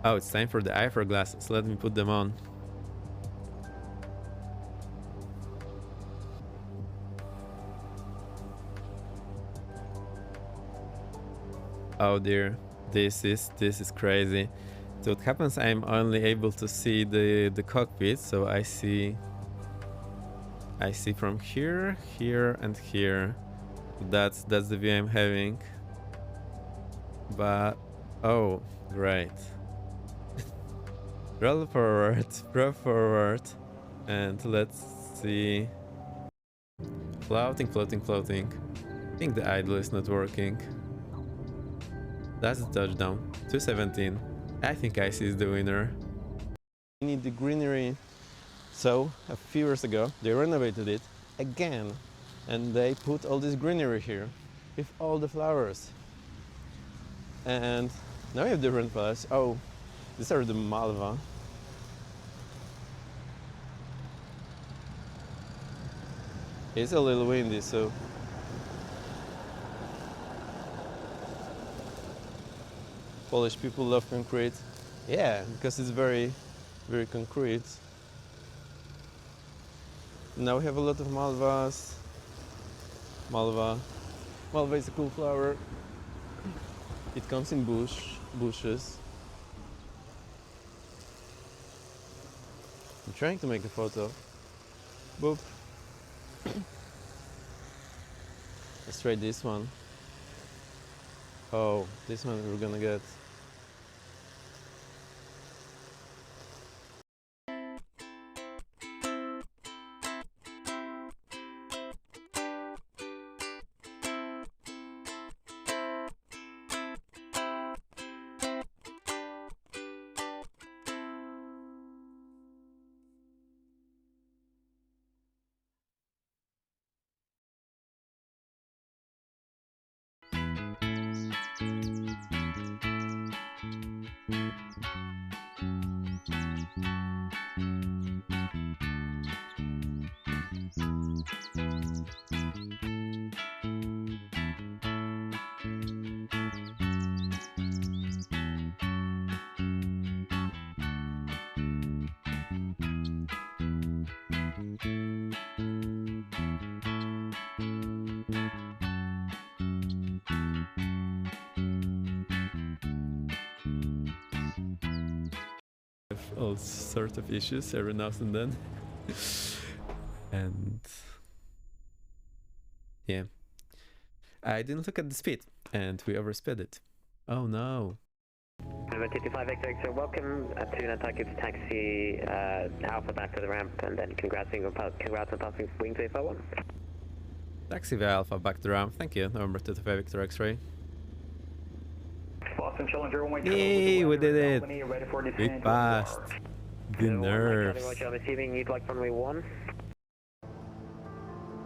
Oh, it's time for the IFR glasses. Let me put them on. Oh dear, this is crazy. So what happens? I'm only able to see the cockpit, so I see from here, here, and here. That's the view I'm having. But oh, great. Roll forward, and let's see. Floating. I think the idle is not working. That's a touchdown. 217. I think IC is the winner. We need the greenery. So a few years ago, they renovated it again, and they put all this greenery here with all the flowers. And now we have different flowers. Oh, these are the malva. It's a little windy, so Polish people love concrete. Yeah, because it's very, very concrete. Now we have a lot of malvas. Malva is a cool flower. It comes in bushes. I'm trying to make a photo. Boop. Let's try this one. Oh, this one we're gonna get. All sorts of issues every now and then. And yeah, I didn't look at the speed and we oversped it. Oh no. Number 55 Victor, welcome to Nantucket's taxi Alpha back to the ramp, and then congrats on passing wing 251. Taxi via Alpha back to ramp. Thank you. November 25 Victor X-ray. Boston Challenger 1 Yay, we did it! We passed. The nerves. I'm assuming you'd like runway 1.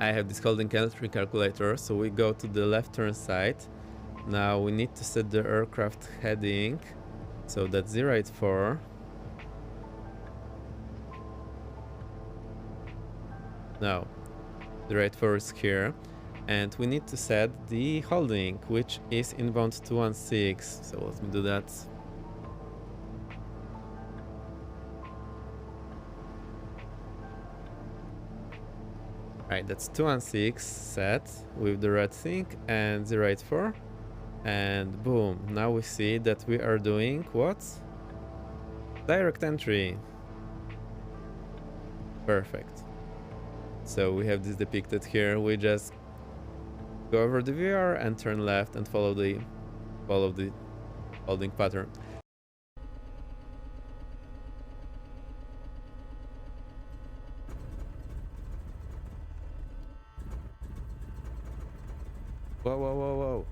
I have this holding entry calculator, so we go to the left turn side. Now we need to set the aircraft heading. So that's 084. No, 084 is here. And we need to set the holding, which is inbound 216. So let me do that. Right, that's 216 set with the red thing and 084. And boom, now we see that we are doing what? Direct entry. Perfect. So we have this depicted here. We just go over the VR and turn left and follow the holding pattern. Whoa, whoa, whoa,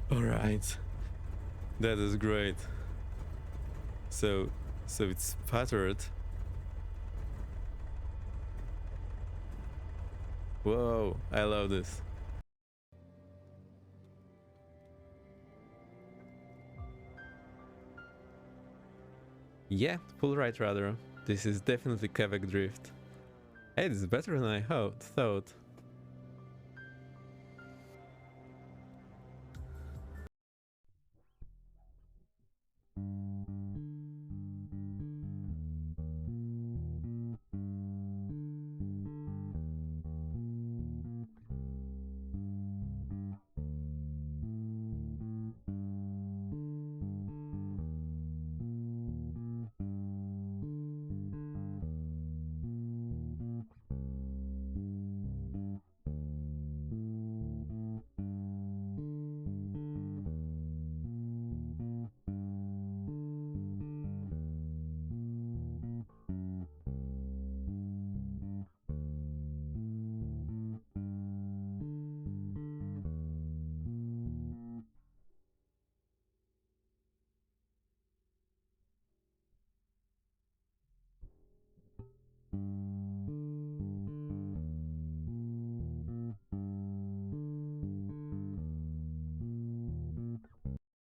whoa. Alright. That is great. So it's sputtered. Whoa, I love this. Yeah, full right rather. This is definitely Quebec Drift. Hey, this is better than I thought.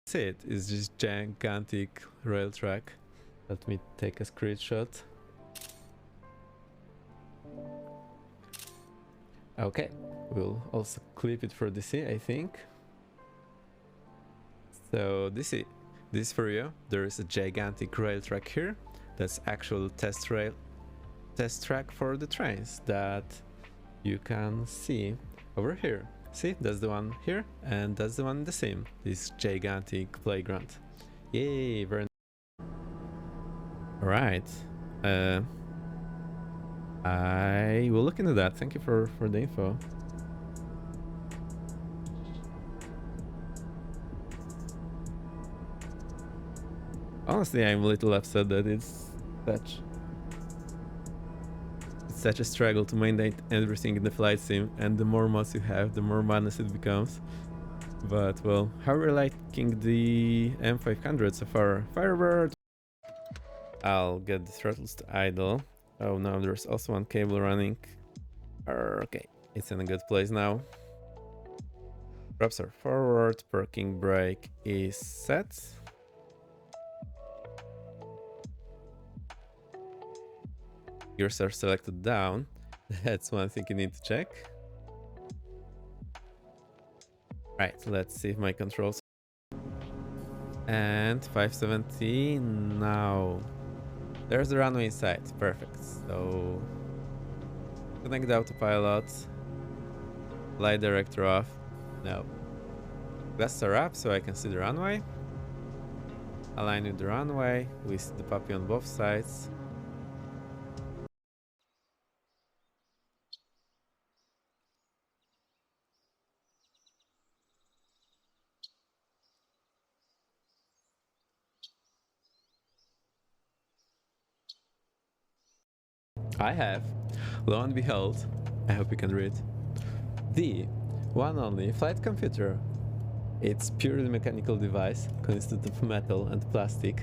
That's it. It's this gigantic rail track. Let me take a screenshot. Okay, we'll also clip it for DC, I think. So this is for you. There is a gigantic rail track here. That's actual test track for the trains that you can see over here. See, that's the one here, and that's the one in the sim. This gigantic playground. Yay, very nice. Alright. I will look into that. Thank you for the info. Honestly, I'm a little upset that it's such a struggle to maintain everything in the flight sim, and the more mods you have, the more madness it becomes. But well, how are you liking the M500 so far? Firebird! I'll get the throttles to idle. Oh no, there's also one cable running. Okay, it's in a good place now. Props are forward, parking brake is set. Gears are selected down. That's one thing you need to check. Right, let's see if my controls. And 570 now. There's the runway inside. Perfect. So connect the autopilot. Flight director off. No. Glasses are up so I can see the runway. Align with the runway with the puppy on both sides. I have, lo and behold, I hope you can read, the one only flight computer. It's purely mechanical device consisted of metal and plastic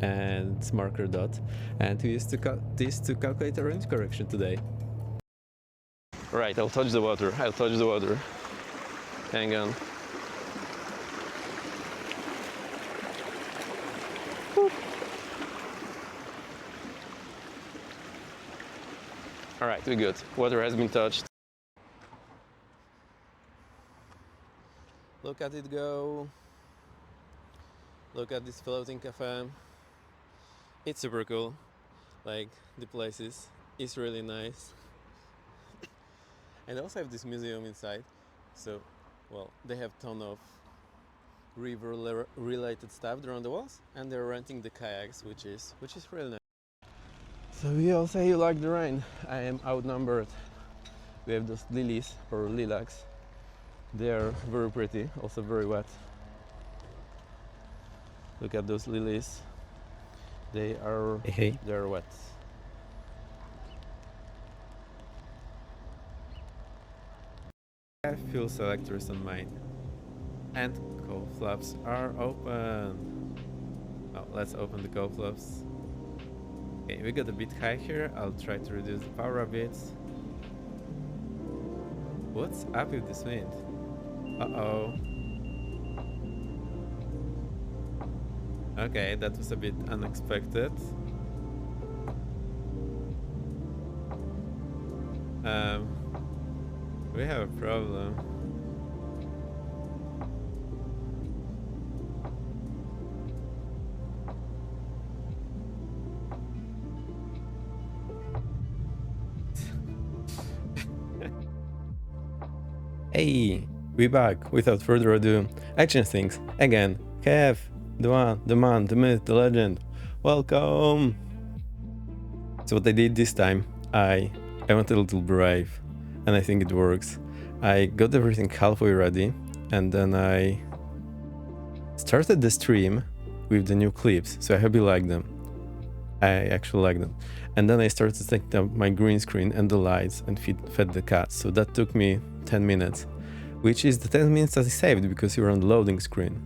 and marker dot, and we used this to calculate our range correction today. Right, I'll touch the water. Hang on. Alright, we're good. Water has been touched. Look at it go. Look at this floating cafe. It's super cool. Like, the place is really nice. And they also have this museum inside. So, well, they have ton of river related stuff around the walls, and they're renting the kayaks, which is really nice. So you all say you like the rain. I am outnumbered. We have those lilies or lilacs. They are very pretty, also very wet. Look at those lilies. They are wet. have fuel selectors on mine. And coal flaps are open. Oh, let's open the coal flaps. Okay, we got a bit high here. I'll try to reduce the power a bit. What's up with this wind? Uh-oh. Okay, that was a bit unexpected. We have a problem. Hey, we back. Without further ado, action things again. Kev, the one, the man, the myth, the legend. Welcome. So what I did this time, I went a little brave, and I think it works. I got everything halfway ready, and then I started the stream with the new clips. So I hope you like them. I actually like them. And then I started setting up my green screen and the lights and fed the cat. So that took me 10 minutes, which is the 10 minutes that I saved because you were on the loading screen.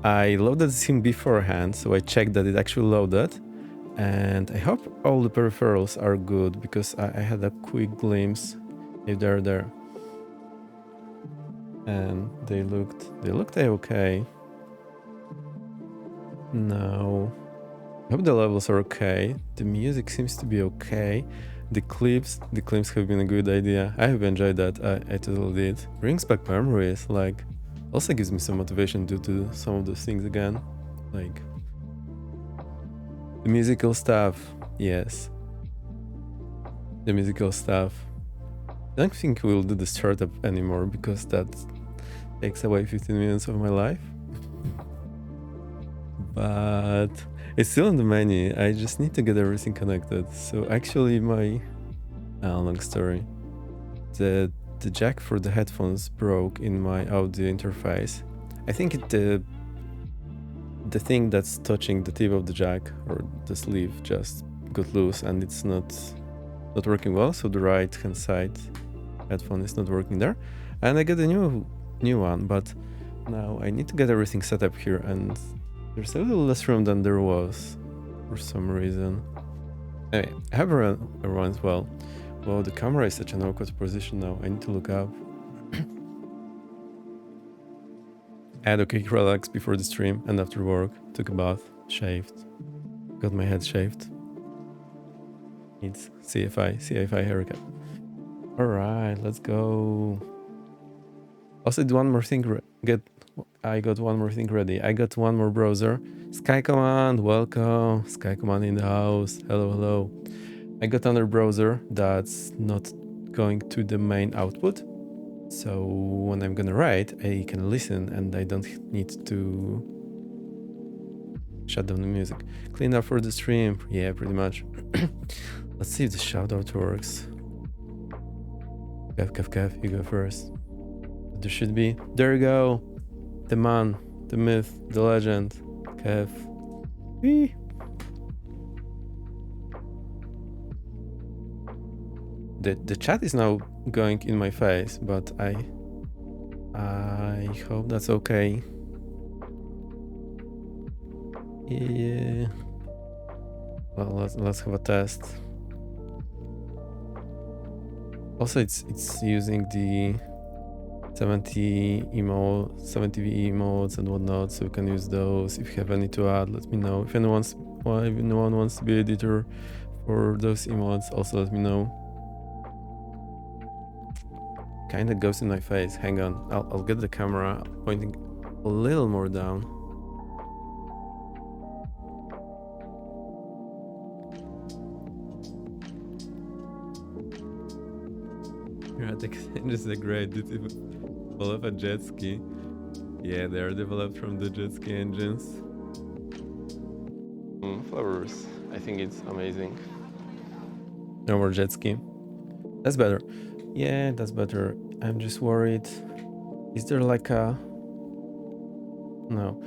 I loaded the scene beforehand, so I checked that it actually loaded. And I hope all the peripherals are good because I had a quick glimpse if they're there. And they looked okay. No. I hope the levels are okay. The music seems to be okay. The clips have been a good idea. I have enjoyed that. I totally did. Brings back memories. Like, also gives me some motivation to do some of those things again. Like the musical stuff. Yes. The musical stuff. I don't think we'll do the startup anymore because that takes away 15 minutes of my life. But it's still on the menu. I just need to get everything connected. So actually my long story. The jack for the headphones broke in my audio interface. I think the thing that's touching the tip of the jack or the sleeve just got loose and it's not working well. So the right hand side headphone is not working there. And I got a new one, but now I need to get everything set up here and there's a little less room than there was for some reason. Anyway, I have everyone as well. Wow, the camera is such an awkward position now. I need to look up. I had a quick relax before the stream and after work. Took a bath, shaved. Got my head shaved. It's CFI haircut. Alright, let's go. Also did one more thing. I got one more thing ready. I got one more browser. Sky Command, welcome. Sky Command in the house. Hello. I got another browser that's not going to the main output. So when I'm gonna write, I can listen and I don't need to shut down the music. Clean up for the stream. Yeah, pretty much. Let's see if the shoutout works. Kev, you go first. There should be. There you go. The man, the myth, the legend, Kev. Whee! The chat is now going in my face, but I hope that's okay. Yeah. Well, let's have a test. Also, it's using the 70 emotes and whatnot, so you can use those. If you have any to add, let me know. If anyone wants to be editor for those emotes, also let me know. Kinda goes in my face. Hang on, I'll get the camera pointing a little more down. Piratic exchanges are great. Develop a jet ski. Yeah, they are developed from the jet ski engines. Flowers. I think it's amazing. No more jet ski. That's better. Yeah, that's better. I'm just worried. Is there like a... No.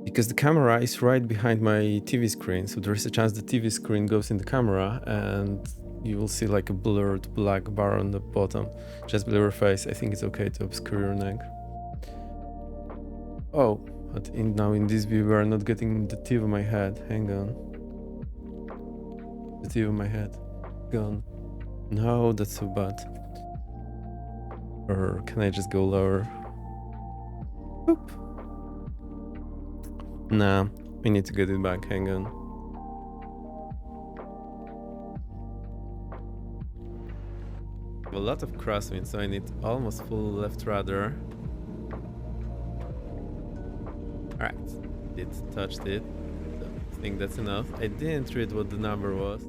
because the camera is right behind my TV screen, so there is a chance the TV screen goes in the camera and you will see like a blurred black bar on the bottom just below your face. I think it's okay to obscure your neck. Oh, but now in this view we are not getting the tip of my head. Hang on. The tip of my head gone. No, that's so bad. Or can I just go lower? Boop. Nah, we need to get it back. Hang on. A lot of crosswind, so I need almost full left rudder. Alright, it touched it. So I think that's enough. I didn't read what the number was.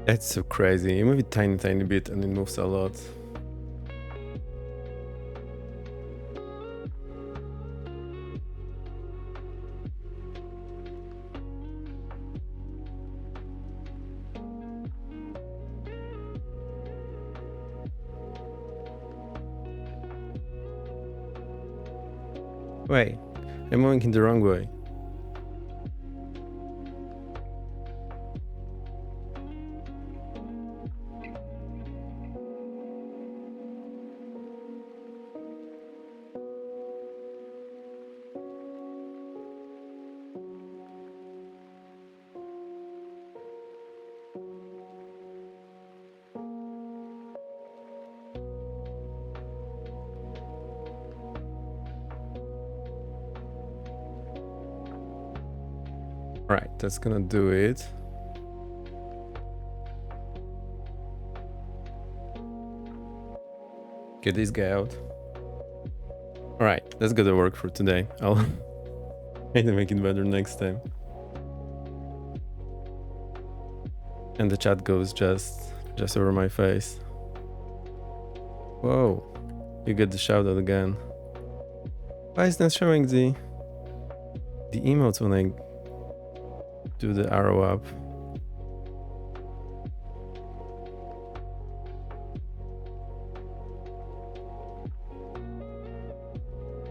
That's so crazy. You move it tiny bit and it moves a lot. Wait, I'm moving in the wrong way. Right, that's gonna do it. Get this guy out. Alright, that's gonna work for today. I'll try to make it better next time. And the chat goes just over my face. Whoa, you get the shout out again. Why is not showing the emotes when I do the arrow up?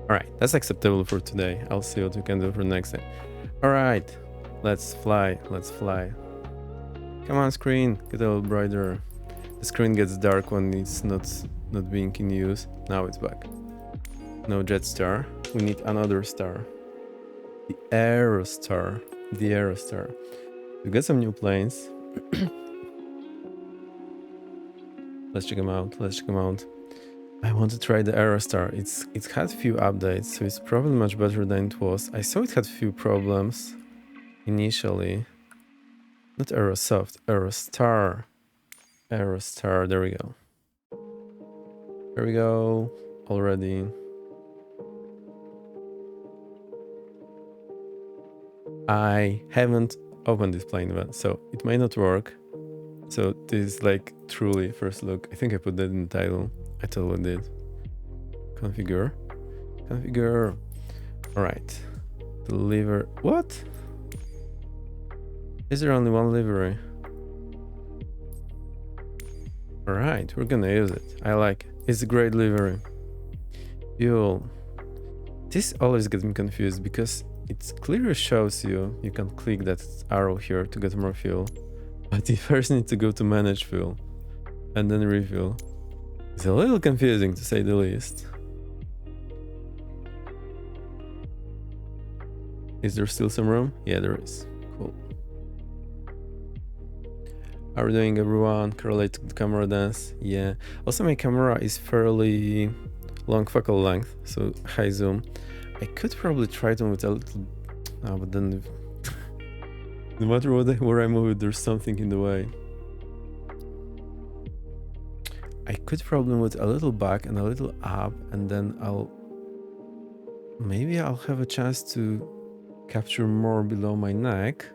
Alright, that's acceptable for today. I'll see what we can do for next time. Alright, let's fly. Come on, screen, get a little brighter. The screen gets dark when it's not being in use. Now it's back. No Jetstar. We need another star. The Aerostar. We got some new planes. Let's check them out. I want to try the Aerostar. It's had few updates, so it's probably much better than it was. I saw it had few problems initially. Not Aerosoft, Aerostar. There we go. Already. I haven't opened this plane yet, so it may not work. So this is like truly first look. I think I put that in the title. I totally did. Configure. Alright. Deliver. What? Is there only one livery? Alright, we're gonna use it. I like it. It's a great livery. Fuel. This always gets me confused because it clearly shows you can click that arrow here to get more fuel. But you first need to go to manage fuel and then refuel. It's a little confusing to say the least. Is there still some room? Yeah, there is. Cool. How are we doing, everyone? Correlate to the camera dance. Yeah. Also, my camera is fairly long focal length, so high zoom. I could probably try them with a little... Oh, but then... no matter where I move it, there's something in the way. I could probably move it a little back and a little up, and then maybe I'll have a chance to capture more below my neck.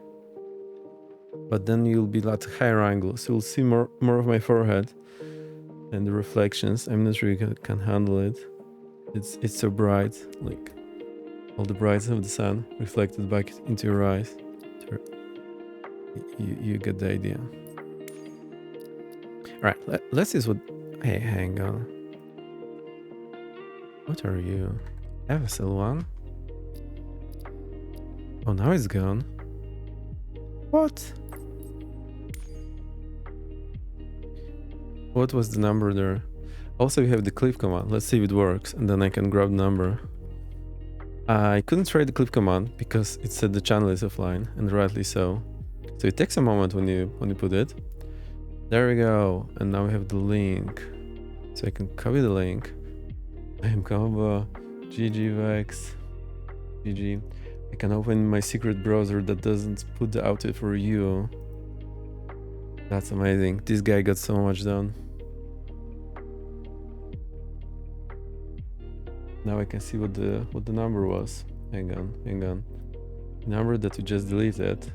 But then you'll be at a higher angle, so you'll see more of my forehead and the reflections. I'm not sure you can handle it. It's so bright, like all the brightness of the sun reflected back into your eyes. You get the idea. All right, let's see what. Hey, hang on. What are you? FSL1? Oh, now it's gone. What? What was the number there? Also, we have the clip command. Let's see if it works, and then I can grab the number. I couldn't try the clip command because it said the channel is offline, and rightly so. So it takes a moment when you put it. There we go, and now we have the link. So I can copy the link. ImCombo, GGVex, GG. I can open my secret browser that doesn't put the outfit for you. That's amazing. This guy got so much done. Now I can see what the number was. Hang on. The number that we just deleted.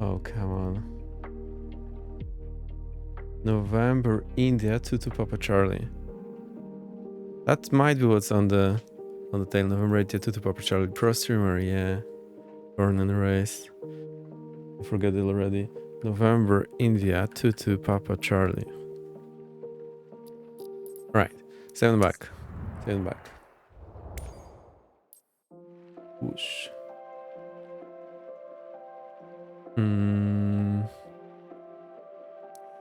Oh, come on. November, India, 22 Papa Charlie. That might be what's on the tail. November 8th, 22 Papa Charlie. Pro streamer, yeah. Born and raised. I forgot it already. November, India, 22 Papa Charlie. Right. 7 back. Whoosh.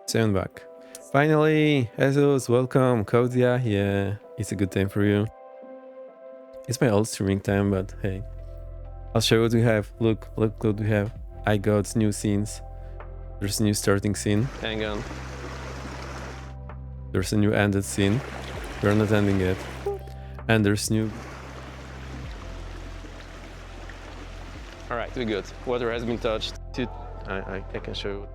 7 back. Finally, Jesus, welcome. Kodia, yeah, it's a good time for you. It's my old streaming time, but hey. I'll show you what we have. Look what we have. I got new scenes. There's a new starting scene. Hang on. There's a new ended scene. We're not ending it. And there's new... Alright, we're good. Water has been touched. I can show you.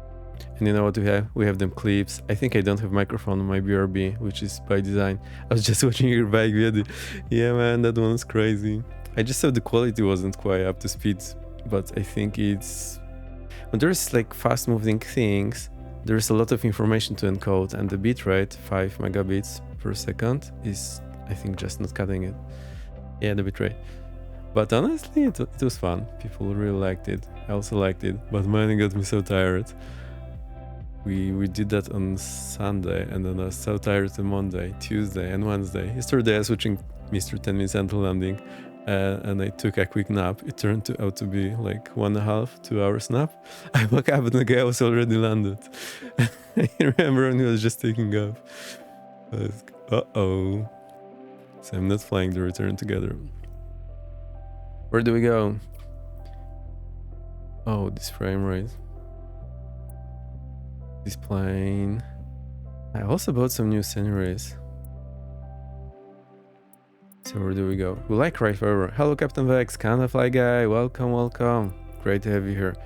And you know what we have? We have them clips. I think I don't have microphone on my BRB, which is by design. I was just watching your bike video. Yeah, man, that one's crazy. I just thought the quality wasn't quite up to speed, but I think it's... When there's like fast moving things, there's a lot of information to encode, and the bitrate, 5 megabits per second, is, I think, just not cutting it. Yeah, the bitrate. But honestly, it was fun. People really liked it. I also liked it, but man, it got me so tired. We did that on Sunday, and then I was so tired on Monday, Tuesday, and Wednesday. Yesterday I was watching Mr. 10 Minutes Until Landing, and I took a quick nap. It turned out to be like 1.5, 2 hours nap. I woke up and the guy was already landed. I remember when he was just taking off. I was like, uh-oh. So I'm not flying the return together. Where do we go? Oh, this frame rate. This plane. I also bought some new sceneries. So where do we go? We like right forever. Hello, Captain Vex, Canada Fly Guy. Welcome. Great to have you here.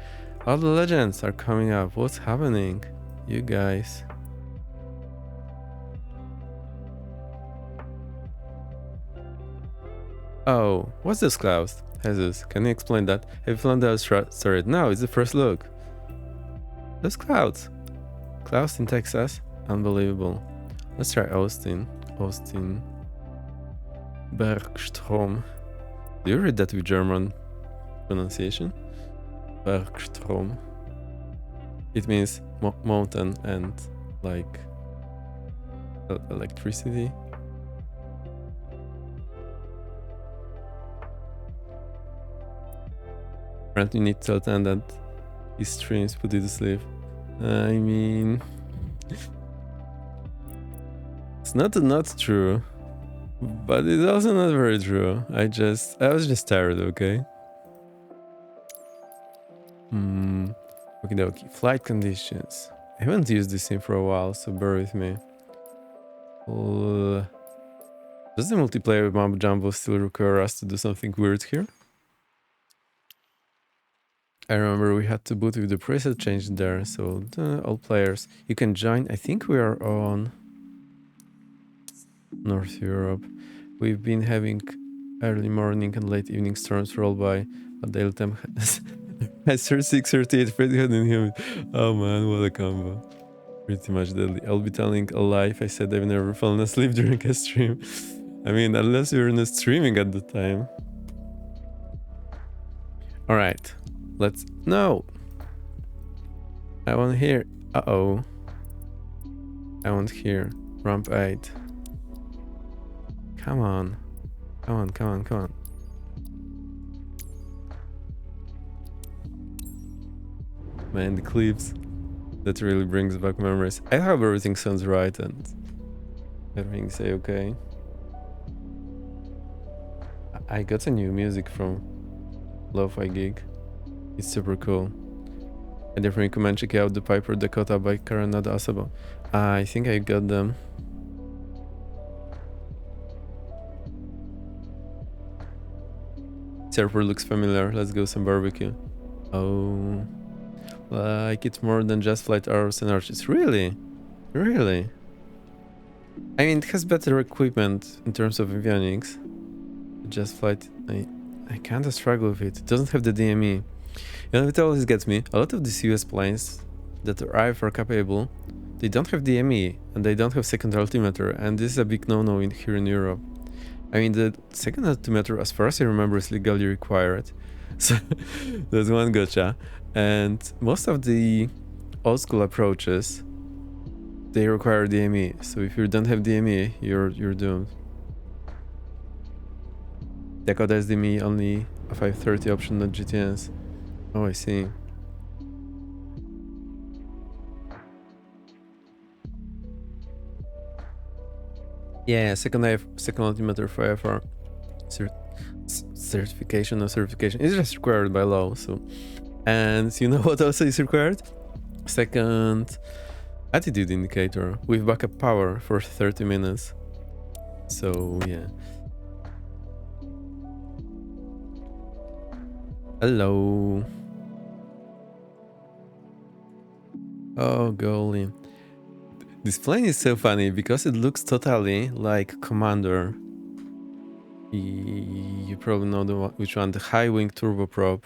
All the legends are coming up. What's happening? You guys. Oh, what's this, Klaus? Jesus, can you explain that? Have you flown the story? No, it's the first look. Those clouds. Klaus in Texas? Unbelievable. Let's try Austin. Bergstrom. Do you read that with German pronunciation? Bergstrom. It means mountain and like electricity. Apparently, you need to attend that his streams put you to sleep. I mean, it's not true, but it's also not very true. I was just tired. Okay. Okay. Flight conditions. I haven't used this thing for a while, so bear with me. Does the multiplayer with Mambo Jumbo still require us to do something weird here? I remember we had to boot with the preset changed there, so all players, you can join. I think we are on North Europe. We've been having early morning and late evening storms roll by, but daily temp has 36, 38, pretty hot and humid. Oh man, what a combo. Pretty much deadly. I'll be telling a lie if I said I've never fallen asleep during a stream. I mean, unless you were not streaming at the time. Alright. No! I want here. Uh-oh. I want here. Ramp 8. Come on. Come on. Man, the clips. That really brings back memories. I hope everything sounds right and everything's okay. I got a new music from Lo-Fi Gig. It's super cool. I definitely recommend checking out the Piper Dakota by Karanada Asaba. I think I got them. Server looks familiar. Let's go some barbecue. Oh, like it's more than just flight arrows and arches. Really? Really? I mean, it has better equipment in terms of avionics. Just flight, I kind of struggle with it. It doesn't have the DME. You know, it always gets me. A lot of these US planes that are IFR capable, they don't have DME and they don't have second altimeter, and this is a big no-no here in Europe. I mean, the second altimeter, as far as I remember, is legally required. So that's one gotcha. And most of the old school approaches, they require DME. So if you don't have DME, you're doomed. Dakota is DME only a 530 option, not GTNs. Oh, I see. Yeah, second altimeter for IFR certification is just required by law. So, and you know what also is required? Second attitude indicator with backup power for 30 minutes. So yeah. Hello. Oh golly. This plane is so funny because it looks totally like Commander. You probably know which one, the high wing turboprop.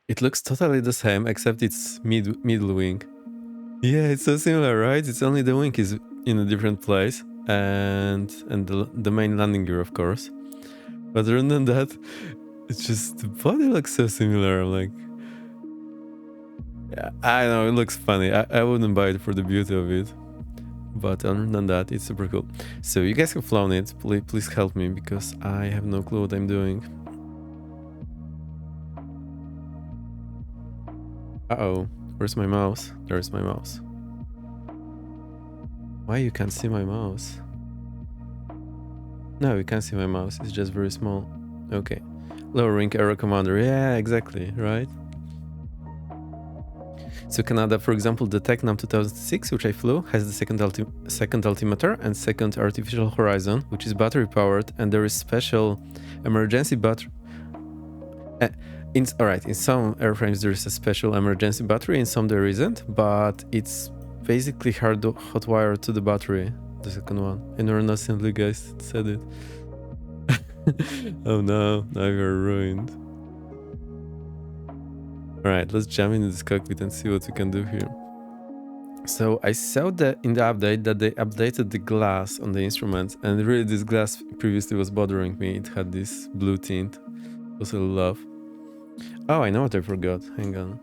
It looks totally the same except it's middle wing. Yeah, it's so similar, right? It's only the wing is in a different place and the main landing gear, of course. But other than that, it's just the body looks so similar. I'm like, yeah, I know it looks funny. I wouldn't buy it for the beauty of it, but other than that, it's super cool. So you guys have flown it. Please help me because I have no clue what I'm doing. Uh-oh, where's my mouse? There's my mouse. Why you can't see my mouse? No, you can't see my mouse. It's just very small. Okay. Lower wing aero commander. Yeah, exactly, right? So Canada, for example, the Tecnam 2006, which I flew, has the second altimeter and second artificial horizon, which is battery powered, and there is special emergency battery. In some airframes there is a special emergency battery, in some there isn't, but it's basically hot wired to the battery. The second one. And we're not simply guys said it. Oh no, now you're ruined. Alright, let's jump into this cockpit and see what we can do here. So I saw that in the update that they updated the glass on the instruments, and really this glass previously was bothering me. It had this blue tint, also love. Oh, I know what I forgot. Hang on.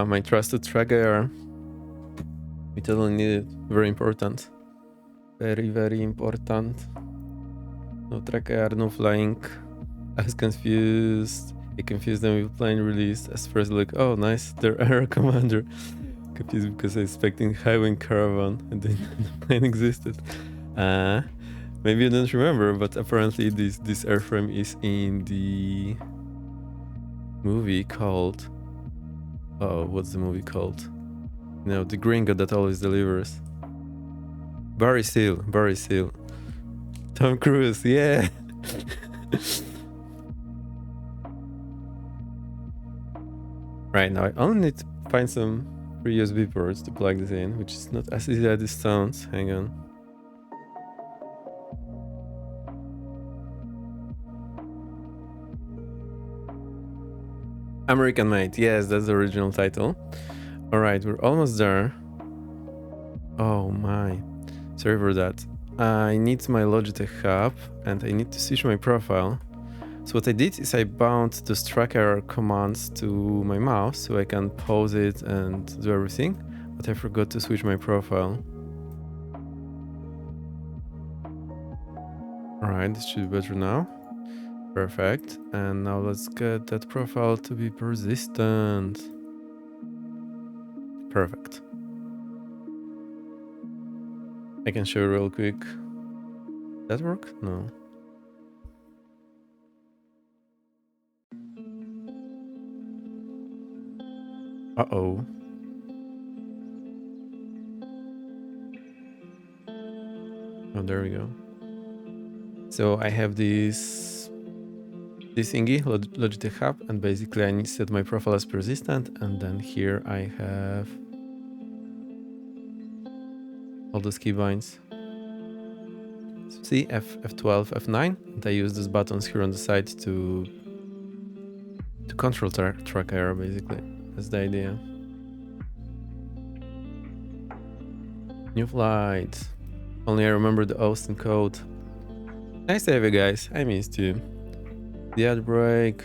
My trusted tracker. We totally need it. Very important. Very, very important. No tracker, no flying. I was confused. I confused them with plane release. At first, like, oh, nice, they're air commander. Confused because I was expecting Highwing Caravan and then the plane existed. Maybe you don't remember, but apparently this airframe is in the movie called... Oh, what's the movie called? You know, the gringo that always delivers. Barry Seal. Tom Cruise, yeah. Right, now I only need to find some free USB ports to plug this in, which is not as easy as it sounds. Hang on. American Made, yes, that's the original title. Alright, we're almost there. Oh my. Sorry for that. I need my Logitech hub and I need to switch my profile. So what I did is I bound those tracker commands to my mouse so I can pause it and do everything, but I forgot to switch my profile. Alright, this should be better now. Perfect. And now let's get that profile to be persistent. Perfect. I can show you real quick. That work? No. Uh-oh. Oh, there we go. So I have this thingy, Logitech Hub, and basically I need to set my profile as persistent, and then here I have all those keybinds. So see, F12, F9, and I use these buttons here on the side to control track error, basically. That's the idea. New flight. Only I remember the Austin code. Nice to have you guys. I missed you. The Outbreak.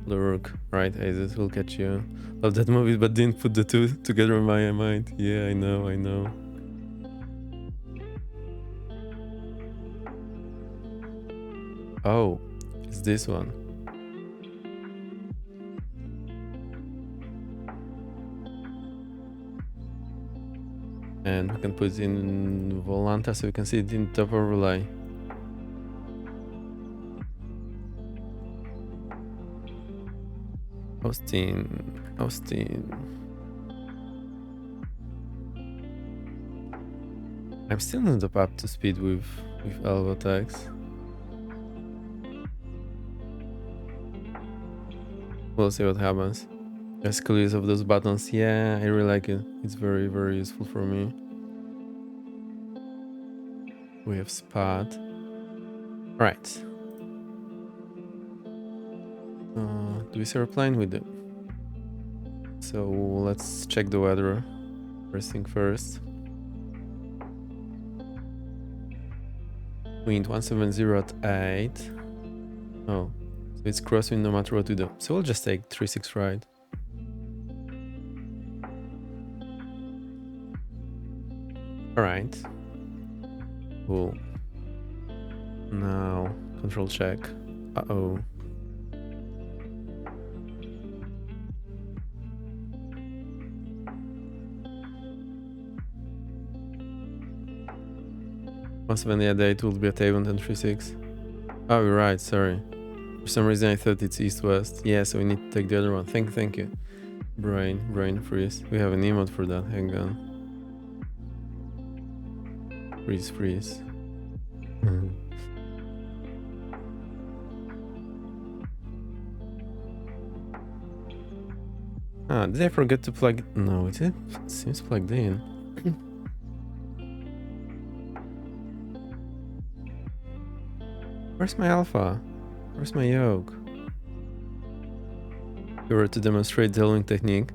Lurk. Right, Aces will catch you. Love that movie, but didn't put the two together in my mind. Yeah, I know. Oh, it's this one. And we can put it in Volanta so we can see it in top overlay. Austin. I'm still not up to speed with Alvatex. We'll see what happens. Classical use of those buttons. Yeah, I really like it. It's very, very useful for me. We have spot. Right. Do we see our plane? We do. So let's check the weather. First thing first. Wind 170 at 8. Oh, so it's crosswind no matter what we do. So we'll just take 36 right. Alright. Cool. Now, control check. Uh-oh. Once when the date will be at Avon 1036. Oh, you're right, sorry. For some reason I thought it's east-west. Yeah, so we need to take the other one. Thank you. Brain freeze. We have an emote for that. Hang on. Freeze. Did I forget to plug? No, it seems plugged in. Where's my alpha? Where's my yoke? You were to demonstrate the Elwing technique.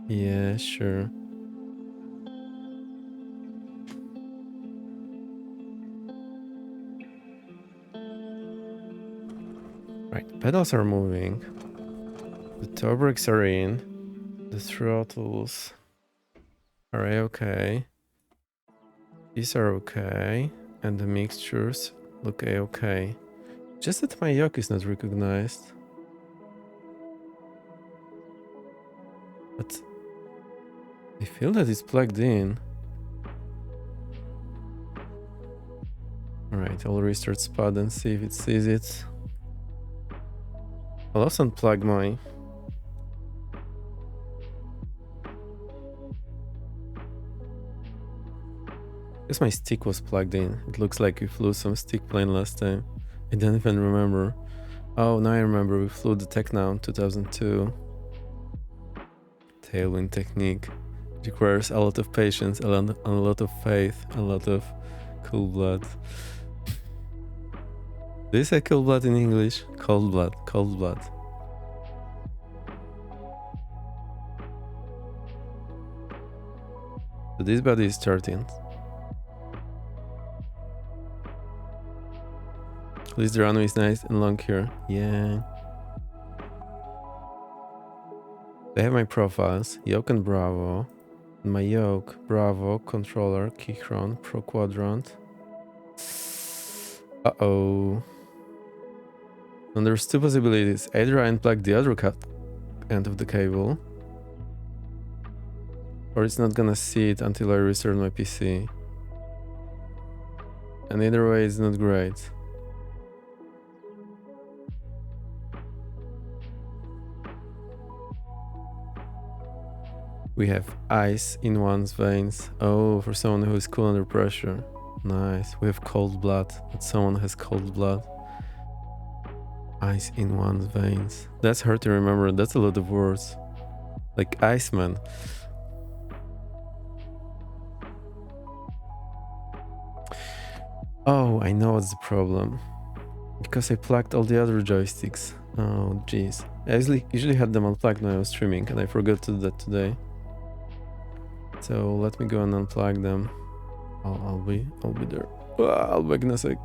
Yeah, sure. Right, pedals are moving. The toe brakes are in. The throttles are okay. These are okay. And the mixtures look okay. Just that my yoke is not recognized. But I feel that it's plugged in. Alright, I'll restart SPAD and see if it sees it. I'll also unplug my... Because my stick was plugged in. It looks like we flew some stick plane last time. I don't even remember. Oh, now I remember. We flew the Tecnown 2002. Tailwind technique. It requires a lot of patience, a lot of faith, a lot of cool blood. Do you say cool blood in English? Cold blood, cold blood. So this body is starting. At least the runway is nice and long here. Yeah. I have my profiles, yoke and Bravo. My yoke, Bravo, controller, Keychron, Pro Quadrant. Uh-oh. And there's two possibilities. Either I unplug the other end of the cable, or it's not gonna see it until I restart my PC. And either way, it's not great. We have ice in one's veins. Oh, for someone who is cool under pressure. Nice. We have cold blood. But someone has cold blood. Ice in one's veins. That's hard to remember. That's a lot of words. Like Iceman. Oh, I know what's the problem. Because I plugged all the other joysticks. Oh, jeez. I usually had them unplugged when I was streaming, and I forgot to do that today. So let me go and unplug them. I'll be there. I'll be back in a sec.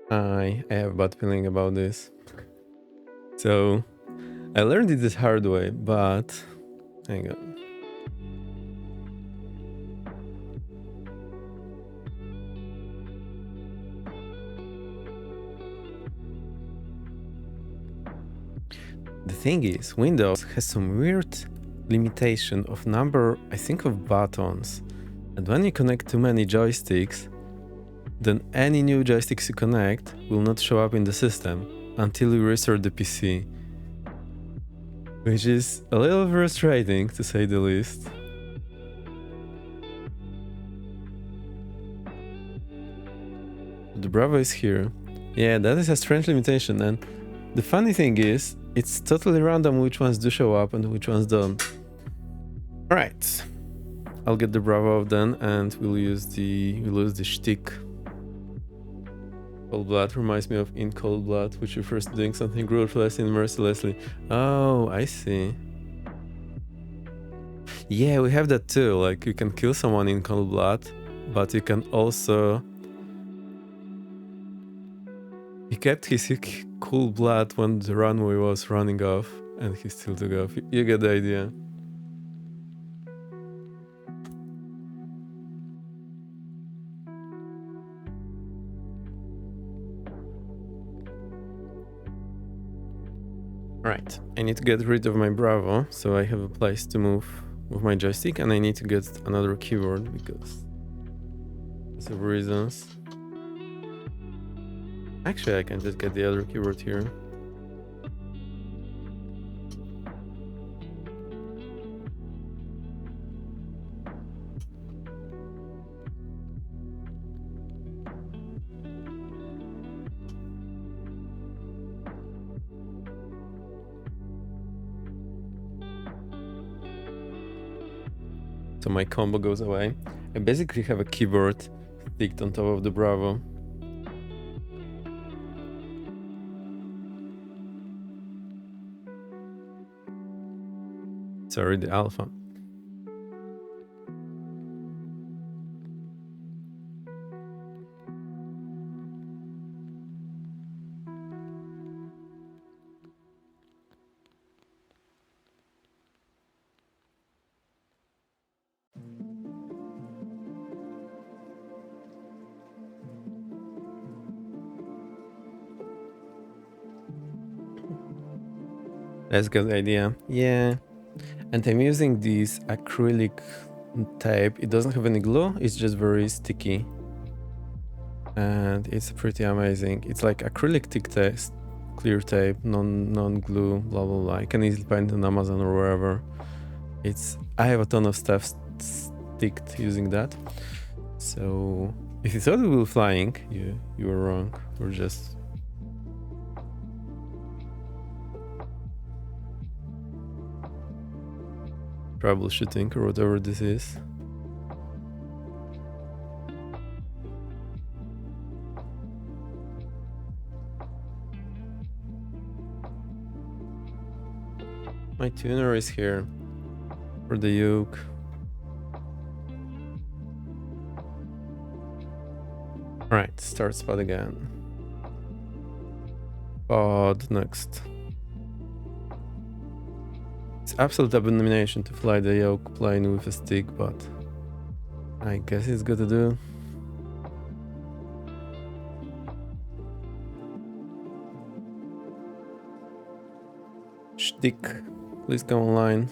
I have a bad feeling about this. So, I learned it the hard way, but... Hang on. The thing is, Windows has some weird limitation of number, I think, of buttons. And when you connect too many joysticks, then any new joysticks you connect will not show up in the system until you restart the PC. Which is a little frustrating, to say the least. The Bravo is here. Yeah, that is a strange limitation, and the funny thing is, it's totally random which ones do show up and which ones don't. Alright. I'll get the Bravo then, and we'll use the shtick. Cold blood reminds me of In Cold Blood, which refers to doing something ruthless and mercilessly. Oh, I see. Yeah, we have that too. Like, you can kill someone in Cold Blood, but you can also... He kept his cool blood when the runway was running off, and he still took off. You get the idea. Alright, I need to get rid of my Bravo, so I have a place to move with my joystick, and I need to get another keyboard because of reasons. Actually, I can just get the other keyboard here. so my combo goes away. I basically have a keyboard sticked on top of the Bravo. Sorry, the Alpha. That's a good idea. Yeah. And I'm using this acrylic tape. It doesn't have any glue, it's just very sticky. And it's pretty amazing. It's like acrylic thick tape, clear tape, non-glue, blah blah blah. You can easily find it on Amazon or wherever. I have a ton of stuff sticked using that. So if you thought we were flying, you were wrong. We're just troubleshooting or whatever this is. My tuner is here for the yoke. Alright, start spot again. Pod next. It's absolute abomination to fly the yoke plane with a stick, but I guess it's good to do. Stick, please come online.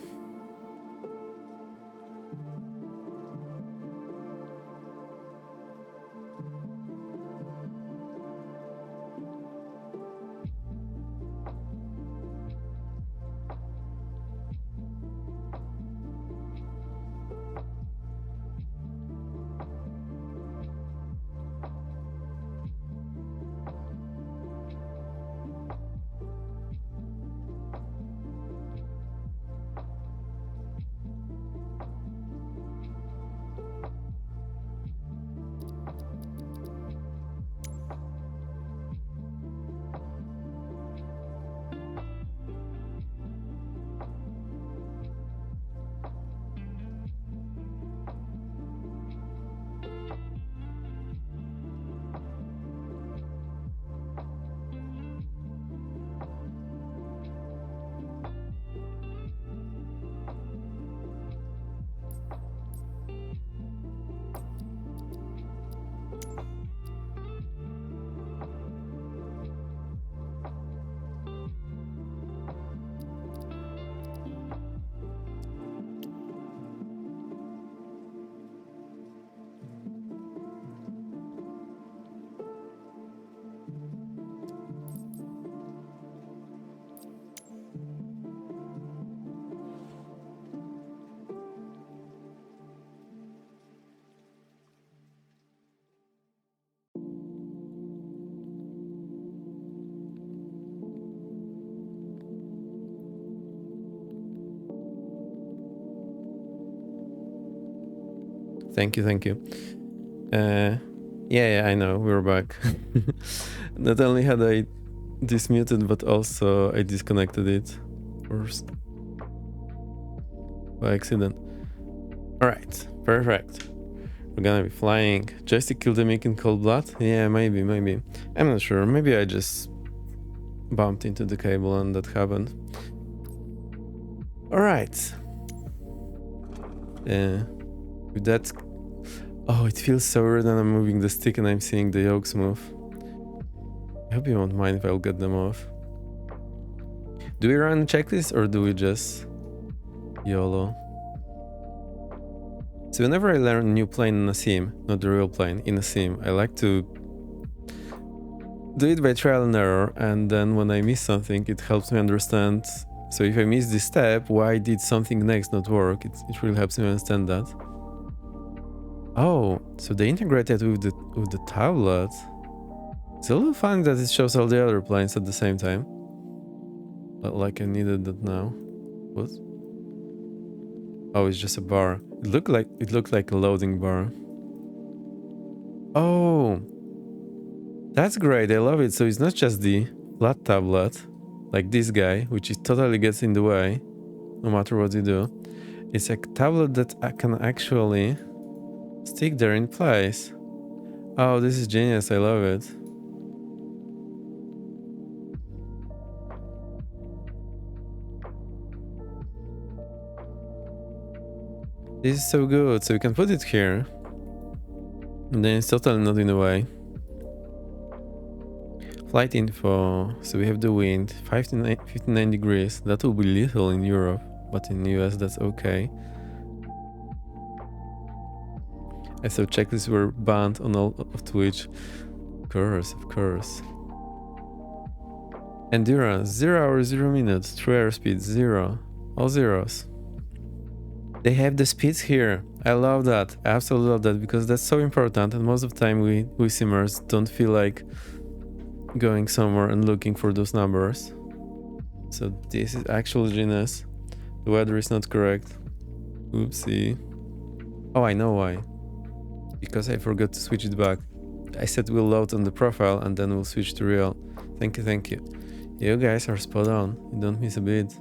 Thank you. Yeah, I know, we're back. Not only had I dismuted, but also I disconnected it first by accident. Alright, perfect. We're gonna be flying. Joystick killed the Mick in cold blood? Yeah, maybe. I'm not sure. Maybe I just bumped into the cable and that happened. Alright. With that... Oh, it feels so weird when I'm moving the stick and I'm seeing the yokes move. I hope you won't mind if I'll get them off. Do we run a checklist or do we just YOLO? So whenever I learn a new plane in a sim, not the real plane, in a sim, I like to do it by trial and error, and then when I miss something, it helps me understand. So if I miss this step, why did something next not work? It really helps me understand that. Oh, so they integrated with the tablet. It's a little funny that it shows all the other planes at the same time. But like I needed that now. What? Oh, it's just a bar. It looked like a loading bar. Oh, that's great. I love it. So it's not just the flat tablet, like this guy, which is totally gets in the way, no matter what you do. It's a tablet that I can actually stick there in place. Oh, this is genius. I love it. This is so good. So you can put it here. And then it's totally not in the way. Flight info. So we have the wind. 59 degrees. That will be little in Europe. But in the US, that's okay. I saw checklists were banned on all of Twitch. Of course. Endurance, 0 hours, 0 minutes. True airspeed, 0. All zeros. They have the speeds here. I love that. I absolutely love that because that's so important. And most of the time we simmers don't feel like going somewhere and looking for those numbers. So this is actual genius. The weather is not correct. Oopsie. Oh, I know why. Because I forgot to switch it back. I said we'll load on the profile and then we'll switch to real. Thank you. You guys are spot on. You don't miss a bit.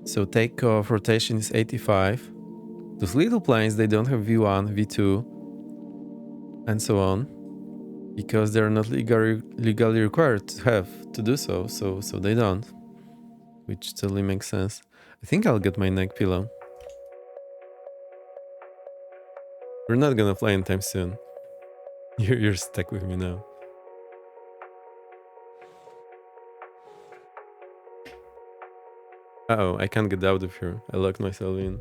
So takeoff rotation is 85. Those little planes, they don't have V1, V2, and so on. Because they're not legally required to have to do so. So they don't. Which totally makes sense. I think I'll get my neck pillow. We're not gonna fly anytime soon. You're stuck with me now. Uh-oh, I can't get out of here. I locked myself in.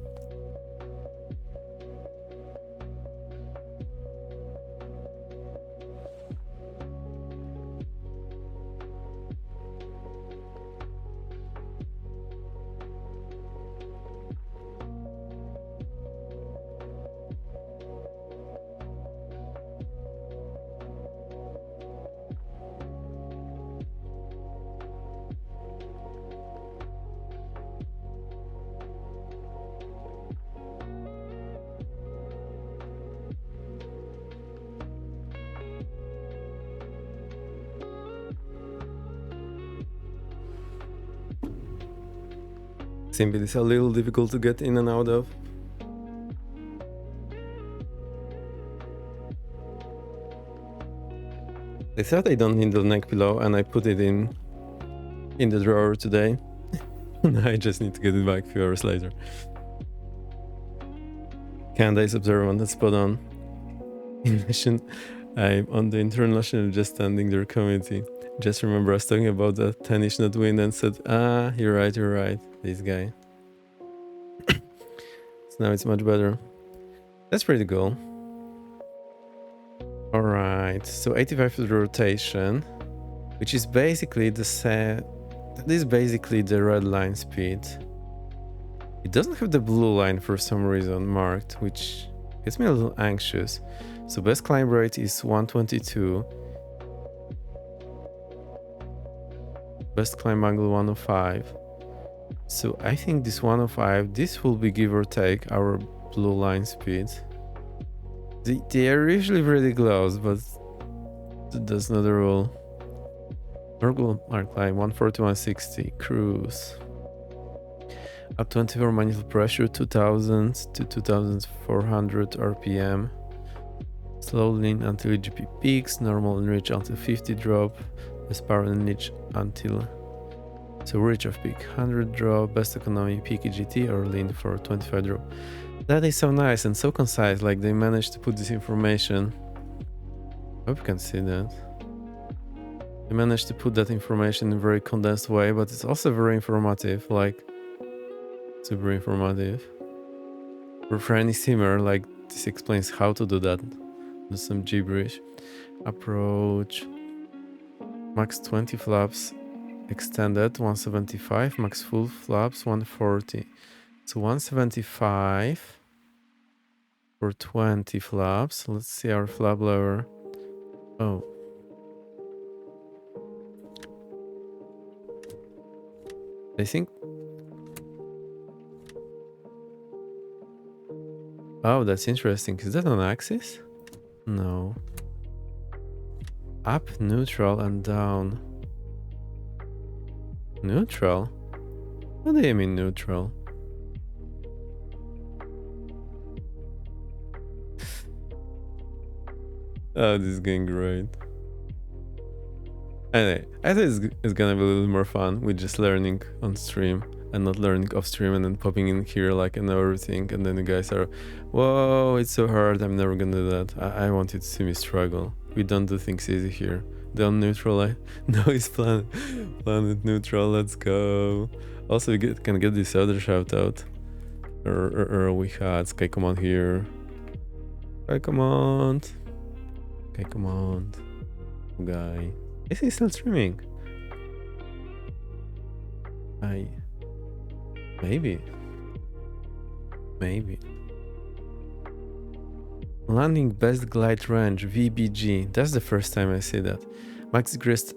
Simply it's a little difficult to get in and out of. I thought I don't need the neck pillow and I put it in the drawer today. I just need to get it back a few hours later. Candace observant, that's spot on. I'm on the international just standing there committee. Just remember us talking about the 10-ish not win and said, you're right, this guy. So now it's much better. That's pretty cool. Alright, so 85 rotation, which is basically that is basically the red line speed. It doesn't have the blue line for some reason marked, which gets me a little anxious. So best climb rate is 122. Best climb angle 105. So I think this 105, this will be give or take our blue line speed. They are usually pretty close, but that's not the rule. Normal mark line 140, 160, cruise. Up 24 manual pressure, 2000 to 2400 RPM. Slow lean until GP peaks, normal and reach until 50 drop, best power and reach until so reach of peak 100 drop, best economy peak GT or lean for 25 drop. That is so nice and so concise, like they managed to put this information. Hope you can see that. They managed to put that information in a very condensed way, but it's also very informative, like super informative. For any simmer, like this explains how to do that. Do some gibberish. Approach. Max 20 flaps extended 175, max full flaps 140. So 175 for 20 flaps. Let's see our flap lever. Oh. I think Oh, that's interesting. Is that on axis? No. Up, neutral, and down. Neutral? What do you mean neutral? Oh, this is going great. Anyway, I think it's gonna be a little more fun with just learning on stream and not learning off stream and then popping in here like I know everything and then you guys are, whoa, it's so hard, I'm never gonna do that. I want you to see me struggle. We don't do things easy here. Don't neutralize. No, it's planet neutral, let's go. Also, we can get this other shout out. We had Sky Command here. Sky Command. Sky Command. Guy. Is he still streaming? Maybe. Landing best glide range, VBG. That's the first time I see that. Max grist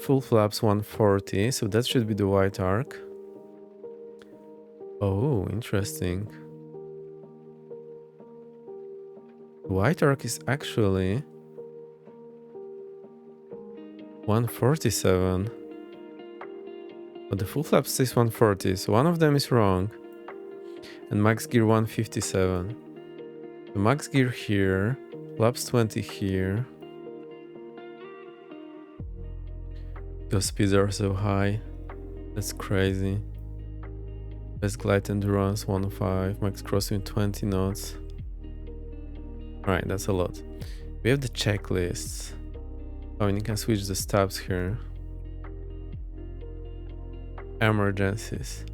full flaps 140, so that should be the white arc. Oh, interesting. White arc is actually 147. But the full flap says 140, so one of them is wrong. And max gear 157. The max gear here, flaps 20 here. Because speeds are so high. That's crazy. Best glide endurance 105, max crosswind 20 knots. Alright, that's a lot. We have the checklists. Oh, and you can switch the stops here. Emergencies.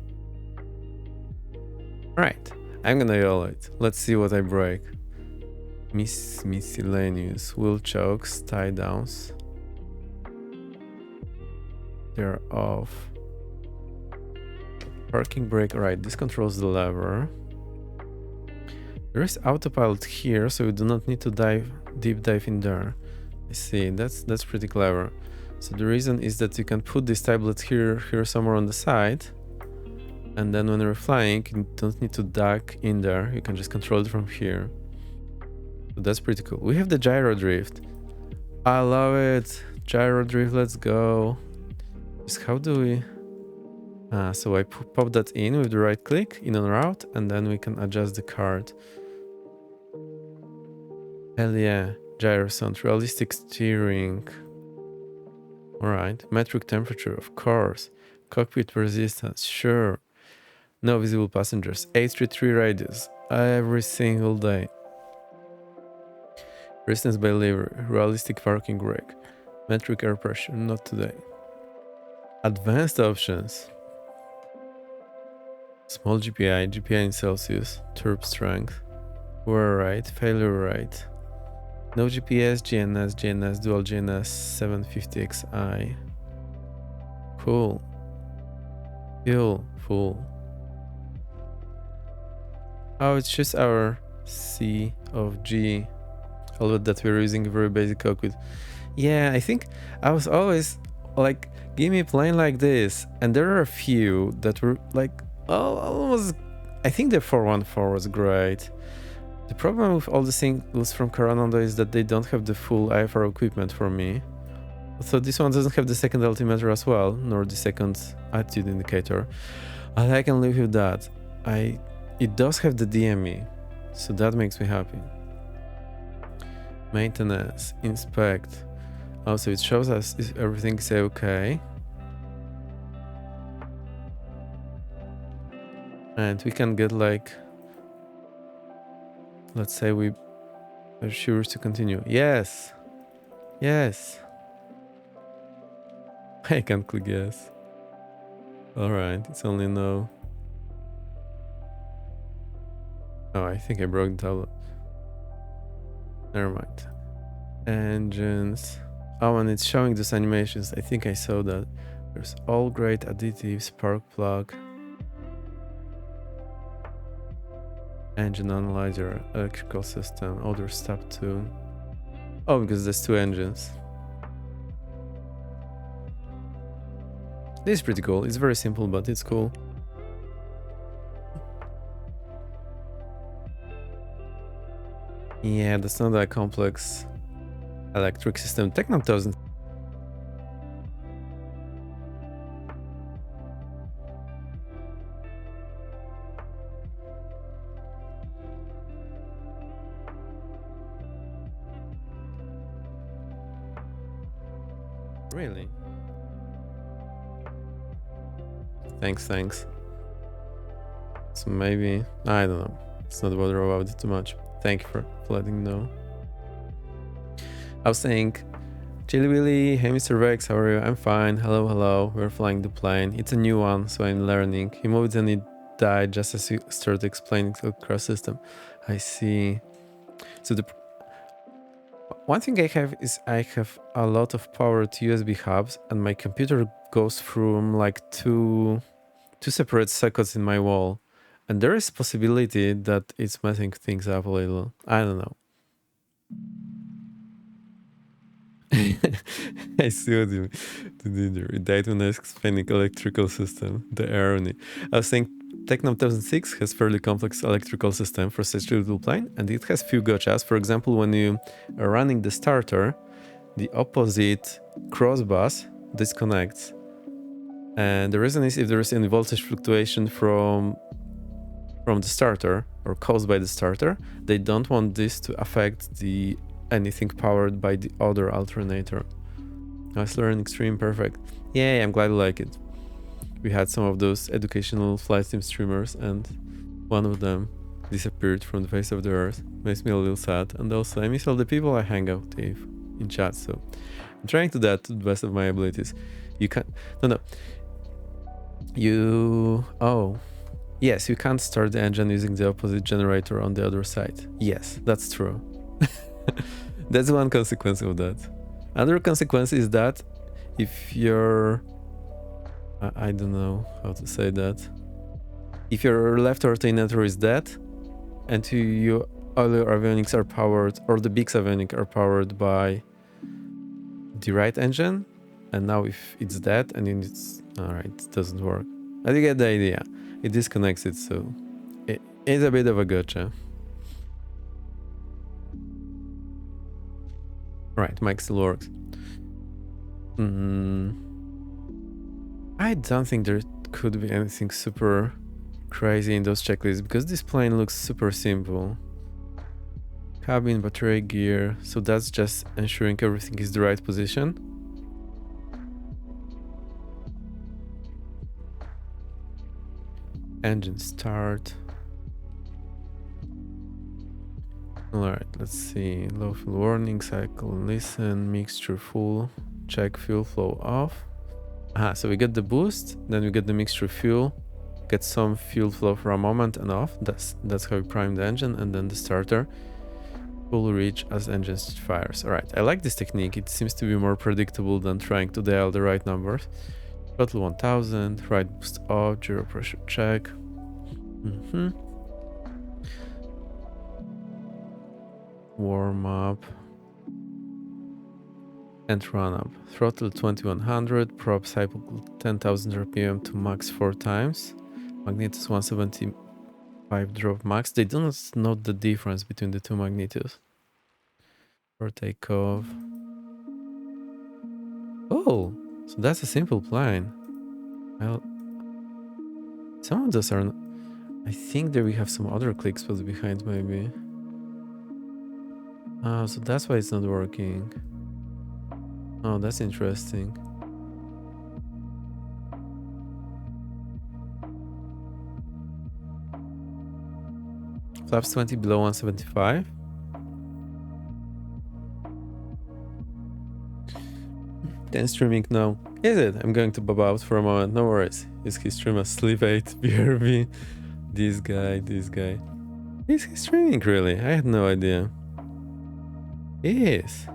Right, I'm gonna yell it. Let's see what I break. Miscellaneous. Wheel chokes, tie downs. They're off. Parking brake, right, this controls the lever. There is autopilot here, so we do not need to deep dive in there. I see, that's pretty clever. So the reason is that you can put this tablet here somewhere on the side, and then when you're flying, you don't need to duck in there. You can just control it from here. So that's pretty cool. We have the gyro drift. I love it. Gyro drift, let's go. Just how do we? So I pop that in with the right click, in on route, and then we can adjust the card. Hell yeah. Gyro sound, realistic steering. Alright, metric temperature, of course. Cockpit resistance, sure. No visible passengers. 833 radius, every single day. Resistance by lever, realistic parking brake. Metric air pressure, not today. Advanced options. Small GPI, GPI in Celsius, turb strength. Wear rate, failure rate. No GPS, GNS, dual GNS 750XI. Cool. Fuel, full. Oh, it's just our C of G. Although that we're using a very basic cockpit. Yeah, I think I was always like, give me a plane like this. And there are a few that were like, almost, I think the 414 was great. The problem with all the singles from Coronado is that they don't have the full IFR equipment for me. So this one doesn't have the second altimeter as well, nor the second attitude indicator. But I can live with that. It does have the DME, so that makes me happy. Maintenance, inspect. Also, it shows us if everything is okay. And we can get like, let's say we are sure to continue. Yes. Yes. I can't click yes. Alright, it's only no. Oh, I think I broke the tablet. Never mind. Engines. Oh, and it's showing those animations. I think I saw that. There's all great additives, spark plug. Engine analyzer, electrical system, other step 2. Oh, because there's 2 engines. This is pretty cool. It's very simple, but it's cool. Yeah, that's not a complex electric system. Technop doesn't. Really? Thanks. So maybe, I don't know. It's not bother about it too much. Thank you for letting me know. I was saying, Chili Willy, hey Mr. Vex, how are you? I'm fine. Hello. We're flying the plane. It's a new one, so I'm learning. He moved and it died just as you started explaining the cross system. I see. So the one thing I have is I have a lot of powered USB hubs, and my computer goes through like two separate sockets in my wall, and there is possibility that it's messing things up a little. I don't know. I see what you did there. It died when I was explaining electrical system. The irony. I was saying Technop 1006 has fairly complex electrical system for such a little plane, and it has few gotchas. For example, when you are running the starter, the opposite cross bus disconnects. And the reason is if there is any voltage fluctuation from the starter or caused by the starter, they don't want this to affect the anything powered by the other alternator. Nice learn, extreme, perfect. Yay, I'm glad you like it. We had some of those educational flight sim streamers, and one of them disappeared from the face of the earth. Makes me a little sad, and also I miss all the people I hang out with in chat, so I'm trying to do that to the best of my abilities. You can't... No. Yes, you can't start the engine using the opposite generator on the other side. Yes, that's true. That's one consequence of that. Another consequence is that if you're... I don't know how to say that. If your left alternator is dead and your other avionics are powered, or the big avionic are powered by the right engine, and now if it's dead and it's... Alright, it doesn't work. But you get the idea. It disconnects it, so it's a bit of a gotcha. Right, mic still works. I don't think there could be anything super crazy in those checklists, because this plane looks super simple. Cabin, battery, gear, so that's just ensuring everything is the right position. Engine start. Alright, let's see. Low fuel warning, cycle, listen, mixture full, check fuel flow off. So we get the boost, then we get the mixture fuel, get some fuel flow for a moment and off. That's how we prime the engine, and then the starter will reach as engine fires. Alright, I like this technique. It seems to be more predictable than trying to dial the right numbers. Total 1000, right boost off, gyro pressure check. Warm up and run up. Throttle 2100, prop cycle 10,000 RPM to max 4 times. Magnetos 175 drop max. They do not note the difference between the two magnetos. For takeoff. Oh, so that's a simple plane. Well, some of those are... I think that we have some other click spots behind, maybe. Oh, so that's why it's not working. Oh, that's interesting. Flaps 20 below 175. Then streaming now. Is it? I'm going to bob out for a moment. No worries. Is he streaming Sleep 8 BRB? This guy. Is he streaming really? I had no idea. He is.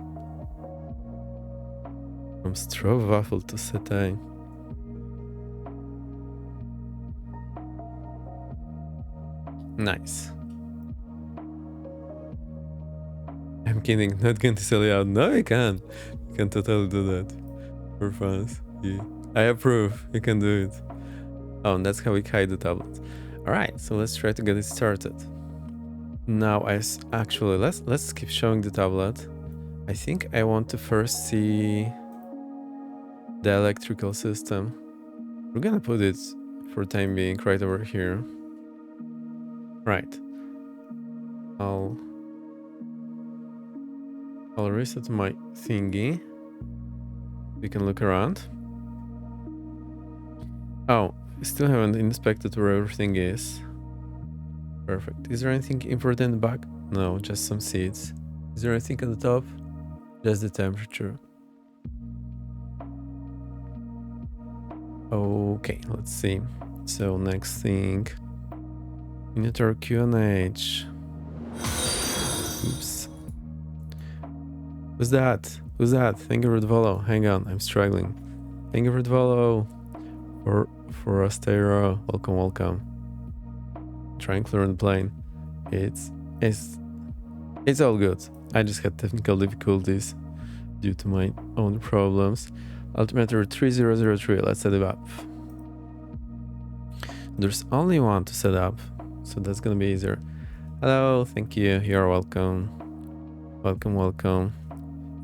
From Strohwaffle to Setay. Nice. I'm kidding, not going to sell you out. No, you can. You can totally do that. For fans. Yeah. I approve. You can do it. Oh, and that's how we hide the tablet. Alright, so let's try to get it started. Now actually let's keep showing the tablet. I think I want to first see the electrical system. We're gonna put it for time being right over here. Right. I'll reset my thingy. We can look around. Oh, still haven't inspected where everything is. Perfect. Is there anything important in the back? No, just some seats. Is there anything on the top? Just the temperature. Okay, let's see. So next thing, monitor QNH. Oops. Who's that? Who's that? Thank you for the follow. Hang on, I'm struggling. Thank you for the follow. For Astero. Welcome, welcome. Trying to learn the plane. It's all good. I just had technical difficulties due to my own problems. Altimeter 3003, let's set it up. There's only one to set up, so that's gonna be easier. Hello, thank you, you're welcome. Welcome, welcome.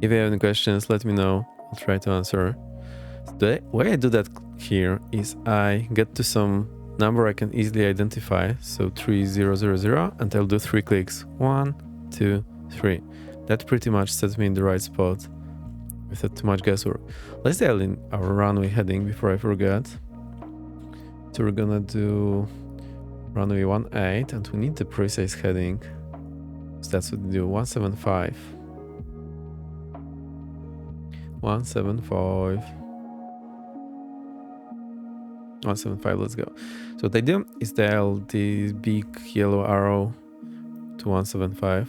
If you have any questions, let me know. I'll try to answer. So the way I do that here is I get to some number I can easily identify, so 3000, and I'll do 3 clicks. 1, 2, 3. That pretty much sets me in the right spot without too much guesswork. Let's dial in our runway heading before I forget. So we're gonna do runway 18, and we need the precise heading. So that's what we do, 175. 175. 175, let's go. So what I do is dial the big yellow arrow to 175.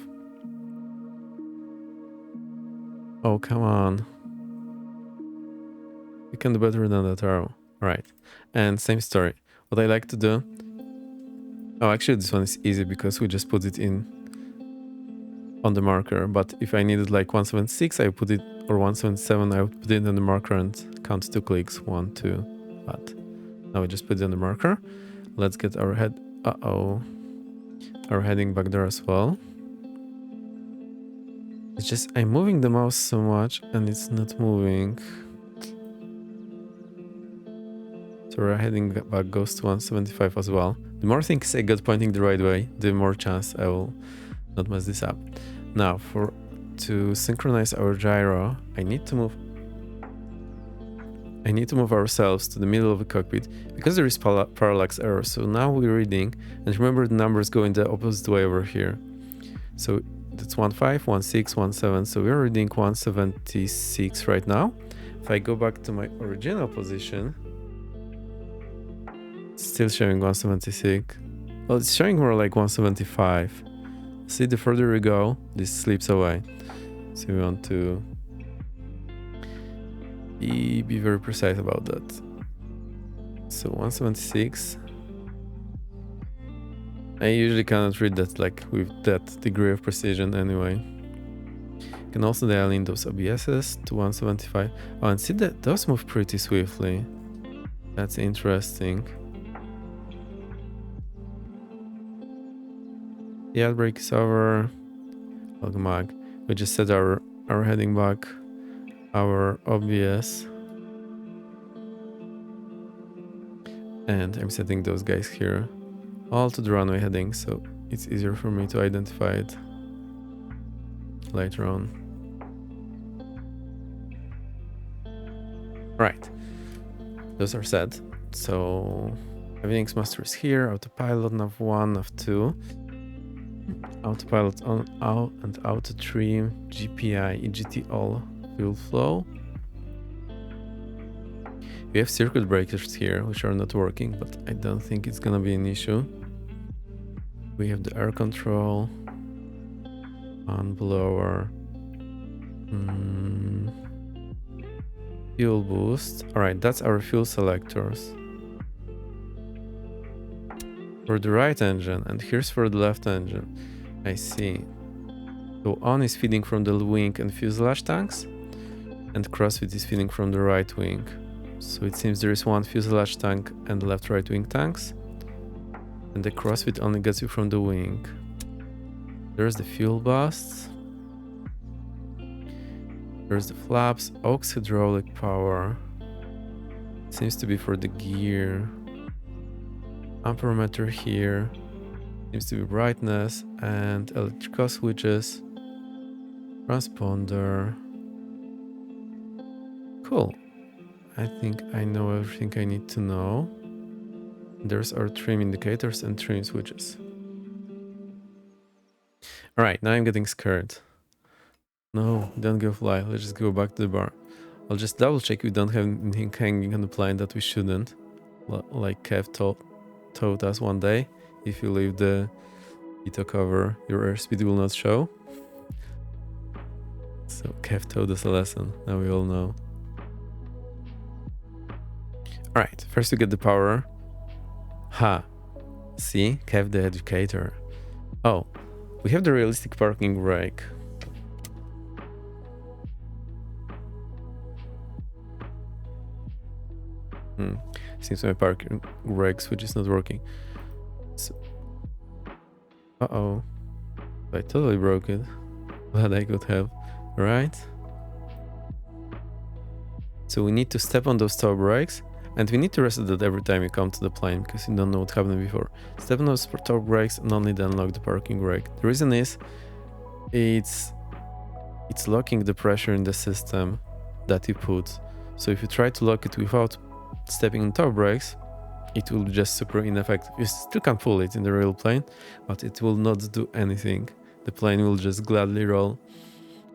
Oh, come on. You can do better than that arrow. Right. And same story. What I like to do... Oh, actually this one is easy because we just put it in on the marker. But if I needed like 176, I would put it, or 177, I would put it on the marker and count 2 clicks. 1, 2, but now we just put it on the marker. Let's get our head... Our heading back there as well. It's just, I'm moving the mouse so much and it's not moving. So our heading back goes to 175 as well. The more things I got pointing the right way, the more chance I will not mess this up. Now, to synchronize our gyro, I need to move ourselves to the middle of the cockpit because there is parallax error. So now we're reading, and remember the numbers go in the opposite way over here. So that's 15, 16, 17. So we're reading 176 right now. If I go back to my original position, it's still showing 176. Well, it's showing more like 175. See, the further we go, this slips away. So we want to be very precise about that. So 176. I usually cannot read that like with that degree of precision anyway. You can also dial in those OBSs to 175. Oh, and see that those move pretty swiftly. That's interesting. The outbreak is over. Welcome back. We just set our heading back, our OBS. And I'm setting those guys here all to the runway heading, so it's easier for me to identify it later on. Right, those are set. So everything's master is here. Autopilot nav 1, nav 2. Autopilot on out and auto trim, GPI, EGT all, fuel flow. We have circuit breakers here which are not working, but I don't think it's gonna be an issue. We have the air control on blower, fuel boost. Alright, that's our fuel selectors for the right engine, and here's for the left engine. I see. So on is feeding from the wing and fuselage tanks, and CrossFit is feeding from the right wing. So it seems there is one fuselage tank and left right wing tanks, and the CrossFit only gets you from the wing. There's the fuel busts. There's the flaps. Aux hydraulic power. Seems to be for the gear. Amperometer here. Seems to be brightness and electrical switches. Transponder. Cool. I think I know everything I need to know. There's our trim indicators and trim switches. Alright, now I'm getting scared. No, don't go fly. Let's just go back to the bar. I'll just double check we don't have anything hanging on the plane that we shouldn't. Like Kev told us one day, if you leave the Ito cover, your airspeed will not show. So Kev taught us a lesson. Now we all know. Alright, first we get the power. Ha! See? Kev the educator. Oh, we have the realistic parking brake. Seems my parking brake switch is not working. So, uh-oh. I totally broke it. Glad I could help. Right? So we need to step on those toe brakes. And we need to reset that every time you come to the plane, because you don't know what happened before. Step on those toe brakes and only then lock the parking brake. The reason is it's locking the pressure in the system that you put. So if you try to lock it without stepping on toe brakes, it will be just super ineffective. You still can pull it in the real plane, but it will not do anything. The plane will just gladly roll.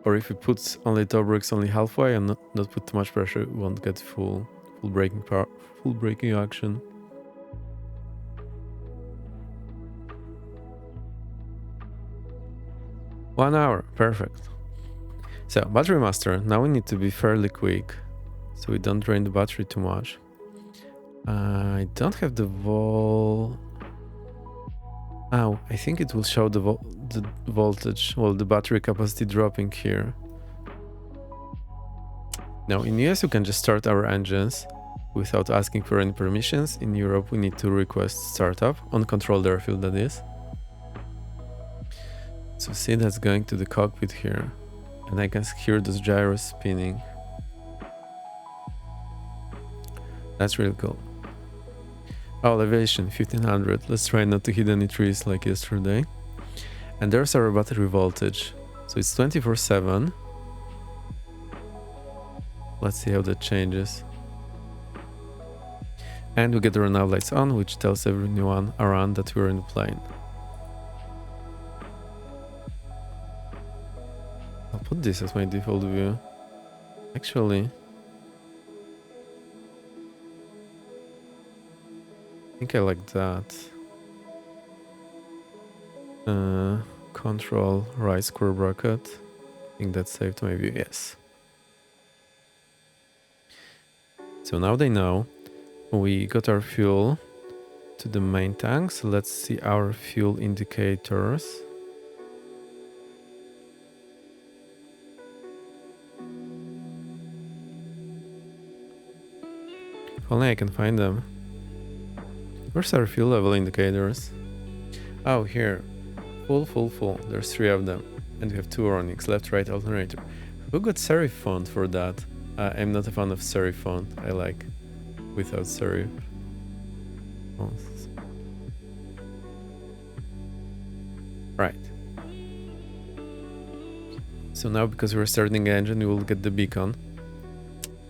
Or if you put only toe brakes only halfway and not put too much pressure, you won't get full braking power, full braking action. One hour, perfect. So battery master, now we need to be fairly quick so we don't drain the battery too much. I don't have the vol. Oh, I think it will show the voltage, well, the battery capacity dropping here. Now in US you can just start our engines without asking for any permissions. In Europe we need to request startup on controlled airfield, that is. So see, that's going to the cockpit here, and I can hear those gyros spinning. That's really cool. Oh, elevation 1500. Let's try not to hit any trees like yesterday. And there's our battery voltage. So it's 24/7. Let's see how that changes. And we get the nav lights on, which tells everyone around that we're in the plane. I'll put this as my default view. Actually, I think I like that. Control right square bracket. I think that saved my view, yes. So now they know. We got our fuel to the main tank, so let's see our fuel indicators. If only I can find them. Where's our fuel level indicators? Oh, here. Full. There's 3 of them. And we have 2 Ronix, left, right alternator. Who got serif font for that? I'm not a fan of serif font. I like without serif. Right. So now, because we're starting the engine, we will get the beacon.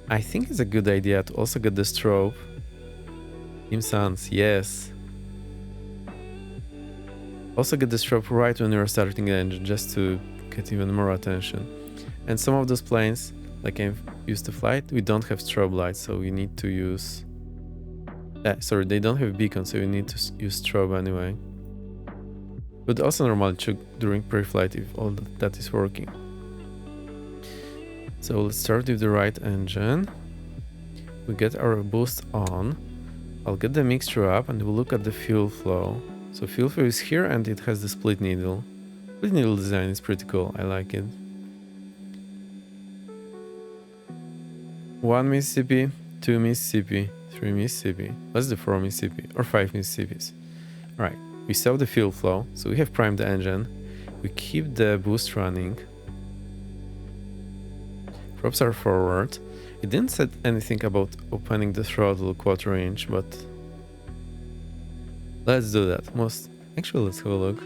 I think it's a good idea to also get the strobe. Team Sans, yes. Also get the strobe right when you're starting the engine, just to get even more attention. And some of those planes, like I'm used to flight, we don't have strobe lights, so we need to use... sorry, they don't have beacon, so you need to use strobe anyway. But also normally check during pre-flight if all that is working. So let's start with the right engine. We get our boost on. I'll get the mixture up and we'll look at the fuel flow. So fuel flow is here and it has the split needle. Split needle design is pretty cool, I like it. 1 Mississippi, 2 Mississippi, 3 Mississippi. Let's do 4 Mississippi or 5 Mississippis. Alright, we saw the fuel flow, so we have primed the engine. We keep the boost running. Props are forward. It didn't say anything about opening the throttle quarter inch, but let's do that. Actually, let's have a look.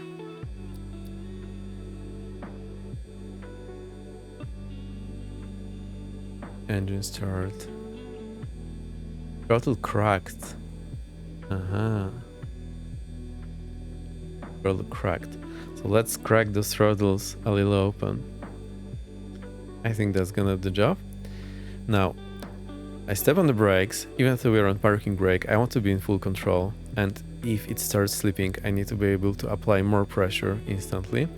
Engine start. Throttle cracked. Throttle cracked. So let's crack the throttles a little open. I think that's gonna do the job. Now, I step on the brakes. Even though we're on parking brake, I want to be in full control. And if it starts slipping, I need to be able to apply more pressure instantly.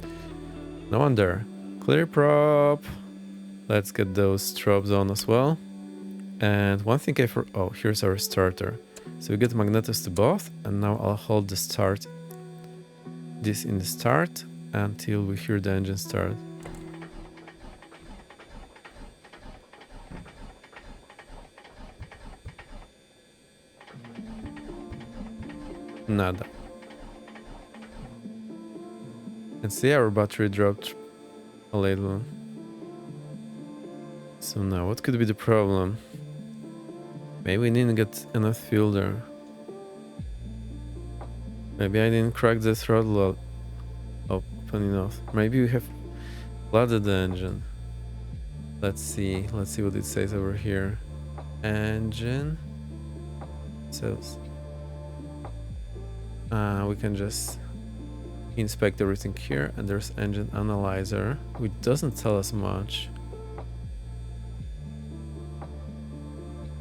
No one there. Clear prop. Let's get those strobes on as well. And one thing oh, here's our starter. So we get magnetos to both, and now I'll hold the start, this in the start, until we hear the engine start. Nada. And see, our battery dropped a little. So now, what could be the problem? Maybe we didn't get enough fuel there. Maybe I didn't crack the throttle open enough. Maybe we have flooded the engine. Let's see what it says over here. Engine. So we can just inspect everything here, and there's engine analyzer, which doesn't tell us much.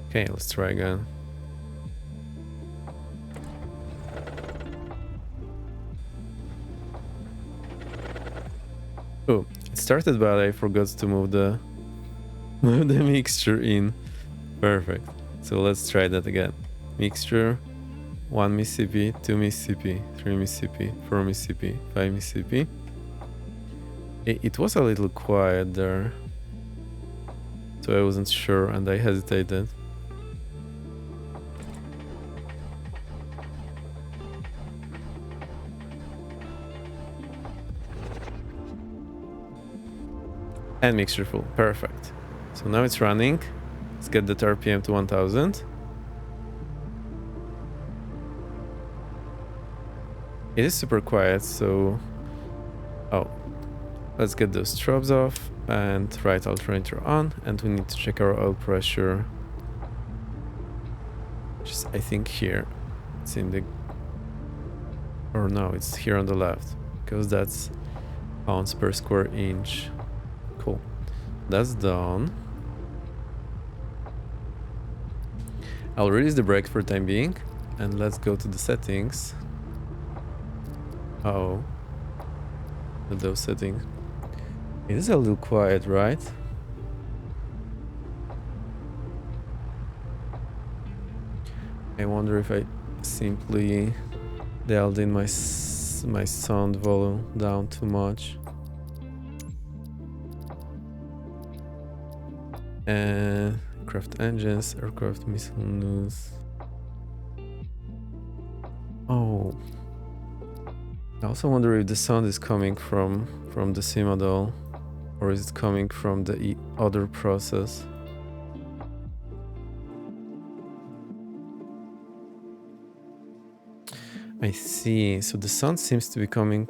Okay, let's try again. Oh, it started, but I forgot to move the mixture in. Perfect. So let's try that again. Mixture, 1 Mississippi, 2 Mississippi, 3 Mississippi, 4 Mississippi, 5 Mississippi. It was a little quiet there, so I wasn't sure and I hesitated. And mixture full. Perfect. So now it's running. Let's get the RPM to 1000. It is super quiet, so... Oh. Let's get those strobes off and right alternator on, and we need to check our oil pressure. Which is, I think, here. It's in the... Or no, it's here on the left, because that's pounds per square inch. Cool. That's done. I'll release the brake for time being, and let's go to the settings. Oh. With those settings. It is a little quiet, right? I wonder if I simply dialed in my sound volume down too much. Aircraft engines, aircraft missile news. Oh. I also wonder if the sound is coming from the Simadol, or is it coming from the other process? I see. So the sound seems to be coming...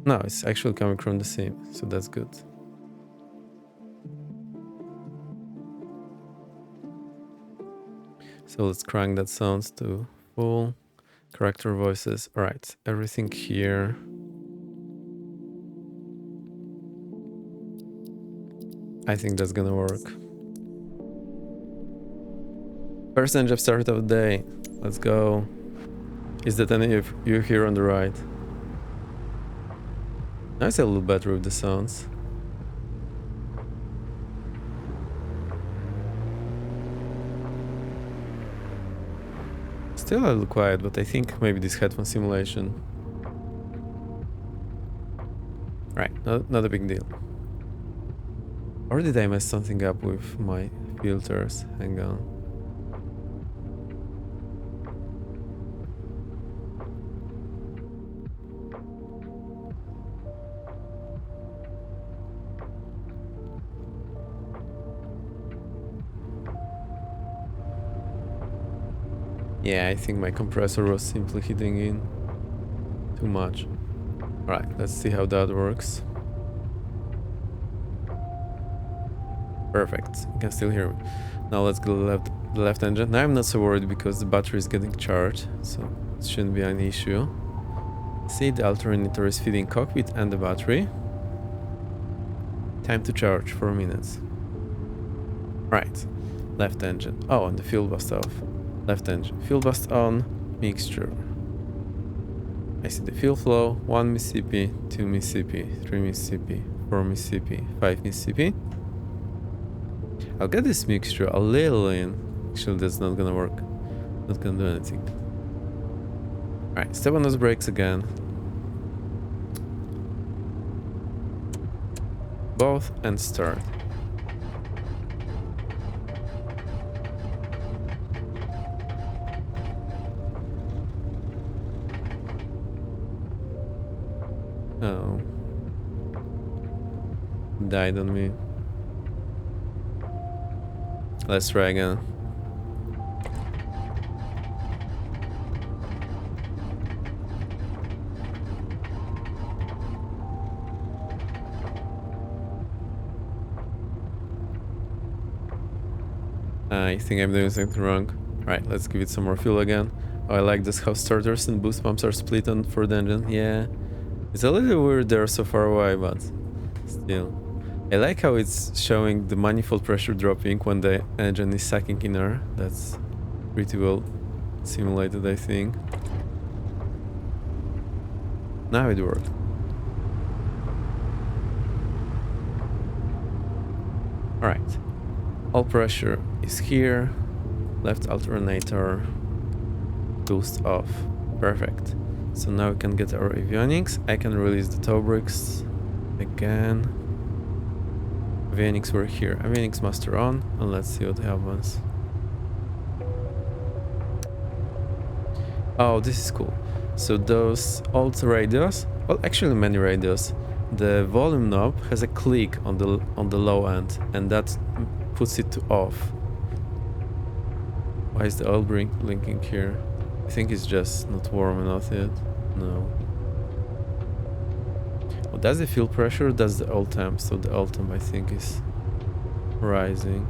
No, it's actually coming from the sim, so that's good. So let's crank that sound to full. Character voices. Alright, everything here. I think that's gonna work. First engine start of the day. Let's go. Is that any of you here on the right? Now it's a little better with the sounds. Still a little quiet, but I think maybe this headphone simulation. Right, not a big deal. Or did I mess something up with my filters? Hang on. Yeah, I think my compressor was simply hitting in too much. Alright, let's see how that works. Perfect, you can still hear me. Now let's go the left engine. Now I'm not so worried because the battery is getting charged, so it shouldn't be an issue. See, the alternator is feeding cockpit and the battery. Time to charge, 4 minutes. Right, left engine. Oh, and the fuel bust off. Left engine, fuel bust on, mixture. I see the fuel flow, 1 Mississippi, 2 Mississippi, 3 Mississippi, 4 Mississippi, 5 Mississippi. I'll get this mixture a little in. Actually, that's not gonna work. Not gonna do anything. Alright, step on those brakes again. Both and start. Oh. Died on me. Let's try again. I think I'm doing something wrong. Right, let's give it some more fuel again. Oh, I like this how starters and boost pumps are split on for the engine. Yeah, it's a little weird they're so far away, but still. I like how it's showing the manifold pressure dropping when the engine is sucking in air. That's pretty well simulated, I think. Now it worked. Alright. All pressure is here. Left alternator. Boost off. Perfect. So now we can get our avionics. I can release the tow brakes again. Avionics were here. Avionics master on, and let's see what happens. Oh, this is cool. So those old radios, well, actually many radios, the volume knob has a click on the low end, and that puts it to off. Why is the oil blinking here? I think it's just not warm enough yet. No. Oh, that's the fuel pressure, that's the oil temp, so the oil temp I think is rising.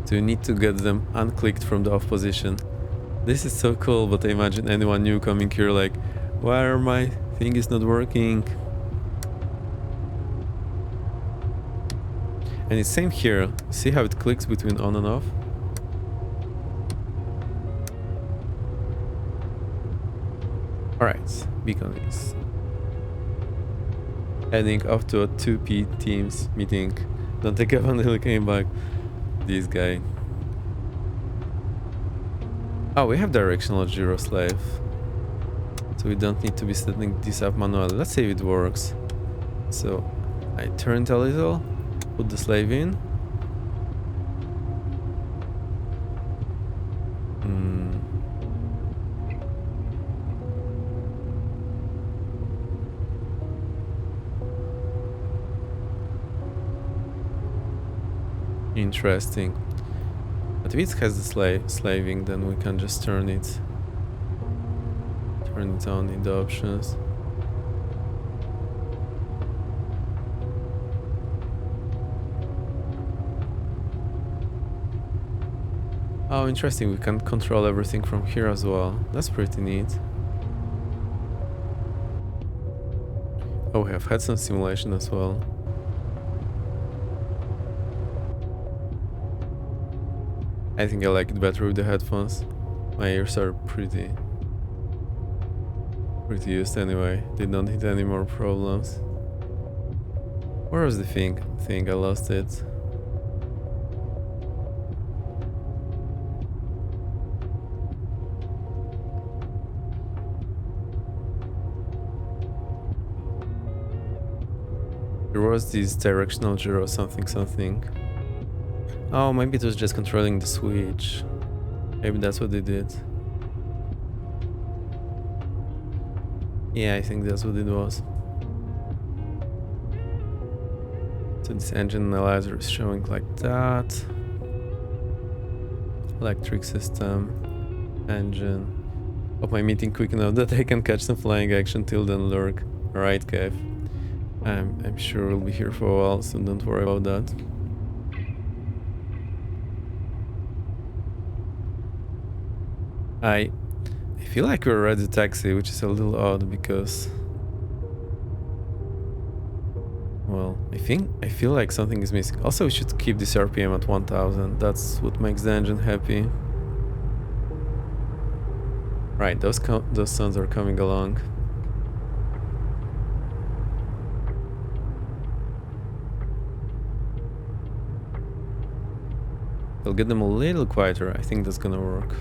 So you need to get them unclicked from the off position. This is so cool, but I imagine anyone new coming here like, why are my thing is not working? And it's same here. See how it clicks between on and off? Alright, beacon is heading off to a 2P Teams meeting. Don't take up until he came back. This guy. Oh, we have directional gyro slave. So we don't need to be setting this up manually. Let's see if it works. So I turned a little, put the slave in. Interesting. But if it has the slaving, then we can just turn it on in the options. Oh, interesting. We can control everything from here as well. That's pretty neat. Oh, we have had some simulation as well. I think I like it better with the headphones. My ears are pretty used anyway. Did not hit any more problems. Where was the thing? I lost it. There was this directional gyro something. Oh, maybe it was just controlling the switch. Maybe that's what they did. Yeah, I think that's what it was. So this engine analyzer is showing like that. electric system, engine. Hope my meeting quick enough that I can catch some flying action till then, lurk. Alright, Kev. I'm sure we'll be here for a while, so don't worry about that. I feel like we're at the taxi, which is a little odd because, well, I feel like something is missing. Also, we should keep this RPM at 1000. That's what makes the engine happy. Right, those sounds are coming along. I'll get them a little quieter. I think that's gonna work.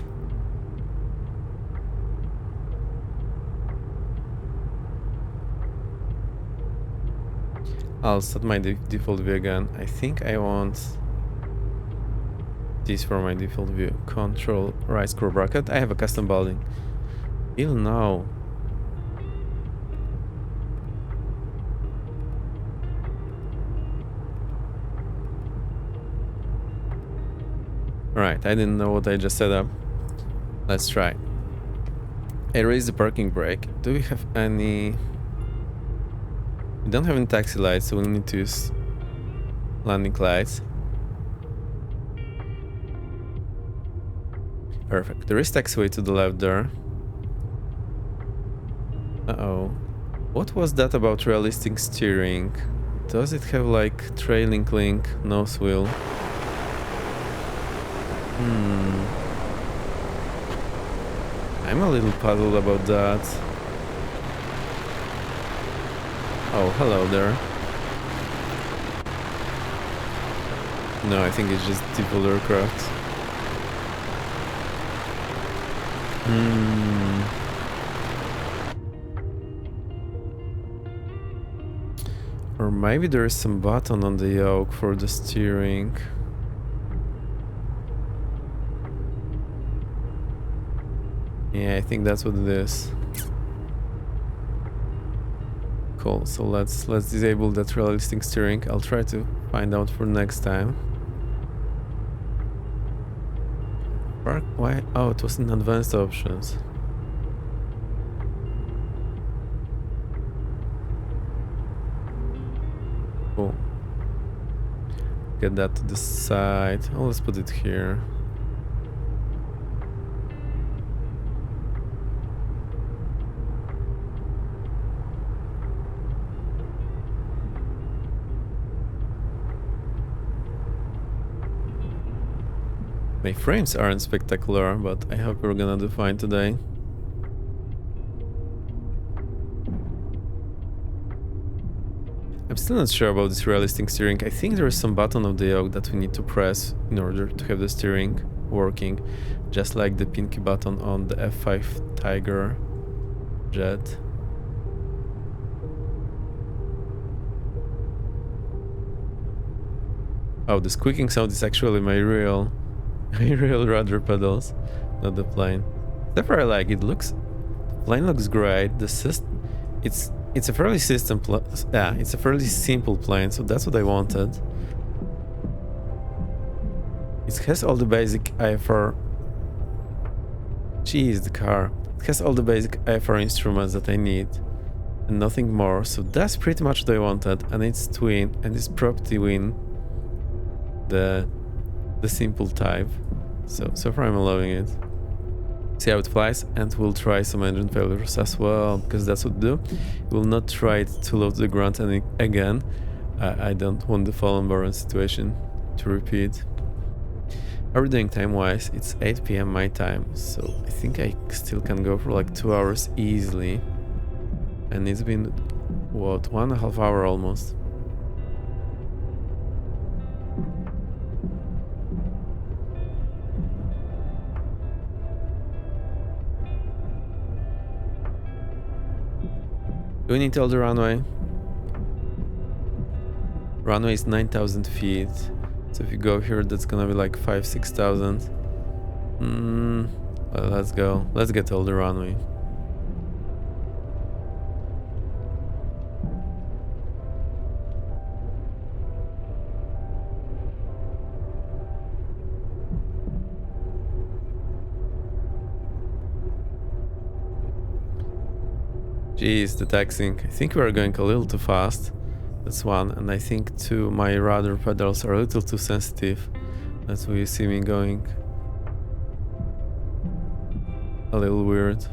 I'll set my default view again. I think I want this for my default view. Control right scroll bracket. I have a custom building. Till now. Right, I didn't know what I just set up. Let's try. I raised the parking brake. Do we have any... We don't have any taxi lights, so we'll need to use landing lights. Perfect. There is taxiway to the left there. Uh-oh. What was that about realistic steering? Does it have like trailing link, nose wheel? I'm a little puzzled about that. Oh, hello there. No, I think it's just default aircraft. Or maybe there is some button on the yoke for the steering. Yeah, I think that's what it is. Cool, so let's disable that realistic steering. I'll try to find out for next time. Park, why? Oh, it was in advanced options. Cool. Get that to the side. Oh, let's put it here. My frames aren't spectacular, but I hope we're gonna do fine today. I'm still not sure about this realistic steering. I think there is some button of the yoke that we need to press in order to have the steering working, just like the pinky button on the F5 Tiger jet. Oh, the squeaking sound is actually my real rudder pedals, not the plane. Therefore, I like it. The plane looks great. It's a fairly it's a fairly simple plane, so that's what I wanted. It has all the basic IFR. Jeez, the car. It has all the basic IFR instruments that I need, and nothing more. So that's pretty much what I wanted, and it's twin, and it's property win. The simple type. So far I'm loving it. See how it flies, and we'll try some engine failures as well, because that's what we do. We'll not try it too low to the ground again. I don't want the fallen baron situation to repeat. How are we doing time wise? It's 8 PM my time, so I think I still can go for like 2 hours easily. And it's been, what, 1.5 hours almost. Do we need to hold the runway? Runway is 9,000 feet. So if you go here, that's gonna be like 5,000-6,000. Well, let's go. Let's get all the runway. Jeez, the taxing. I think we are going a little too fast. That's one. And I think two, my rudder pedals are a little too sensitive. That's why you see me going a little weird.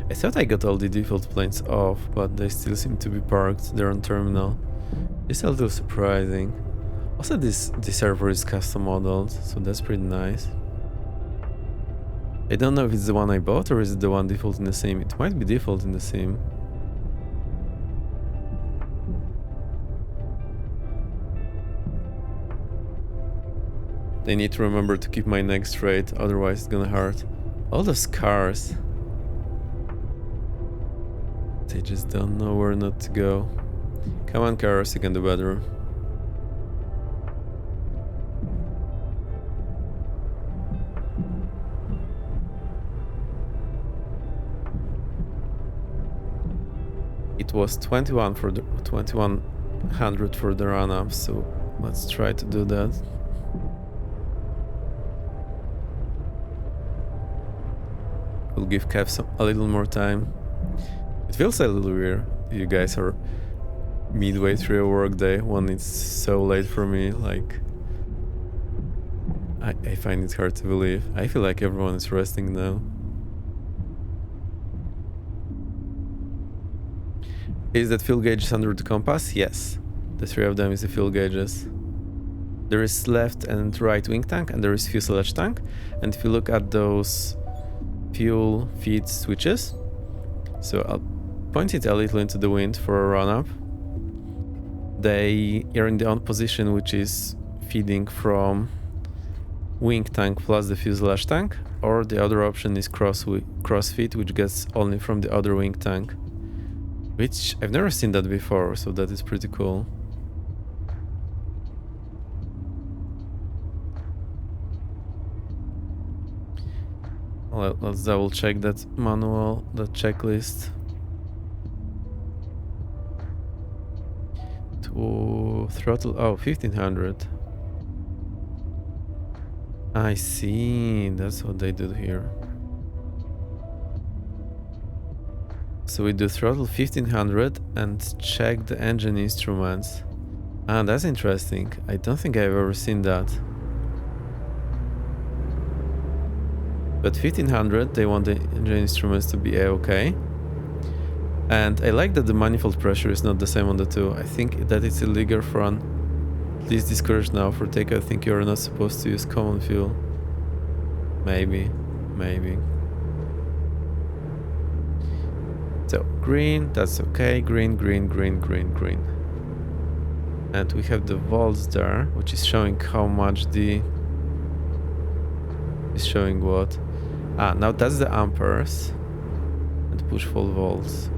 I thought I got all the default planes off, but they still seem to be parked there on terminal. It's a little surprising. Also, this server is custom modeled, so that's pretty nice. I don't know if it's the one I bought or is it the one default in the sim. It might be default in the sim. I need to remember to keep my neck straight, otherwise it's gonna hurt. All those cars. They just don't know where not to go. Come on, cars, you can do better. It was 21 for the 2100 for the run-up, so let's try to do that. We'll give Kev a little more time. It feels a little weird. You guys are midway through a workday when it's so late for me. Like, I find it hard to believe. I feel like everyone is resting now. Is that fuel gauges under the compass? Yes. The three of them is the fuel gauges. There is left and right wing tank and there is fuselage tank. And if you look at those fuel feed switches, so I'll point it a little into the wind for a run-up. They are in the on position, which is feeding from wing tank plus the fuselage tank, or the other option is cross feed, which gets only from the other wing tank. Which I've never seen that before, so that is pretty cool. Let's double check that manual, that checklist. To throttle, oh, 1500. I see, that's what they do here. So we do throttle 1500 and check the engine instruments. Ah, that's interesting. I don't think I've ever seen that. But 1500, they want the engine instruments to be A-OK. And I like that the manifold pressure is not the same on the two. I think that it's illegal for please discourage now for take. I think you're not supposed to use common fuel. Maybe. So, green, that's okay. Green. And we have the volts there, which is showing how much the... is showing what? Ah, now that's the amperes. And push full volts.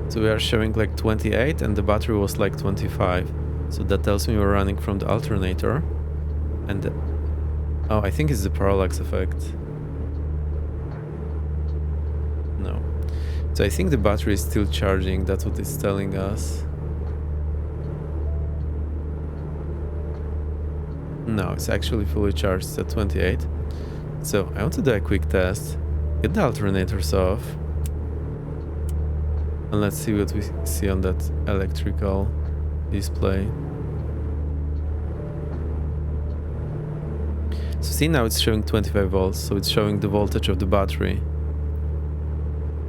So we are showing like 28 and the battery was like 25. So that tells me we're running from the alternator. And oh, I think it's the parallax effect. No. So I think the battery is still charging, that's what it's telling us. No, it's actually fully charged, it's at 28. So I want to do a quick test. Get the alternators off. And let's see what we see on that electrical display. So see, now it's showing 25 volts, so it's showing the voltage of the battery.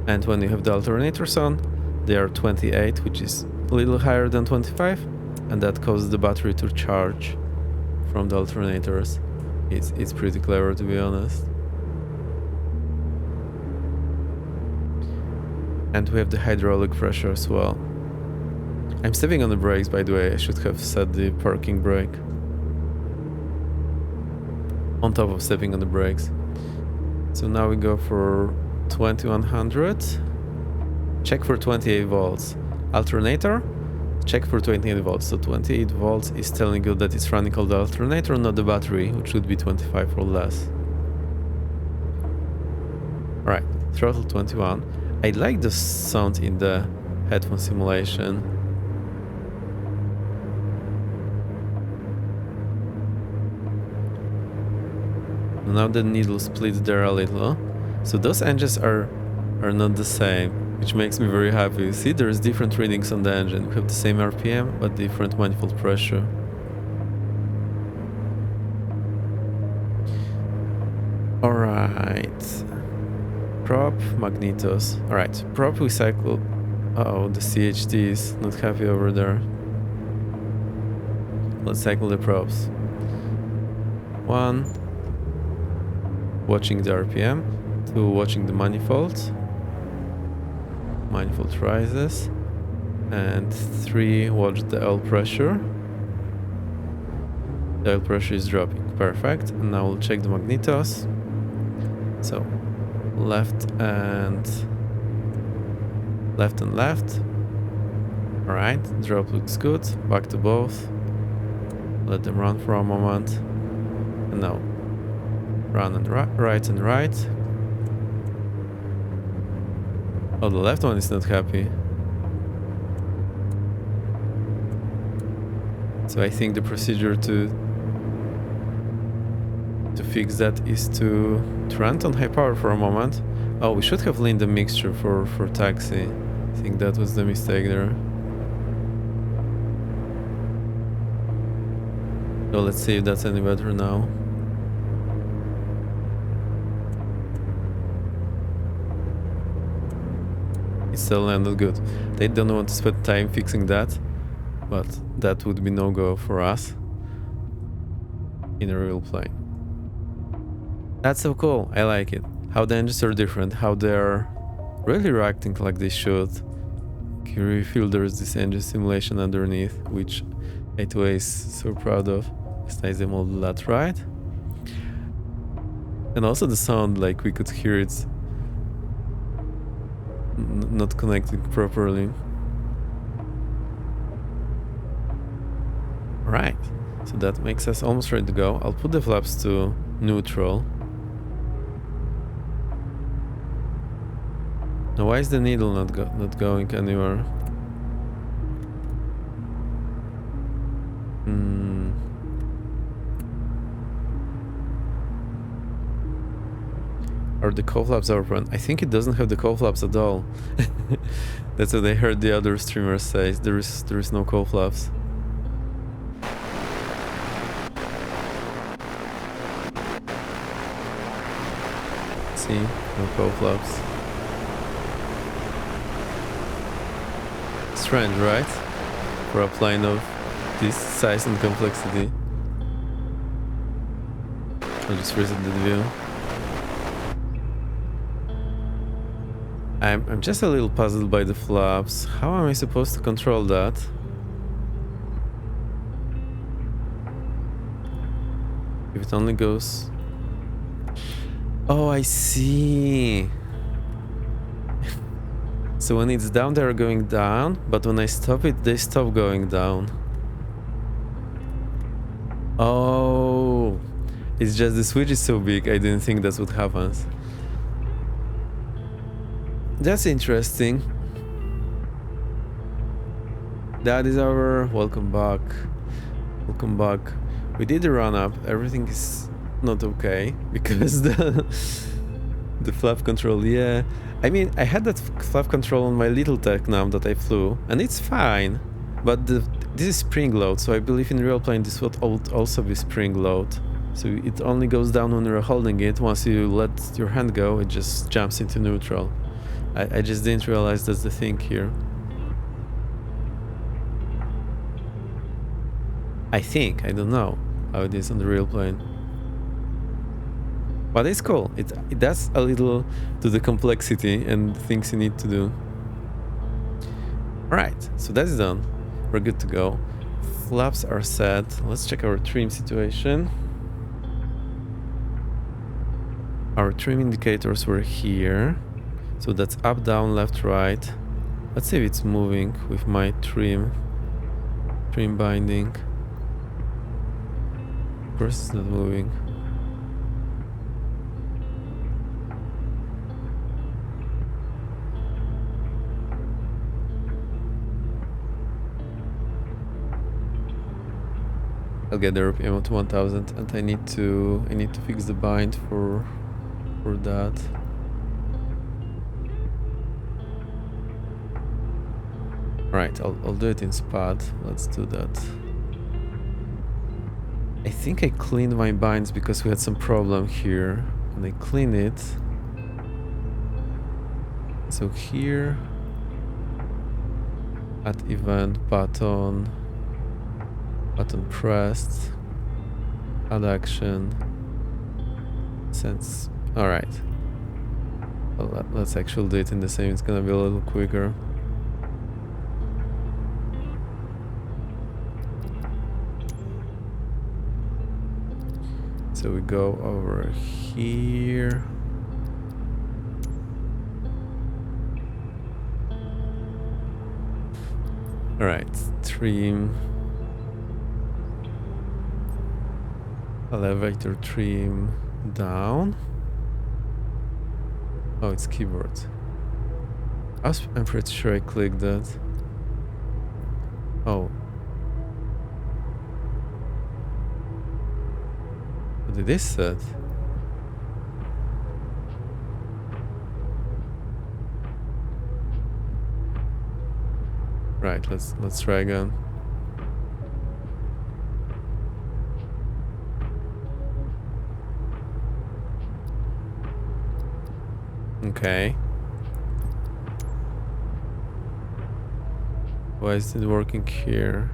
And when you have the alternators on, they are 28, which is a little higher than 25, and that causes the battery to charge from the alternators. It's pretty clever, to be honest. And we have the hydraulic pressure as well. I'm stepping on the brakes, by the way. I should have set the parking brake on top of stepping on the brakes. So now we go for 2100. Check for 28 volts. Alternator, check for 28 volts. So 28 volts is telling you that it's running on the alternator, not the battery, which should be 25 or less. Alright, throttle 21. I like the sound in the headphone simulation. Now the needle split there a little. So those engines are not the same, which makes me very happy. See, there's different readings on the engine. We have the same RPM, but different manifold pressure. Alright. Prop, magnetos. Alright, prop we cycle. Uh-oh, the CHD is not happy over there. Let's cycle the props. 1. Watching the RPM. 2. Watching the manifold. Manifold rises. And 3. Watch the oil pressure. The oil pressure is dropping. Perfect. And now we'll check the magnetos. So, left and left. Alright, drop looks good. Back to both. Let them run for a moment. And now, run and right and right. Oh, the left one is not happy. So I think the procedure to fix that is to run it on high power for a moment. Oh, we should have leaned the mixture for taxi. I think that was the mistake there. So let's see if that's any better now. It still landed good. They don't want to spend time fixing that, but that would be no-go for us in a real plane. That's so cool. I like it. How the engines are different, how they're really reacting like they should. You really feel there's this engine simulation underneath, which A2A is so proud of. It's nice they molded that right. And also the sound, like we could hear it not connecting properly. Right, so that makes us almost ready to go. I'll put the flaps to neutral. Now why is the needle not going anywhere? Are the cowl flaps open? I think it doesn't have the cowl flaps at all. That's what I heard the other streamers say. There is no cowl flaps. See, no cowl flaps. Strange, right? For a plane of this size and complexity. I'll just reset the view. I'm just a little puzzled by the flaps. How am I supposed to control that? If it only goes... Oh, I see. So when it's down, they're going down, but when I stop it, they stop going down. Oh, it's just the switch is so big, I didn't think that's what happens. That's interesting. That is our... Welcome back. Welcome back. We did the run up, everything is not okay, because the flap control, yeah. I mean, I had that flap control on my little Tecnam that I flew, and it's fine. But this is spring load, so I believe in real plane this would also be spring load. So it only goes down when you're holding it. Once you let your hand go, it just jumps into neutral. I just didn't realize that's the thing here. I think, I don't know how it is on the real plane. But it's cool. It does a little to the complexity and things you need to do. Alright, so that's done. We're good to go. Flaps are set. Let's check our trim situation. Our trim indicators were here. So that's up, down, left, right. Let's see if it's moving with my trim binding. Of course it's not moving. I'll get the RPM to 1000, and I need to fix the bind for that. Right, I'll do it in SPAD. Let's do that. I think I cleaned my binds because we had some problem here, and I clean it. So here, add event button pressed, add action, sense. All right. Well, let's actually do it in the same. It's gonna be a little quicker. So we go over here. All right, trim. Elevator trim down. Oh, it's keyboard. I'm pretty sure I clicked that. Oh. What did this set? Right, let's try again. Okay. Why is it working here?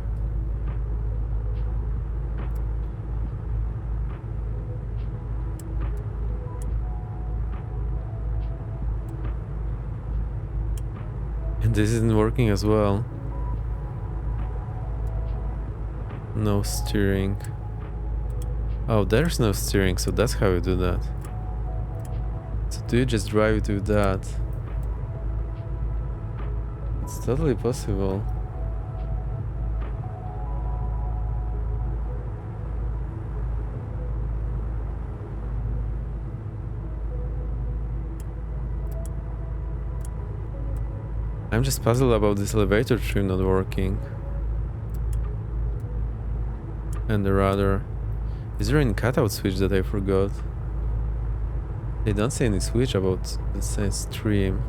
And this isn't working as well. No steering. Oh, there's no steering, so that's how you do that. So do you just drive it with that? It's totally possible. I'm just puzzled about this elevator trim not working. And the rudder. Is there any cutout switch that I forgot? They don't say any switch about the sense trim.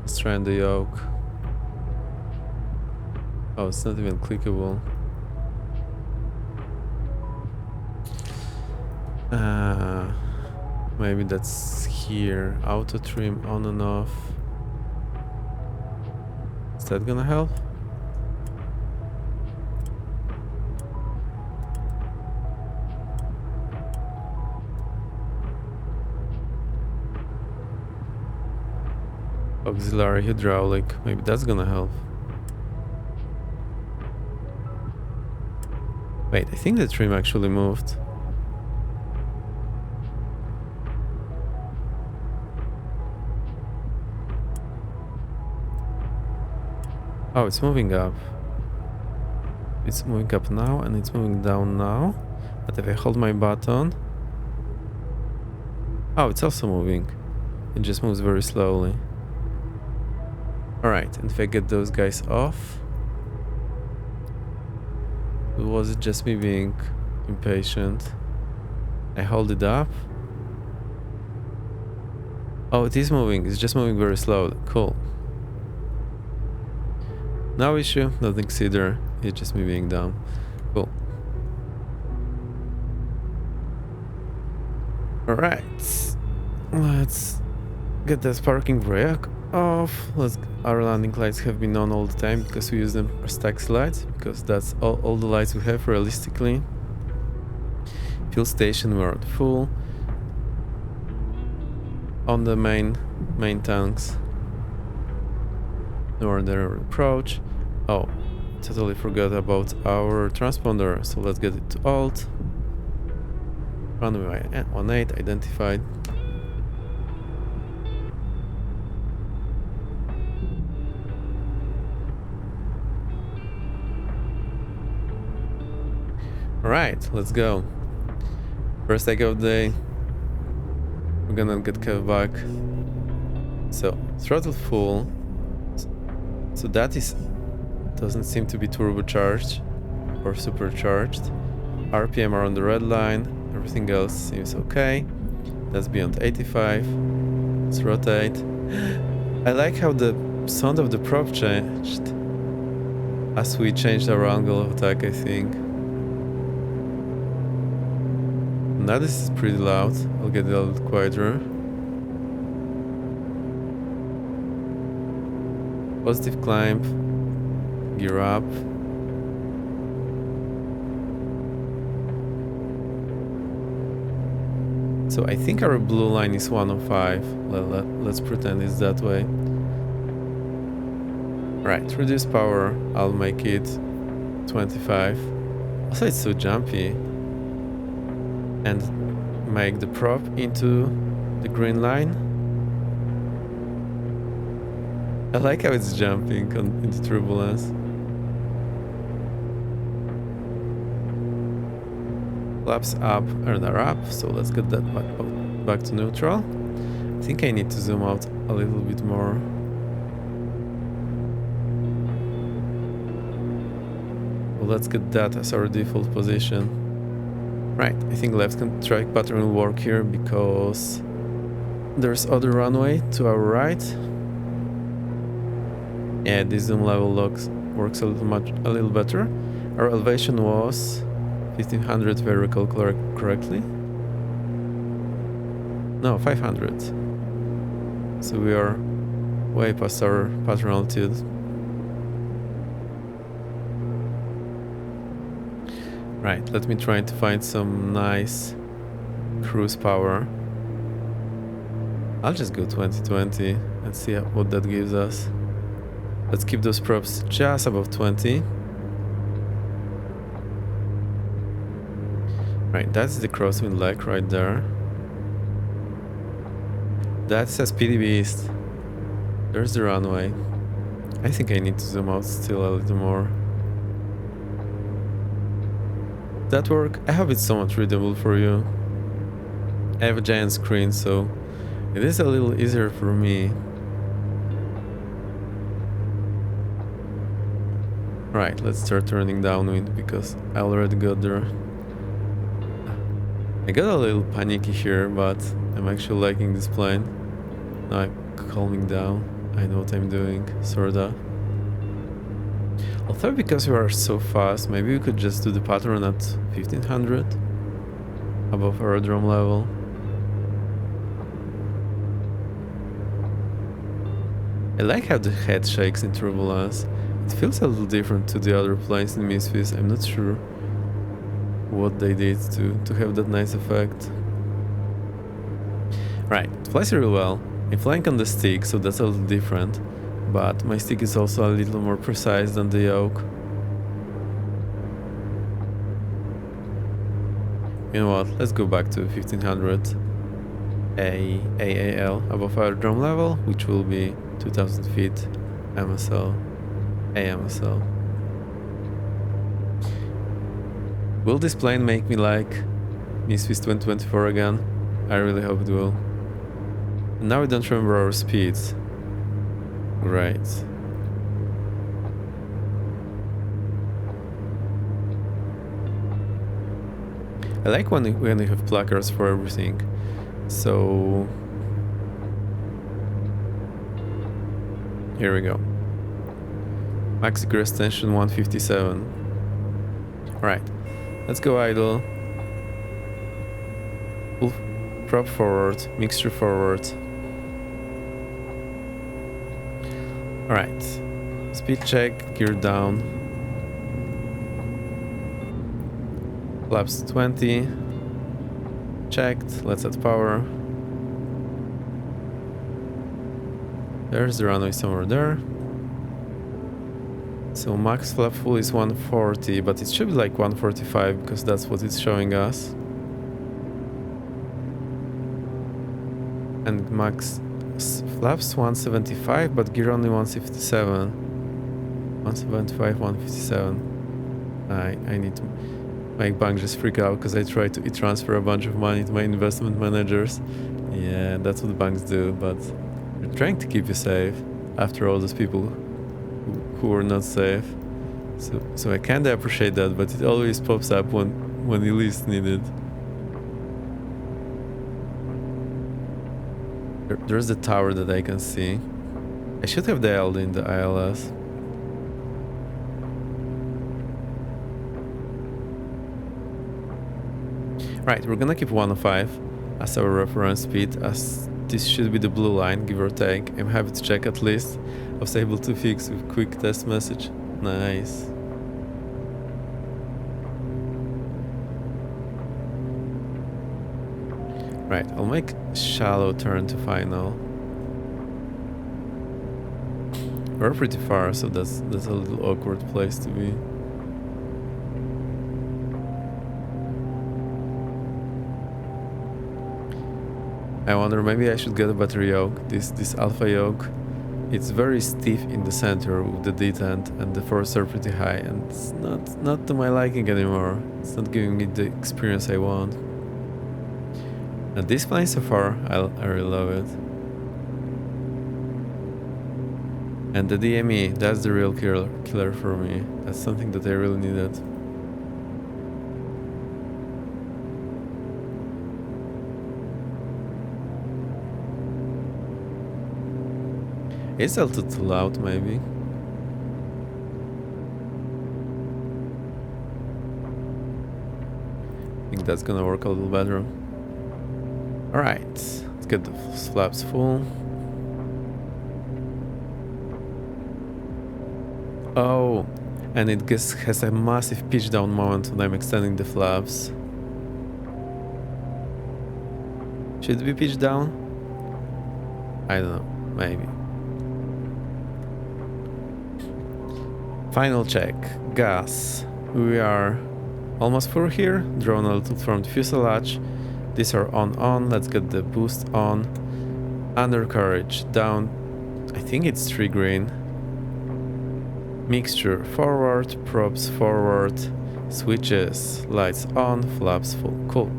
Let's try on the yoke. Oh, it's not even clickable. Maybe that's here. Auto trim on and off. Is that gonna help? Auxiliary hydraulic. Maybe that's gonna help. Wait, I think the trim actually moved. Oh, it's moving up. It's moving up now and it's moving down now. But if I hold my button... Oh, it's also moving. It just moves very slowly. Alright, and if I get those guys off... Was it just me being impatient? I hold it up. Oh, it is moving. It's just moving very slowly. Cool. No issue. Nothing to see there. It's just me being dumb. Cool. Alright. Let's get this parking brake off. Our landing lights have been on all the time because we use them as taxi lights, because that's all the lights we have realistically. Fuel station, we're at full. On the main tanks. Northern approach. Oh, totally forgot about our transponder, so let's get it to alt. Runway 18 identified. Alright, let's go. First take of the day. We're gonna get Kev back. So, throttle full. So that doesn't seem to be turbocharged or supercharged. RPM are on the red line. Everything else seems okay. That's beyond 85. Let's rotate. I like how the sound of the prop changed as we changed our angle of attack, I think. Now this is pretty loud. I'll get it a little quieter. Positive climb. Gear up. So I think our blue line is 105. Let's pretend it's that way. Right, reduce power. I'll make it 25. Also, it's so jumpy. And make the prop into the green line. I like how it's jumping into turbulence. Flaps up and are up, so let's get that back to neutral. I think I need to zoom out a little bit more. Well, let's get that as our default position. Right, I think left track pattern will work here because there's other runway to our right. Yeah, this zoom level works a little better. Our elevation was 1500 if I recall correctly. No, 500. So we are way past our pattern altitude. Right, let me try to find some nice cruise power. I'll just go 2020 and see what that gives us. Let's keep those props just above 20. Right, that's the crosswind leg right there. That's a speedy beast. There's the runway. I think I need to zoom out still a little more. That work? I hope it's somewhat readable for you. I have a giant screen, so it is a little easier for me. Right, let's start turning downwind because I already got there. I got a little panicky here, but I'm actually liking this plane. Now I'm calming down. I know what I'm doing, sorta. Although because we are so fast, maybe we could just do the pattern at 1500 above aerodrome level. I like how the head shakes in turbulence. It feels a little different to the other planes in Misfits. I'm not sure what they did to have that nice effect. Right, it flies really well. I'm flying on the stick, so that's a little different. But my stick is also a little more precise than the yoke. You know what, let's go back to 1500 AAL above aerodrome level, which will be 2000 feet MSL, AMSL. Will this plane make me like Misfits 2024 again? I really hope it will. And now we don't remember our speeds. Great. I like when you have placards for everything. So here we go. Max egress tension 157. Alright, let's go idle. Full prop forward, mixture forward. Alright, speed check, gear down. Flaps 20. Checked, let's add power. There's the runway somewhere there. So max flap full is 140, but it should be like 145 because that's what it's showing us. And max flaps 175, but gear only 157. 175, 157. I need to make bank just freak out because I try to transfer a bunch of money to my investment managers. Yeah, that's what banks do, but they're trying to keep you safe after all those people who who are not safe. So I kinda appreciate that, but it always pops up when you least need it. There's the tower that I can see. I should have dialed in the ILS. Right, we're gonna keep 105 as our reference speed, as this should be the blue line, give or take. I'm happy to check at least. I was able to fix with quick test message. Nice. Right, I'll make shallow turn to final. We're pretty far, so that's a little awkward place to be. I wonder, maybe I should get a better yoke. This alpha yoke, it's very stiff in the center with the detent, and the forces are pretty high, and it's not to my liking anymore. It's not giving me the experience I want. And this plane so far, I really love it. And the DME, that's the real killer for me. That's something that I really needed. Is a little too loud, maybe? I think that's gonna work a little better. Alright, let's get the flaps full. Oh, and it has a massive pitch down moment when I'm extending the flaps. Should it be pitched down? I don't know, maybe. Final check. Gas. We are almost full here. Drawn a little from the fuselage. These are on. Let's get the boost on. Undercarriage down. I think it's 3 green. Mixture forward. Props forward. Switches. Lights on. Flaps full. Cool.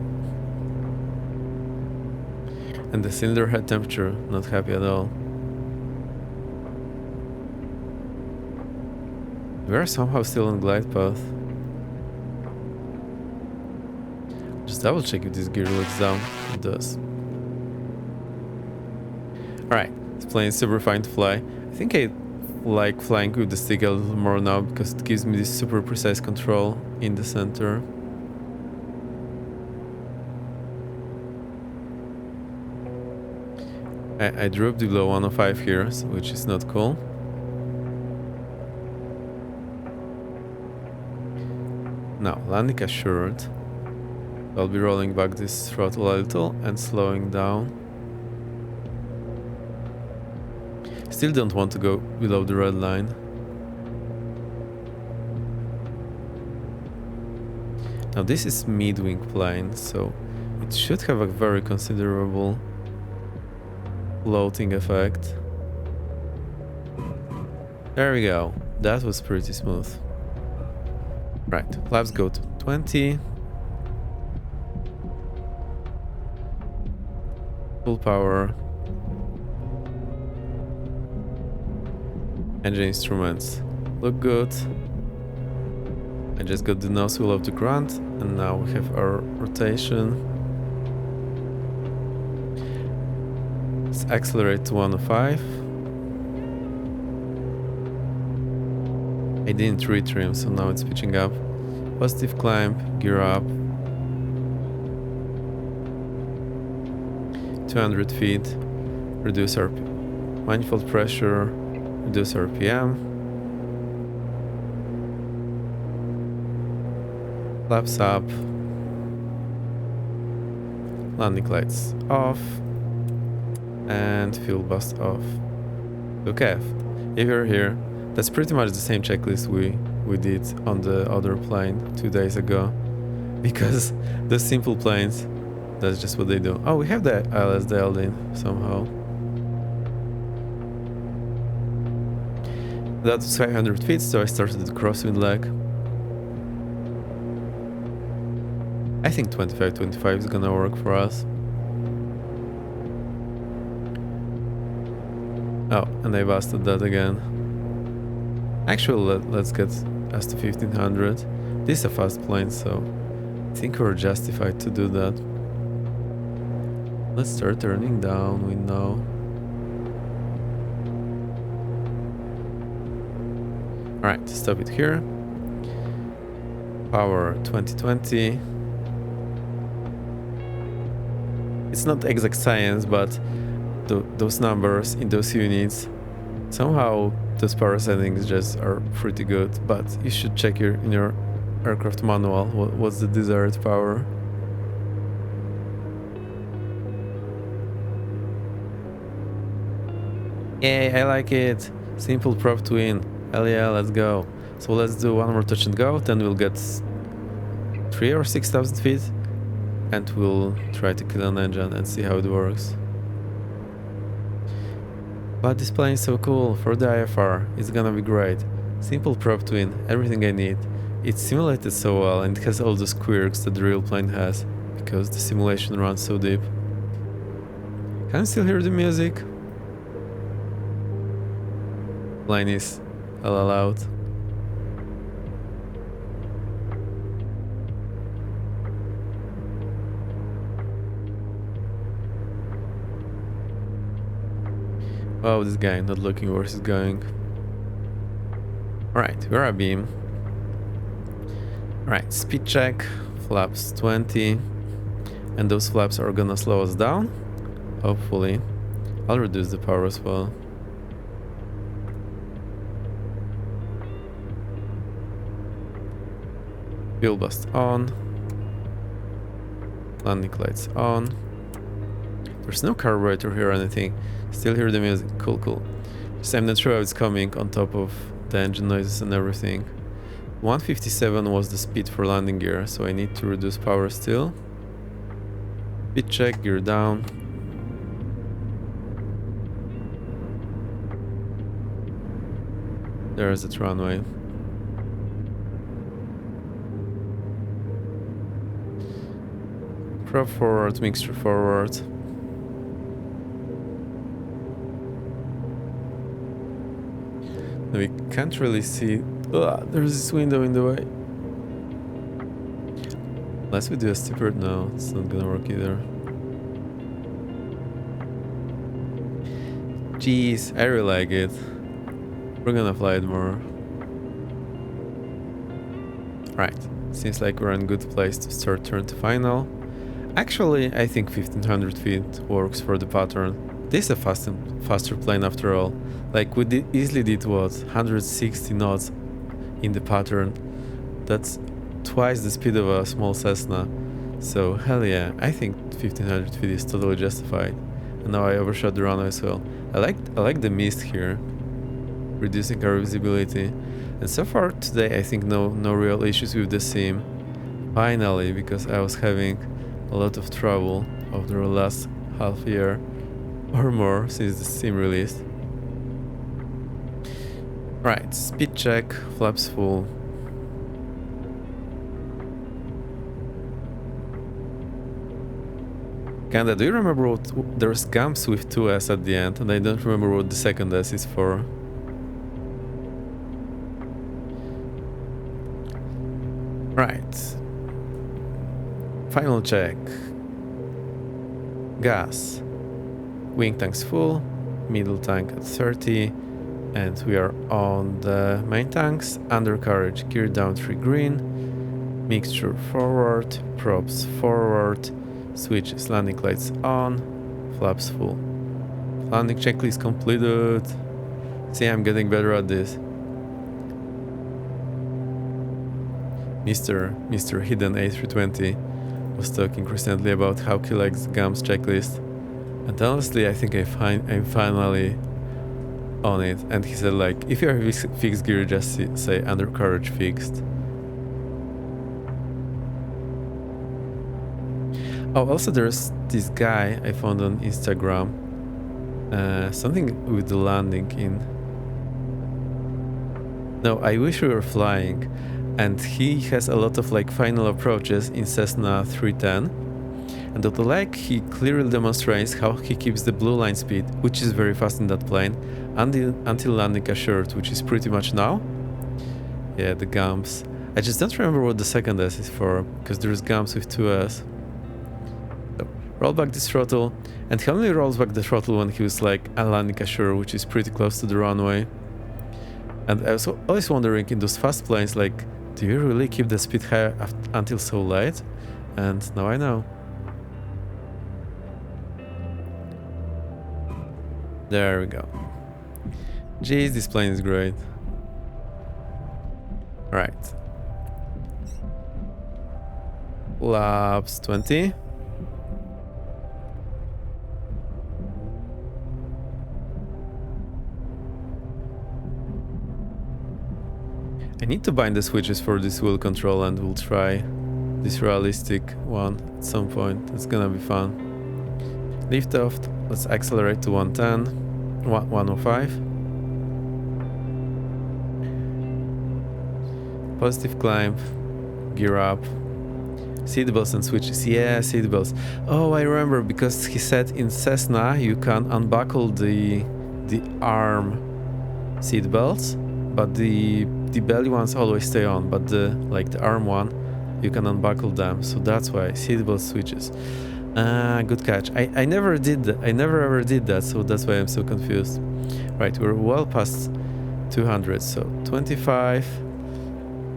And the cylinder head temperature, not happy at all. We are somehow still on glide path. Just double check if this gear looks down. It does. Alright, this plane is super fine to fly. I think I like flying with the stick a little more now because it gives me this super precise control in the center. I dropped below 105 here, which is not cool. Now, landing assured. I'll be rolling back this throttle a little and slowing down. Still don't want to go below the red line. Now this is mid-wing plane, so it should have a very considerable floating effect. There we go. That was pretty smooth. Right, flaps go to 20. Full power. Engine instruments look good. I just got the nose wheel of the ground, and now we have our rotation. Let's accelerate to 105. I didn't retrim, so now it's pitching up. Positive climb, gear up. 200 feet. Reduce our manifold pressure. Reduce RPM. Flaps up. Landing lights off. And fuel bust off. Okay, if you're here, that's pretty much the same checklist we did on the other plane 2 days ago. Because the simple planes, that's just what they do. Oh, we have the ILS dialed in somehow. That's 500 feet, so I started the crosswind leg. I think 25 is gonna work for us. Oh, and I busted that again. Actually, let's get us to 1500. This is a fast plane, so I think we're justified to do that. Let's start turning down, we know. Alright, stop it here. Power 2020. It's not exact science, but those numbers in those units, somehow those power settings just are pretty good. But you should check in your aircraft manual what's the desired power. Yay, I like it. Simple prop twin. Hell yeah, let's go. So let's do one more touch and go, then we'll get 3,000 or 6,000 feet and we'll try to kill an engine and see how it works. But this plane is so cool. For the IFR, it's gonna be great. Simple prop twin, everything I need. It's simulated so well and it has all those quirks that the real plane has, because the simulation runs so deep. Can you still hear the music? Plane is hella loud. Oh, this guy not looking where he's going. Alright, we're abeam. Alright, speed check, flaps 20. And those flaps are gonna slow us down. Hopefully. I'll reduce the power as well. Fuel bust on. Landing lights on. There's no carburetor here or anything. Still hear the music. Cool, cool. Just I'm not sure how it's coming on top of the engine noises and everything. 157 was the speed for landing gear, so I need to reduce power still. Speed check, gear down. There's the runway. Prop forward, mixture forward. We can't really see. There's this window in the way. Unless we do a steeper, no, it's not gonna work either. Jeez, I really like it. We're gonna fly it more. Right, seems like we're in a good place to start turn to final. Actually, I think 1500 feet works for the pattern. This is a faster plane after all. Like we easily did what, 160 knots in the pattern. That's twice the speed of a small Cessna. So hell yeah, I think 1500 feet is totally justified. And now I overshot the runway as well. I like the mist here, reducing our visibility. And so far today I think no real issues with the sim. Finally, because I was having a lot of trouble over the last half year or more since the sim released. Right, speed check, flaps full. Kanda, do you remember what there's GAMS with 2S at the end, and I don't remember what the second S is for. Right. Final check. Gas. Wing tanks full, middle tank at 30, and we are on the main tanks. Undercarriage, gear down 3 green, mixture forward, props forward, switches, landing lights on, flaps full. Landing checklist completed. See, I'm getting better at this. Mr. Hidden A320 was talking recently about how he likes GAMS checklist. And honestly, I think I'm finally on it. And he said, like, if you have fixed gear, just say undercarriage fixed. Oh, also there's this guy I found on Instagram. Something with the landing in. No, I wish we were flying. And he has a lot of like final approaches in Cessna 310. And what I like, he clearly demonstrates how he keeps the blue line speed, which is very fast in that plane, until landing assured, which is pretty much now. Yeah, the gumps. I just don't remember what the second S is for, because there's gumps with 2S. So, roll back this throttle, and he only rolls back the throttle when he was like landing assured, which is pretty close to the runway. And I was always wondering in those fast planes, like, do you really keep the speed high until so late? And now I know. There we go. Jeez, this plane is great. Right. Laps 20. I need to bind the switches for this wheel control, and we'll try this realistic one at some point. It's gonna be fun. Lift off. Let's accelerate to 110. 105. Positive climb. Gear up. Seat belts and switches. Yeah, seat belts. Oh, I remember, because he said in Cessna you can unbuckle the arm seat belts, but the belly ones always stay on, but the arm one, you can unbuckle them. So that's why seat belt switches. Good catch. I never did that. I never ever did that, so that's why I'm so confused. Right, we're well past 200, so 25.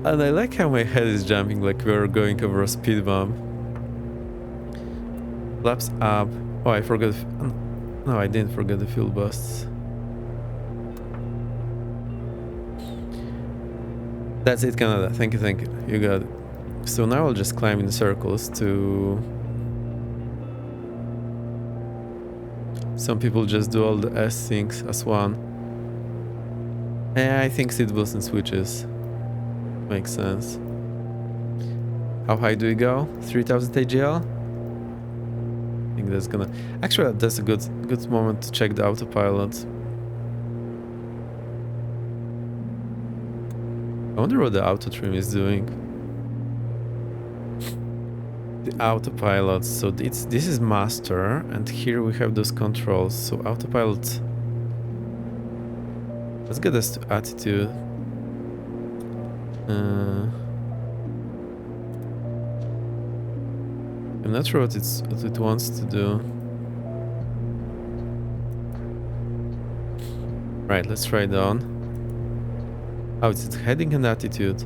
And I like how my head is jumping like we're going over a speed bump. Laps up. Oh, I forgot. No, I didn't forget the fuel busts. That's it, Canada. Thank you, thank you. You got it. So now I'll just climb in circles to... Some people just do all the S things as one. I think seat belts and switches. Makes sense. How high do we go? 3000 AGL? I think that's gonna... Actually, that's a good moment to check the autopilot. I wonder what the auto trim is doing. The autopilot. So this is master, and here we have those controls. So autopilot. Let's get us to attitude. I'm not sure what it wants to do. Right, let's try it on. Oh, it's heading and attitude.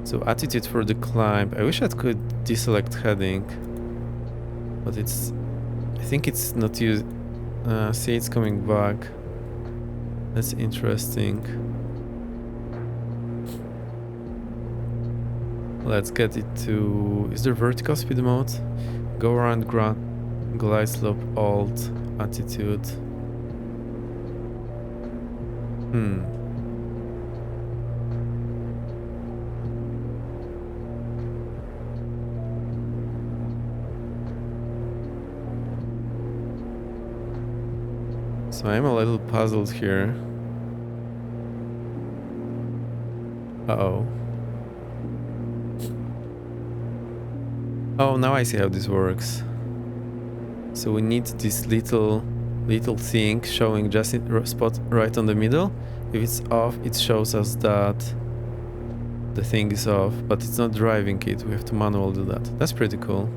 So attitude for the climb. I wish I could deselect heading, but it's... I think it's not used. See, it's coming back. That's interesting. Let's get it to... Is there vertical speed mode? Go around glide slope, alt, attitude. So I'm a little puzzled here. Uh-oh. Oh, now I see how this works. So we need this little thing showing just in spot right on the middle. If it's off, it shows us that the thing is off, but it's not driving it. We have to manually do that. That's pretty cool.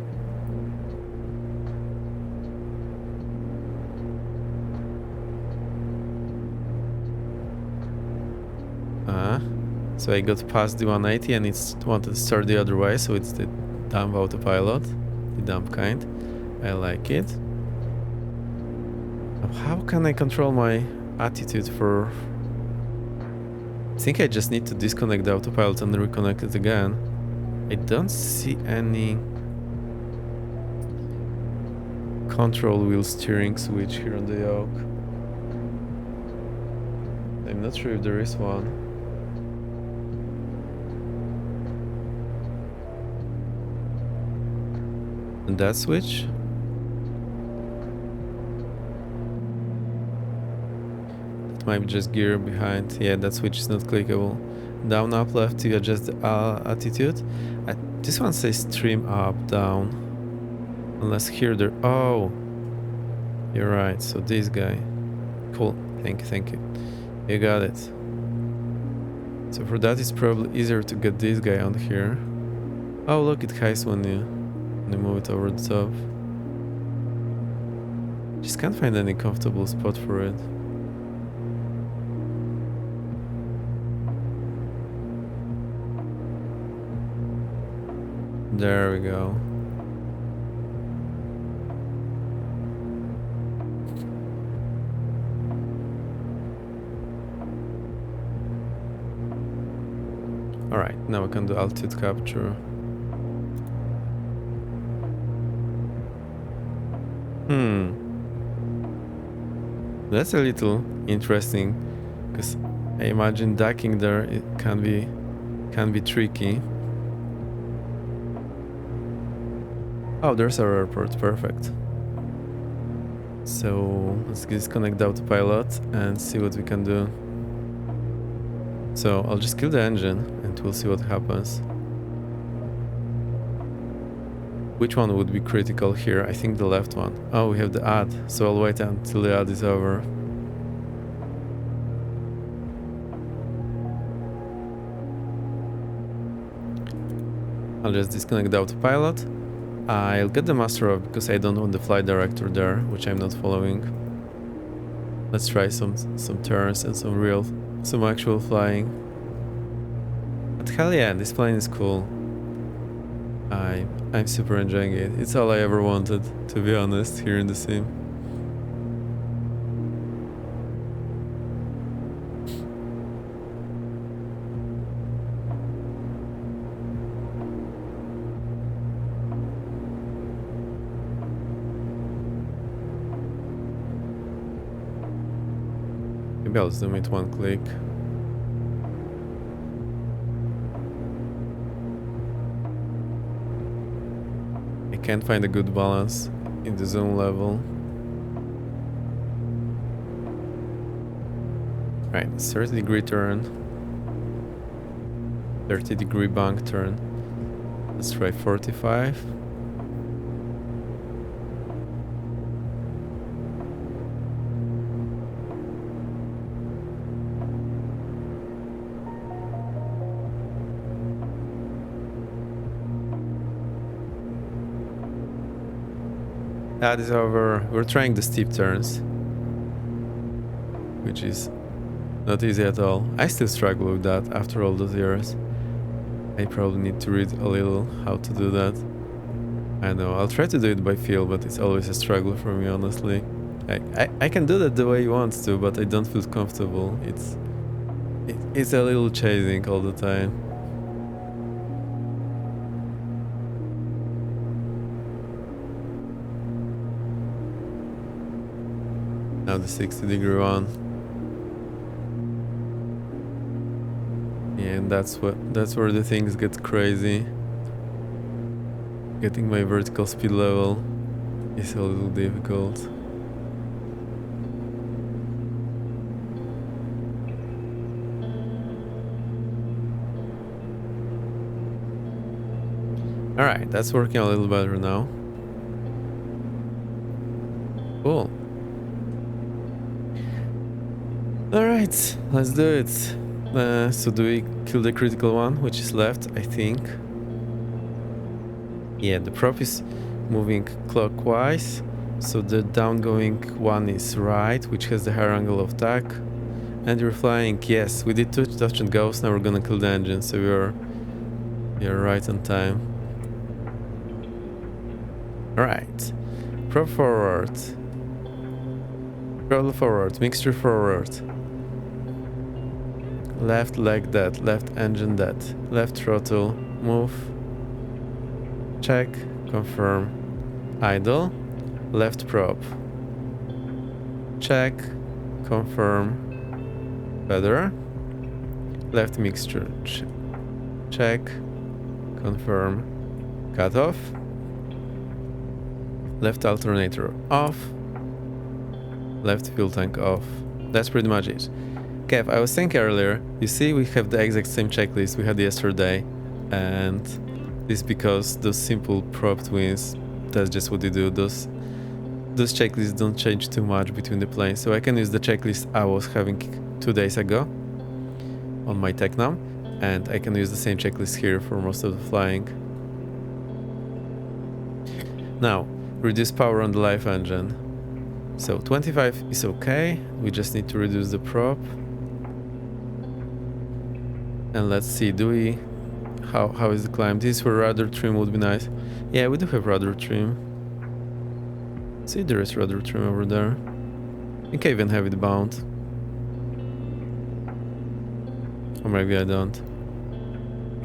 So I got past the 180 and it's wanted to start the other way, so it's the dumb autopilot, the dumb kind. I like it. How can I control my attitude for... I think I just need to disconnect the autopilot and reconnect it again. I don't see any control wheel steering switch here on the yoke. I'm not sure if there is one. And that switch? That might be just gear behind. Yeah, that switch is not clickable. down, up, left to adjust the attitude. This one says trim up, down. Unless here there... Oh! You're right, so this guy. Cool, thank you. You got it. So for that it's probably easier to get this guy on here. Oh look, it hides when you move it over the top. Just can't find any comfortable spot for it. There we go. Alright, now we can do altitude capture. That's a little interesting, because I imagine docking there it can be tricky. Oh, there's our airport, perfect. So let's disconnect the autopilot and see what we can do. So I'll just kill the engine and we'll see what happens. Which one would be critical here? I think the left one. Oh, we have the add, so I'll wait until the add is over. I'll just disconnect the autopilot. I'll get the master off because I don't want the flight director there, which I'm not following. Let's try some turns and some actual flying. But hell yeah, this plane is cool. I'm super enjoying it. It's all I ever wanted, to be honest, here in the sim. Maybe I'll zoom it one click. I can't find a good balance in the zoom level. Right, 30-degree turn. 30-degree bank turn. Let's try 45. That is over. We're trying the steep turns, which is not easy at all. I still struggle with that after all those years. I probably need to read a little how to do that. I know, I'll try to do it by feel, but it's always a struggle for me, honestly. I can do that the way you want to, but I don't feel comfortable. It's a little chasing all the time. Now the 60-degree one. Yeah, and that's where the things get crazy. Getting my vertical speed level is a little difficult. Alright, that's working a little better now. Cool. Alright, let's do it. So do we kill the critical one, which is left, I think. Yeah, the prop is moving clockwise, so the downgoing one is right, which has the higher angle of attack. And we're flying, yes, we did touch and goes, now we're gonna kill the engine, so you're right on time. Alright, prop forward. Throttle forward, mixture forward. Left leg dead, left engine dead, left throttle, move, check, confirm, idle, left prop, check, confirm, feather, left mixture, check, confirm, cut off, left alternator off, left fuel tank off. That's pretty much it. Kev, I was saying earlier, you see we have the exact same checklist we had yesterday, and this because those simple prop twins, that's just what you do. Those checklists don't change too much between the planes, so I can use the checklist I was having 2 days ago on my Tecnam, and I can use the same checklist here for most of the flying. Now, reduce power on the live engine. So 25 is okay, we just need to reduce the prop. And let's see, do we... How is the climb? This for rudder trim would be nice. Yeah, we do have rudder trim. See, there is rudder trim over there. I think I even have it bound. Or maybe I don't.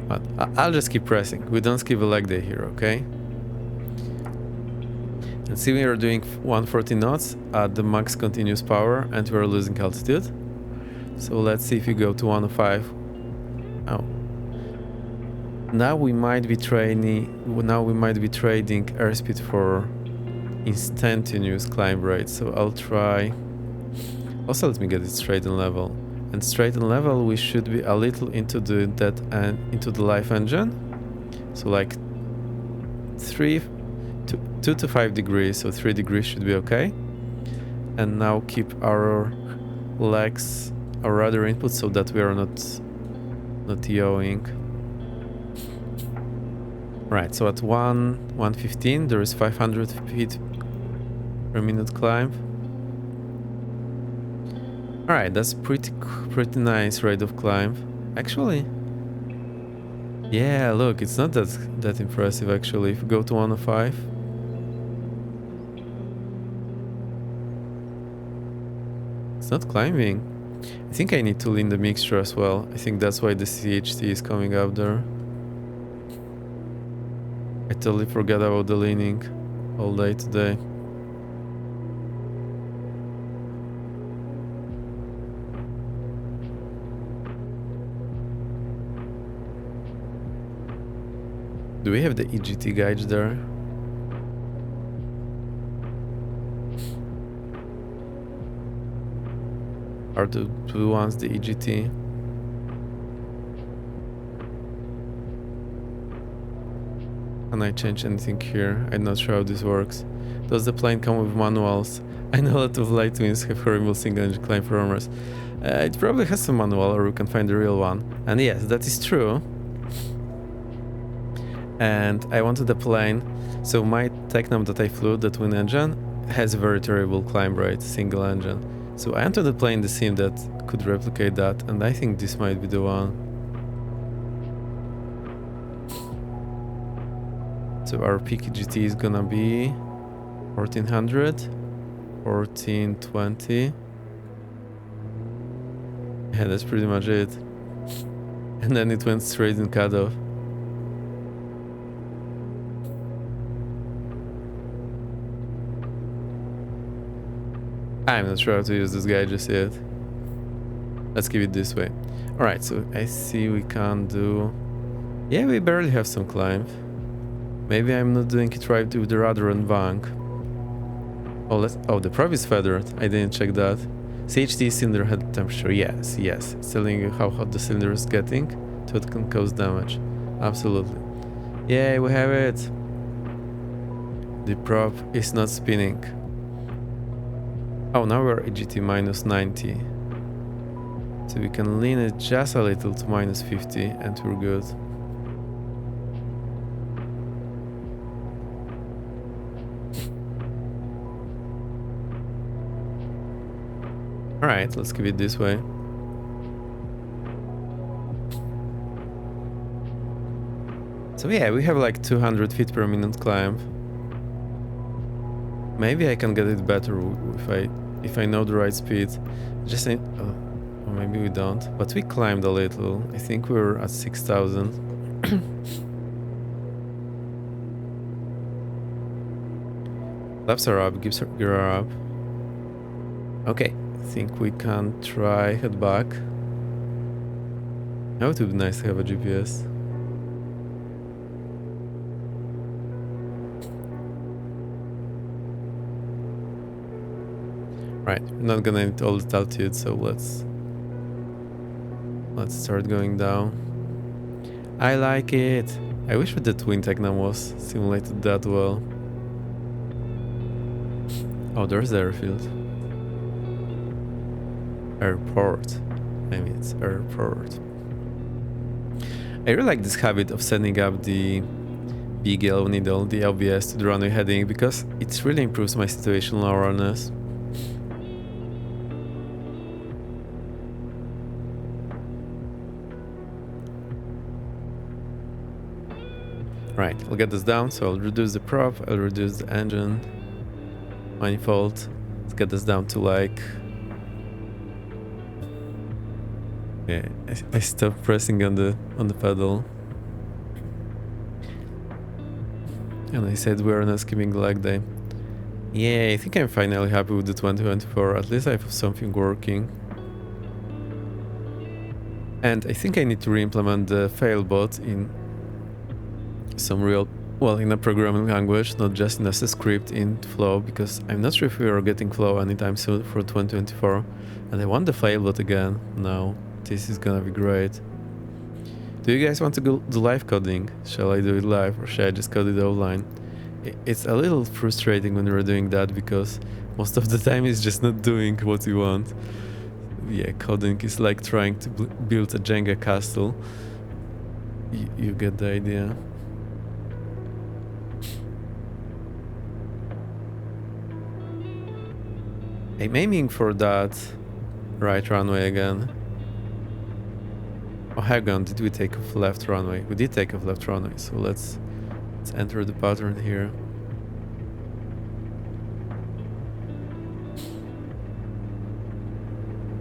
But I'll just keep pressing. We don't skip a leg day here, okay? And see, we are doing 140 knots at the max continuous power and we are losing altitude. So let's see if we go to 105. Oh. Now we might be trading airspeed for instantaneous climb rate. So I'll try. Also, let me get it straight and level. And straight and level, we should be a little into the live engine. So like 2 to 5 degrees. So 3 degrees should be okay. And now keep our legs, our rudder input, so that we are not yawing. Right, so at 115 there is 500 feet per minute climb. Alright, that's pretty nice rate of climb. Actually, yeah, look, it's not that impressive actually. If we go to 105, it's not climbing. I think I need to lean the mixture as well. I think that's why the CHT is coming up there. I totally forgot about the leaning all day today. Do we have the EGT gauge there? Or do we want the EGT? Can I change anything here? I'm not sure how this works. Does the plane come with manuals? I know a lot of light twins have horrible single engine climb performers. It probably has some manual, or we can find the real one. And yes, that is true. And I wanted a plane, so my Tecnam that I flew, the twin engine, has a very terrible climb rate, single engine. So I wanted a plane the sim that could replicate that, and I think this might be the one. So our peak GT is gonna be 1400, 1420. Yeah, that's pretty much it. And then it went straight in cutoff. I'm not sure how to use this guy just yet. Let's keep it this way. Alright, so I see we can't do... Yeah, we barely have some climb. Maybe I'm not doing it right with the rudder and bank. Oh, the prop is feathered. I didn't check that. CHT cylinder head temperature. Yes. It's telling you how hot the cylinder is getting, so it can cause damage. Absolutely. Yay, we have it. The prop is not spinning. Oh, now we're EGT minus 90. So we can lean it just a little to minus 50 and we're good. Alright, let's keep it this way. So yeah, we have like 200 feet per minute climb. Maybe I can get it better if I know the right speed. Just need... Oh, or maybe we don't. But we climbed a little. I think we were at 6,000. Flaps are up, gear are up. Okay, I think we can try head back. Now it would be nice to have a GPS. Right, we're not gonna need all the altitude, so let's let's start going down. I like it. I wish the Twin Tecna was simulated that well. Oh, there's the airfield. Airport. Maybe it's airport. I really like this habit of setting up the big yellow needle, the LBS, to the runway heading because it really improves my situational awareness. Right, I'll get this down, so I'll reduce the prop, I'll reduce the engine manifold. Let's get this down to like... Yeah, I stopped pressing on the pedal. And I said we're on a skipping leg day. Yeah, I think I'm finally happy with the 2024. At least I have something working. And I think I need to re-implement the failbot in some real, well, in a programming language, not just in a script in Flow, because I'm not sure if we are getting Flow anytime soon for 2024. And I want the failbot again now. This is gonna be great. Do you guys want to go do live coding? Shall I do it live or shall I just code it offline? It's a little frustrating when you're doing that because most of the time it's just not doing what you want. Yeah, coding is like trying to build a Jenga castle. You get the idea. I'm aiming for that right runway again. Oh, hang on, did we take off left runway? We did take off left runway, so let's enter the pattern here.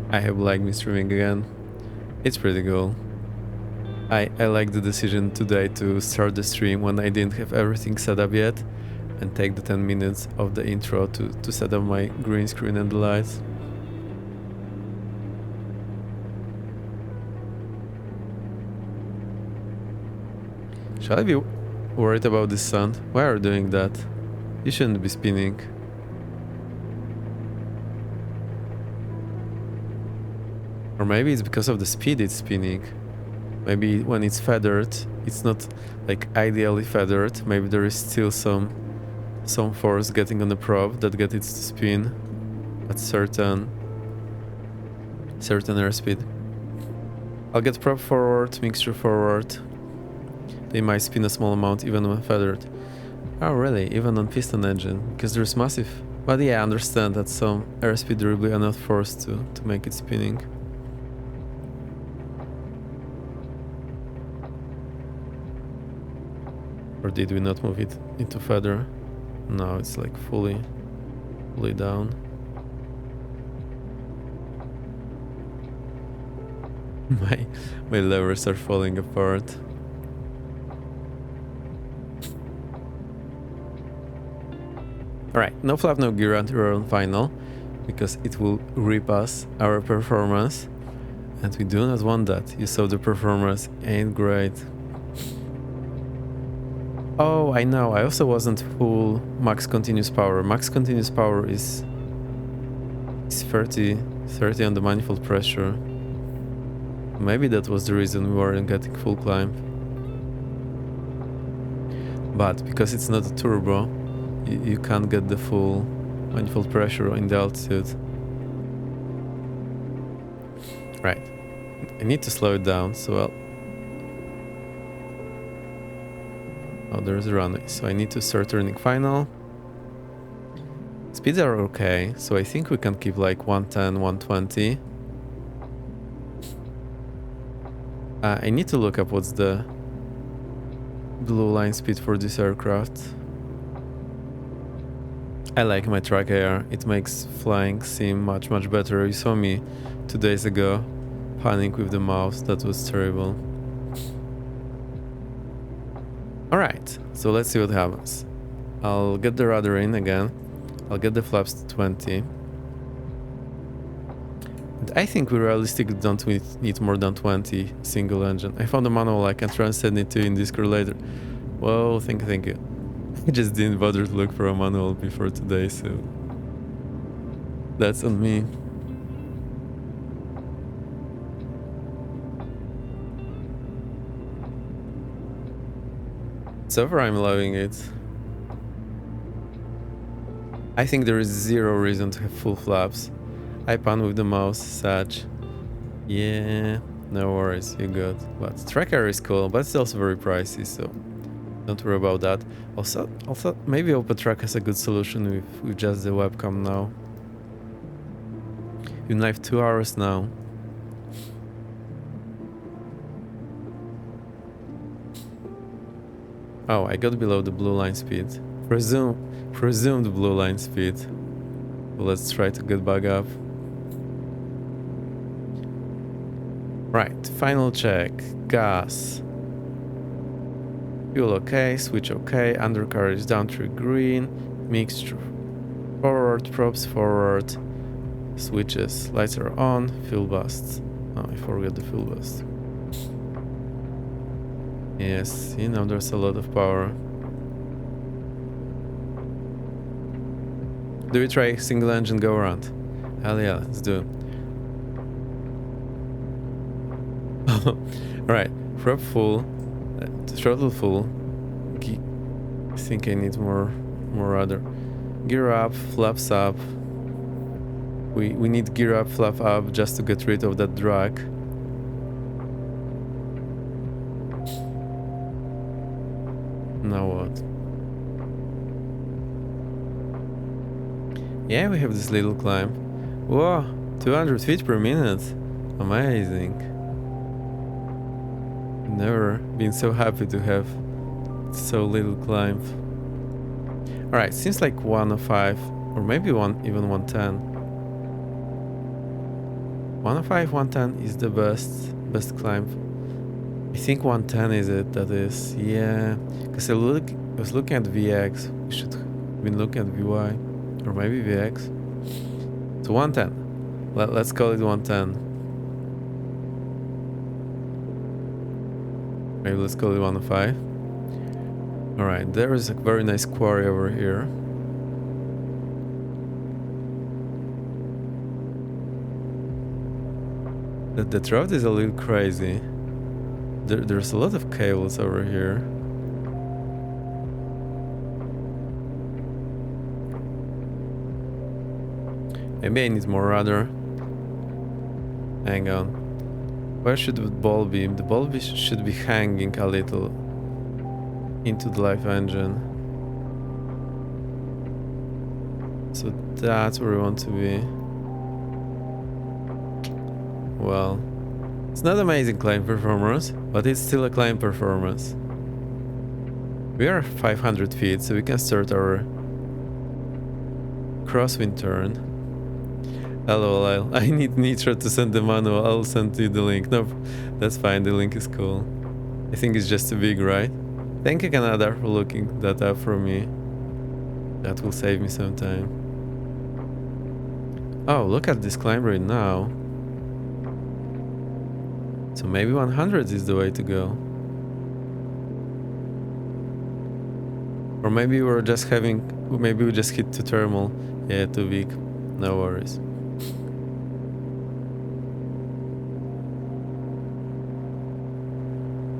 I have liked me streaming again. It's pretty cool. I like the decision today to start the stream when I didn't have everything set up yet and take the 10 minutes of the intro to set up my green screen and the lights. Shall I be worried about the sun? Why are you doing that? You shouldn't be spinning. Or maybe it's because of the speed it's spinning. Maybe when it's feathered, it's not like ideally feathered. Maybe there is still some force getting on the prop that gets it to spin at certain airspeed. I'll get prop forward, mixture forward. They might spin a small amount even when feathered. Oh really? Even on piston engine? Because there's massive... But yeah, I understand that some airspeed there will be enough force to make it spinning. Or did we not move it into feather? No, it's like fully down. My levers are falling apart. Alright, no flap, no gear until we're on final, because it will rip us, our performance, and we do not want that. You saw the performance ain't great. Oh, I know, I also wasn't full max continuous power. Max continuous power is 30 on the manifold pressure. Maybe that was the reason we weren't getting full climb. But because it's not a turbo, you can't get the full manifold pressure in the altitude. Right. I need to slow it down, so oh, there's a runway, so I need to start turning final. Speeds are okay, so I think we can keep like 110, 120. I need to look up what's the blue line speed for this aircraft. I like my track AR, it makes flying seem much better. You saw me 2 days ago panning with the mouse, that was terrible. Alright, so let's see what happens. I'll get the rudder in again, I'll get the flaps to 20. And I think we realistically don't need more than 20 single engine. I found a manual, I can try and send it to you in Discord later. Whoa, thank you. I just didn't bother to look for a manual before today, so that's on me. So far I'm loving it. I think there is zero reason to have full flaps. I pan with the mouse, such. Yeah, no worries, you good. But tracker is cool, but it's also very pricey, so don't worry about that. Also maybe OpenTrack has a good solution with just the webcam now. You have 2 hours now. Oh, I got below the blue line speed. Presumed blue line speed. Well, let's try to get back up. Right, final check. Gas. Fuel okay, switch okay, undercarriage down through green, mixture forward, props forward, switches, lights are on, fuel bust. Oh, I forgot the fuel bust. Yes, you know there's a lot of power. Do we try single engine go around? Hell yeah, let's do it. Right, prop full, throttle full. I think I need more rudder. Gear up, flaps up. We need gear up, flap up just to get rid of that drag. Now what? Yeah, we have this little climb. Whoa, 200 feet per minute. Amazing. Never been so happy to have so little climb. Alright, seems like 105 or maybe even 110. 105, 110 is the best climb. I think 110 is it, that is. Yeah, because I was looking at VX. We should have been looking at VY or maybe VX. So 110. Let's call it 110. Maybe let's call it 105. Alright, there is a very nice quarry over here. The road is a little crazy. There's a lot of cables over here. Maybe I need more rudder. Hang on. Where should the ball be? The ball should be hanging a little into the live engine. So that's where we want to be. Well, it's not amazing climb performance, but it's still a climb performance. We are 500 feet, so we can start our crosswind turn. LOL, I need Nitro to send the manual. I'll send you the link. Nope, that's fine, the link is cool. I think it's just too big, right? Thank you, Canada, for looking that up for me. That will save me some time. Oh, look at this climb rate now. So maybe 100 is the way to go. Or maybe we just hit to thermal. Yeah, too big. No worries.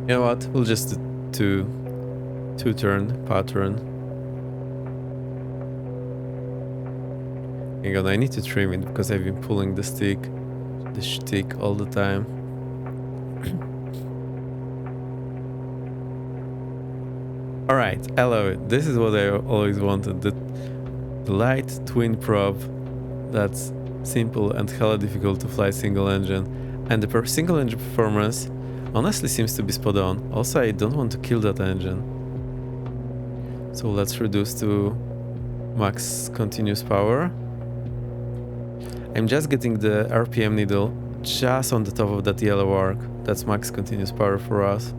You know what? We'll just do two-turn pattern. Hang on, I need to trim it because I've been pulling the stick all the time. Alright, I love it. This is what I always wanted. The light twin prop that's simple and hella difficult to fly single engine. And the single engine performance honestly seems to be spot on. Also, I don't want to kill that engine. So let's reduce to max continuous power. I'm just getting the RPM needle just on the top of that yellow arc. That's max continuous power for us.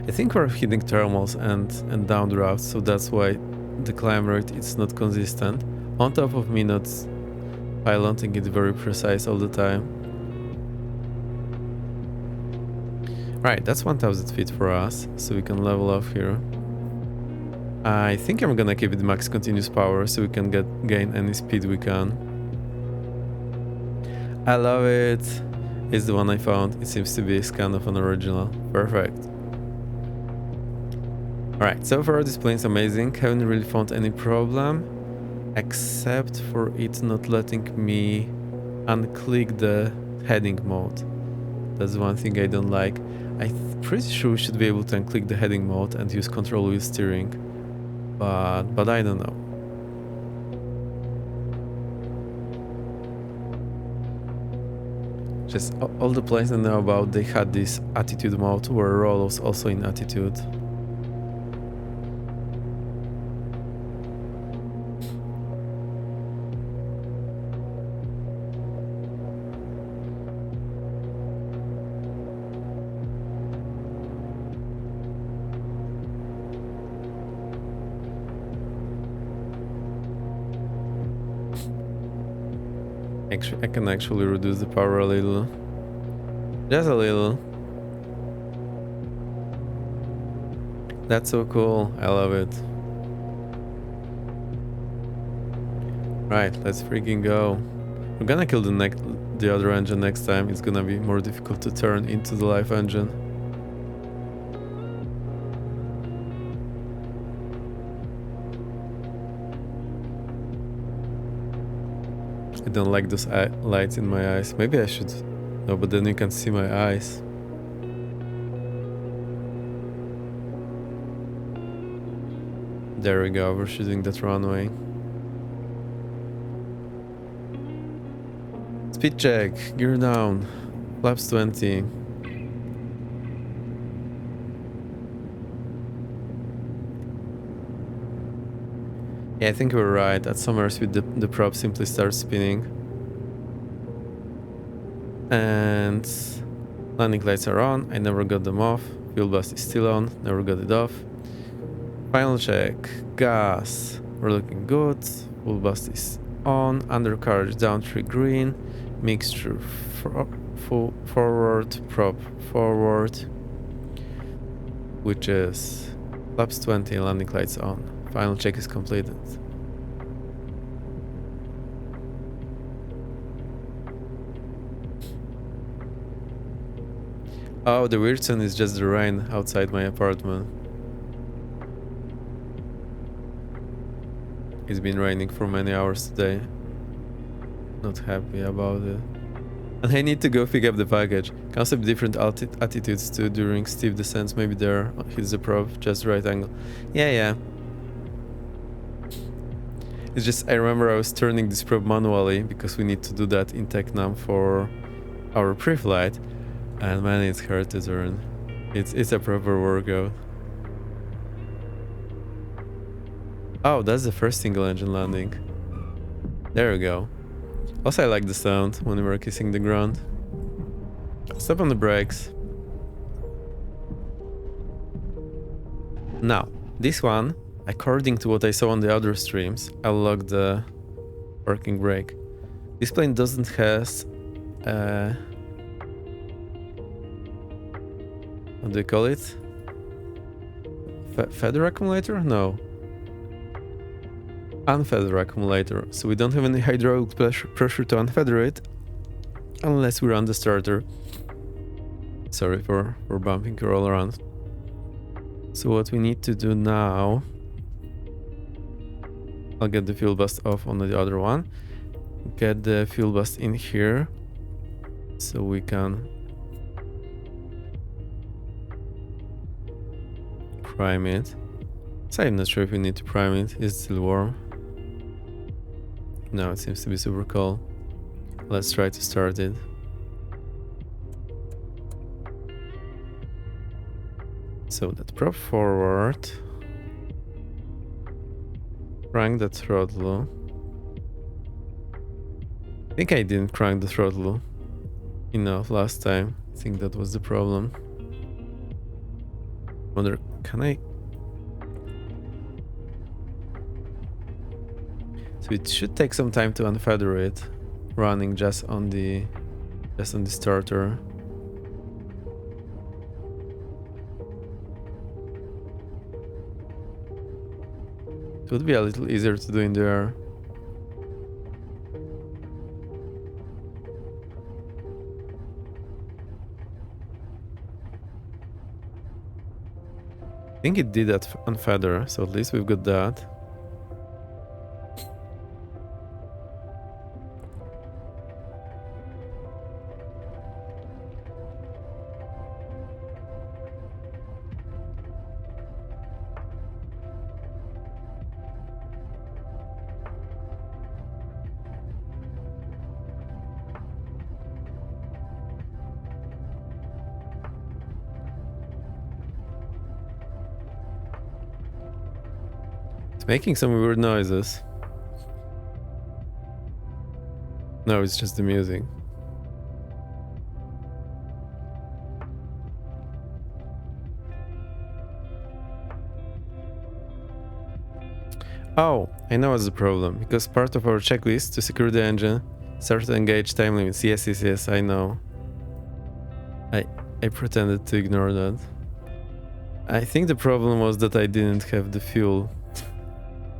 I think we're hitting thermals and downdrafts, so that's why the climb rate is not consistent. On top of me not piloting it very precise all the time. Right, that's 1000 feet for us, so we can level off here. I think I'm gonna keep it max continuous power so we can gain any speed we can. I love it. It's the one I found. It seems to be a scan of an original. Perfect. Alright, so far this plane's amazing. Haven't really found any problem, except for it not letting me unclick the heading mode. That's one thing I don't like. I'm pretty sure we should be able to unclick the heading mode and use control wheel steering, but I don't know. Just all the planes I know about, they had this attitude mode where roll was also in attitude. I can actually reduce the power a little. Just a little. That's so cool. I love it. Right, let's freaking go. We're gonna kill the other engine next time. It's gonna be more difficult to turn into the live engine. I don't like those lights in my eyes. Maybe I should. No, but then you can see my eyes. There we go, we're shooting that runway. Speed check, gear down, flaps 20. Yeah, I think we're right. At some airspeed, the prop simply starts spinning. And landing lights are on. I never got them off. Fuel bust is still on. Never got it off. Final check. Gas. We're looking good. Fuel bust is on. Undercarriage down 3 green. Mixture forward. Prop forward. Which is flaps 20. Landing lights on. Final check is completed. Oh, the weird sound is just the rain outside my apartment. It's been raining for many hours today. Not happy about it. And I need to go pick up the package. Concept different attitudes too during steep descents. Maybe there hits the prop, just right angle. Yeah. It's just, I remember I was turning this probe manually because we need to do that in Tecnam for our pre-flight. And man, it's hard to turn. It's a proper workout. Oh, that's the first single engine landing. There we go. Also, I like the sound when we were kissing the ground. Step on the brakes. Now, this one, according to what I saw on the other streams, I'll lock the parking brake. This plane doesn't has what do you call it? Feather accumulator? No. Unfeather accumulator. So we don't have any hydraulic pressure to unfeather it unless we run the starter. Sorry for bumping you all around. So what we need to do now, I'll get the fuel bust off on the other one. Get the fuel bust in here so we can prime it. So I'm not sure if we need to prime it. Is it still warm? No, it seems to be super cold. Let's try to start it. So that prop forward. Crank the throttle. I think I didn't crank the throttle enough last time. I think that was the problem. Wonder, can I? So it should take some time to unfeather it, running just on the starter. It would be a little easier to do in the air. think it did that on Feather, so at least we've got that. It's making some weird noises. No, it's just the music. Oh, I know what's the problem. Because part of our checklist to secure the engine, start to engage time limits. Yes, I know. I pretended to ignore that. I think the problem was that I didn't have the fuel.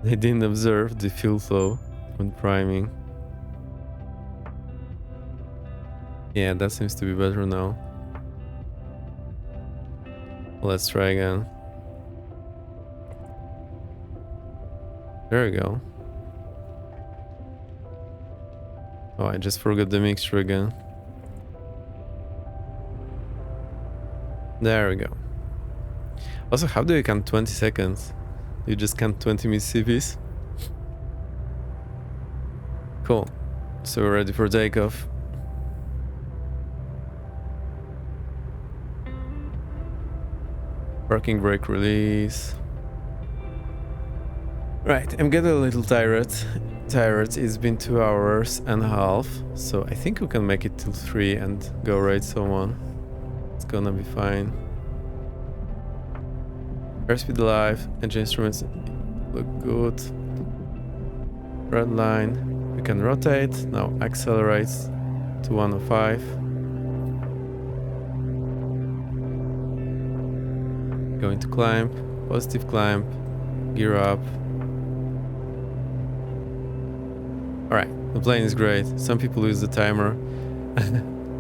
I didn't observe the fuel flow when priming. Yeah, that seems to be better now. Let's try again. There we go. Oh, I just forgot the mixture again. There we go. Also, how do you count 20 seconds? You just count 20 Mississippis? Cool. So we're ready for takeoff. Parking brake release. Right, I'm getting a little tired. It's been 2 hours and a half, so I think we can make it till 3 and go raid someone. It's gonna be fine. Airspeed alive, engine instruments look good. Red line, we can rotate, now accelerate to 105. Going to climb, positive climb, gear up. Alright, the plane is great. Some people use the timer.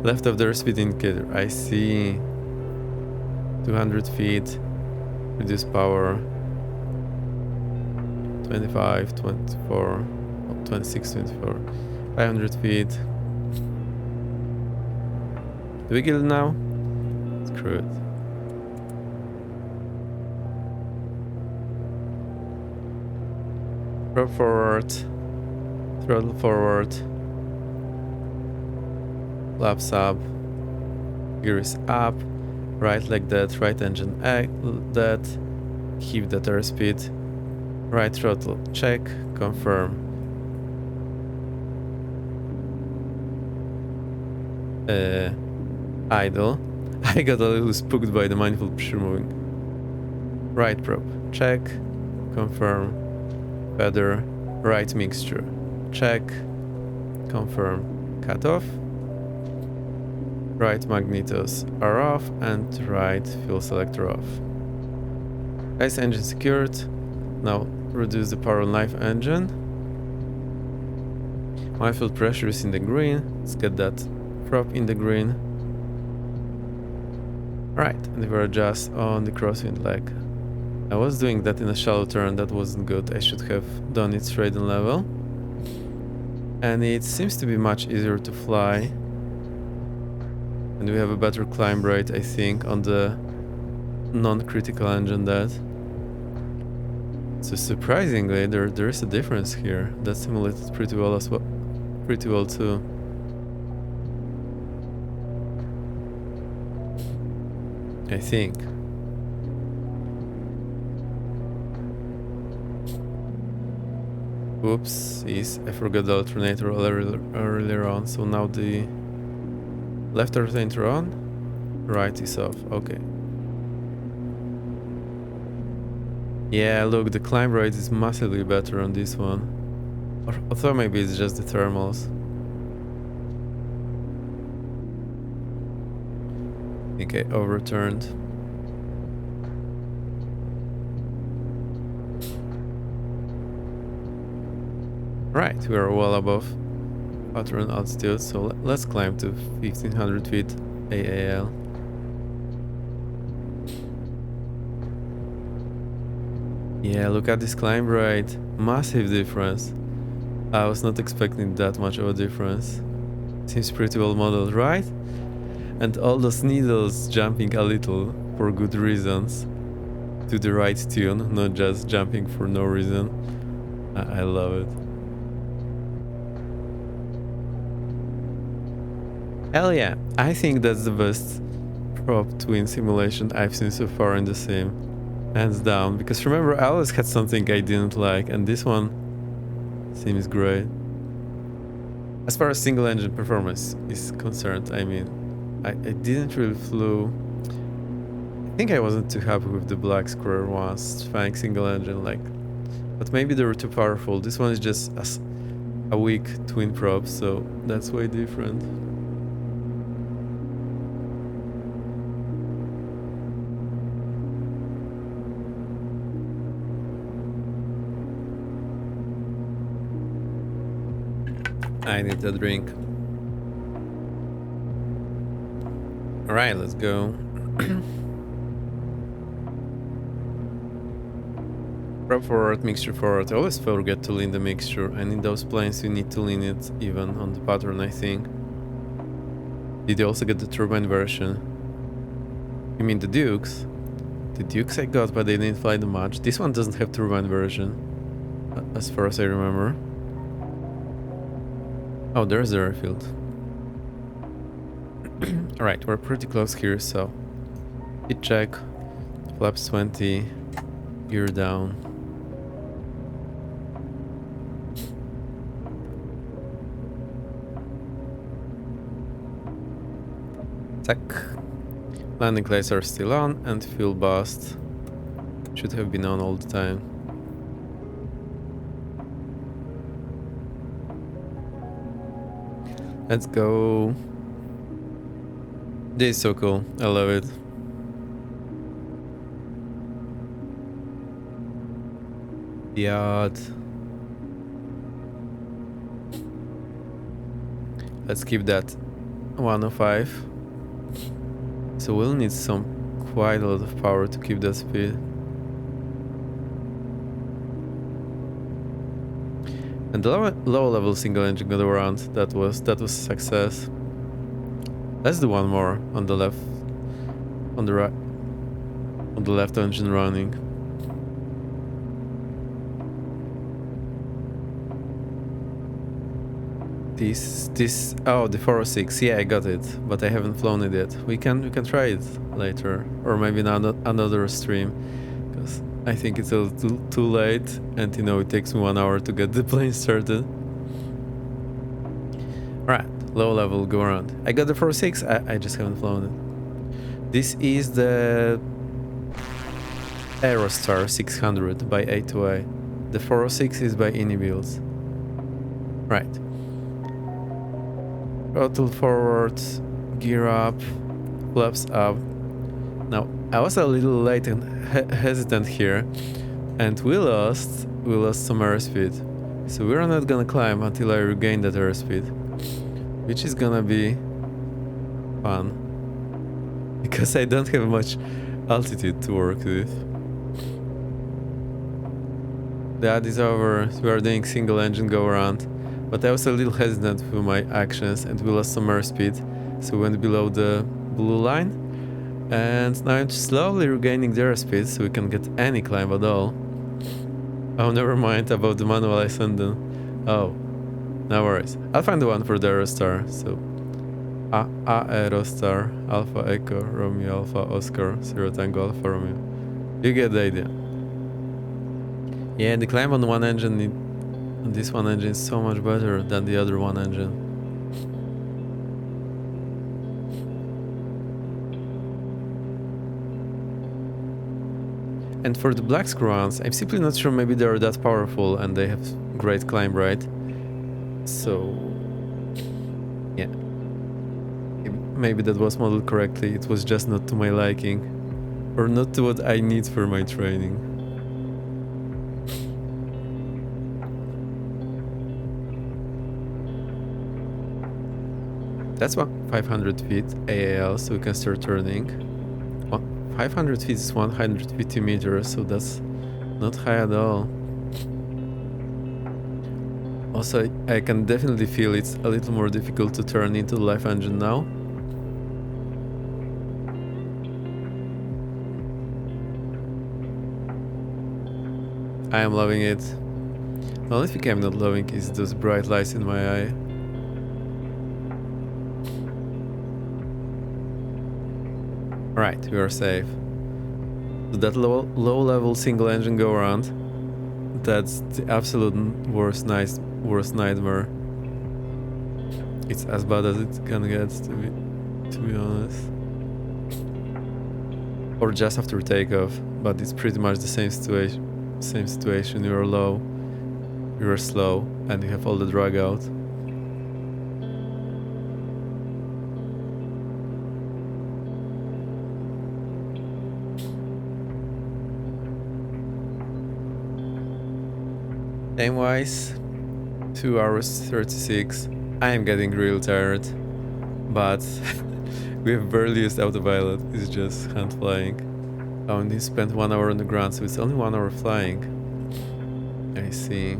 Left of their speed indicator, I see. 200 feet. Reduce power. 25, 24, 26, 24. 500 feet. Do we get it now? Screw it. Prop forward. Throttle forward. Flaps up. Gear is up. Right leg dead. Right engine dead. Keep that airspeed. Right throttle. Check. Confirm. Idle. I got a little spooked by the mindful pressure moving. Right prop. Check. Confirm. Feather. Right mixture. Check. Confirm. Cut off. Right magnetos are off and right fuel selector off. Guys, engine secured. Now reduce the power on live engine. Manifold pressure is in the green. Let's get that prop in the green. Right, and we're just on the crosswind leg. I was doing that in a shallow turn, that wasn't good. I should have done it straight on level. And it seems to be much easier to fly. And we have a better climb rate, I think, on the non-critical engine dead. So surprisingly, there is a difference here. That simulated pretty well as well. Pretty well too. I think. Oops, I forgot the alternator earlier on, so now the left alternator on, right is off, okay. Yeah, look, the climb rate is massively better on this one. Although maybe it's just the thermals. I think I overturned. Right, we are well above pattern altitude, so let's climb to 1500 feet AAL. Yeah, look at this climb rate. Massive difference. I was not expecting that much of a difference. Seems pretty well modeled, right? And all those needles jumping a little for good reasons. To the right tune, not just jumping for no reason. I love it. Hell yeah, I think that's the best prop twin simulation I've seen so far in the sim. Hands down, because remember I always had something I didn't like, and this one seems great. As far as single engine performance is concerned, I mean, I didn't really flew. I think I wasn't too happy with the Black Square ones trying single engine, like, but maybe they were too powerful. This one is just a weak twin prop, so that's way different. I need a drink. Alright, let's go. Prop forward, mixture forward. I always forget to lean the mixture, and in those planes you need to lean it even on the pattern, I think. Did you also get the turbine version? You mean the Dukes? The Dukes I got, but they didn't fly the much. This one doesn't have turbine version, as far as I remember. Oh, there's the airfield. Alright, we're pretty close here, so hit check, flaps 20, gear down. Tack. Landing lights are still on, and fuel boost should have been on all the time. Let's go. This is so cool. I love it. Yacht. Let's keep that 105. So we'll need quite a lot of power to keep that speed. And the low level single engine got around. That was a success. Let's do one more on the left, on the right, on the left engine running. Oh, the 406. Yeah, I got it, but I haven't flown it yet. We can try it later, or maybe another stream, because I think it's a little too late, and you know it takes me 1 hour to get the plane started. Right, low level, go around. I got the 406. I just haven't flown it. This is the Aerostar 600 by A2A. The 406 is by Inibuilds. Right. Throttle forward, gear up, flaps up. Now, I was a little late and hesitant here, and we lost some airspeed. So we're not gonna climb until I regain that airspeed, which is gonna be fun, because I don't have much altitude to work with. That is over. We are doing single engine go around. But I was a little hesitant with my actions, and we lost some airspeed, so we went below the blue line. And now I'm slowly regaining the airspeed, so we can get any climb at all. Oh, never mind about the manual ascendant. Oh, no worries. I'll find the one for the Aerostar. So, Aerostar, Alpha Echo, Romeo Alpha Oscar, Zero Tango Alpha Romeo. You get the idea. Yeah, the climb on one engine. This one engine is so much better than the other one engine. And for the Black Screw ones, I'm simply not sure, maybe they're that powerful and they have great climb rate. So, yeah. Maybe that was modeled correctly, it was just not to my liking. Or not to what I need for my training. That's 500 feet AAL, so we can start turning. 500 feet is 150 meters, so that's Not high at all. Also, I can definitely feel it's a little more difficult to turn into the live engine now. I am loving it. The only thing I'm not loving is those bright lights in my eye. Right, we are safe. So that low level single engine go around, that's the absolute worst nightmare. It's as bad as it can get, to be honest. Or just after takeoff, but it's pretty much the same situation. You're low, you're slow, and you have all the drag out. Time wise, 2 hours 36. I am getting real tired, but we have barely used autopilot. It's just hand flying. I only spent 1 hour on the ground, so it's only 1 hour flying. I see.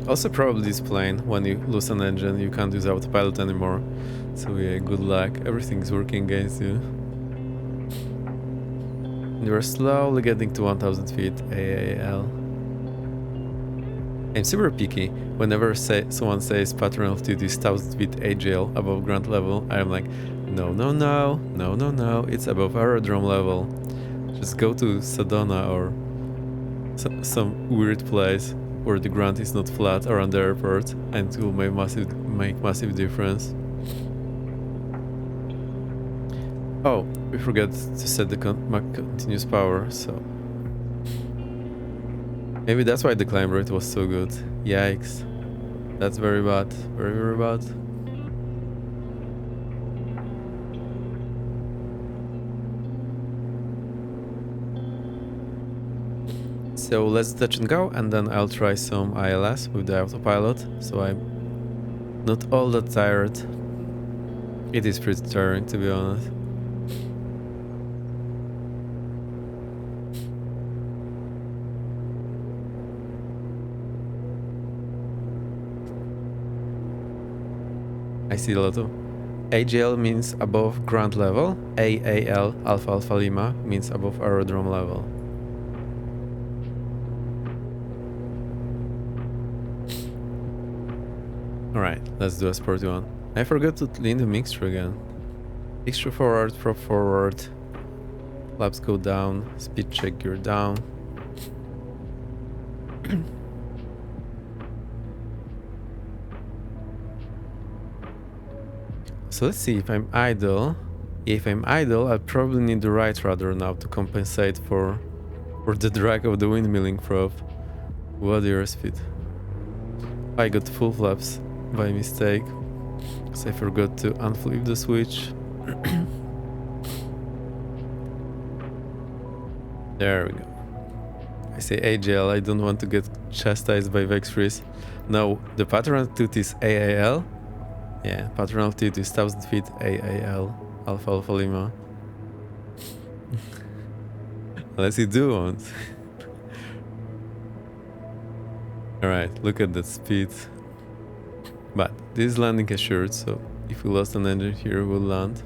Also, probably this plane, when you lose an engine, you can't use autopilot anymore. So yeah, good luck. Everything is working against you. You are slowly getting to 1000 feet AAL. I'm super picky. Whenever someone says pattern altitude is 1000 feet AGL above ground level, I'm like, no, it's above aerodrome level. Just go to Sedona or some weird place where the ground is not flat around the airport, and it will make massive difference. Oh, we forgot to set the continuous power, so maybe that's why the climb rate was so good. Yikes. That's very bad. Very bad. So let's touch and go, and then I'll try some ILS with the autopilot, so I'm not all that tired. It is pretty tiring, to be honest. I see a lot of AGL means above ground level, AAL Alpha Alpha Lima means above aerodrome level. Alright, let's do a sporty one. I forgot to lean the mixture again. Mixture forward, prop forward, flaps go down, speed check gear down. So let's see if I'm idle. If I'm idle, I probably need the right rudder now to compensate for the drag of the windmilling prop. What your speed? I got full flaps by mistake, so I forgot to unflip the switch. There we go. I say AGL, I don't want to get chastised by Vexfreeze. No, the pattern altitude is AAL. Yeah, pattern altitude is 1000 feet AAL, Alpha Alpha Lima. Unless you do want. Alright, look at that speed. But this is landing assured, so if we lost an engine here, we'll land.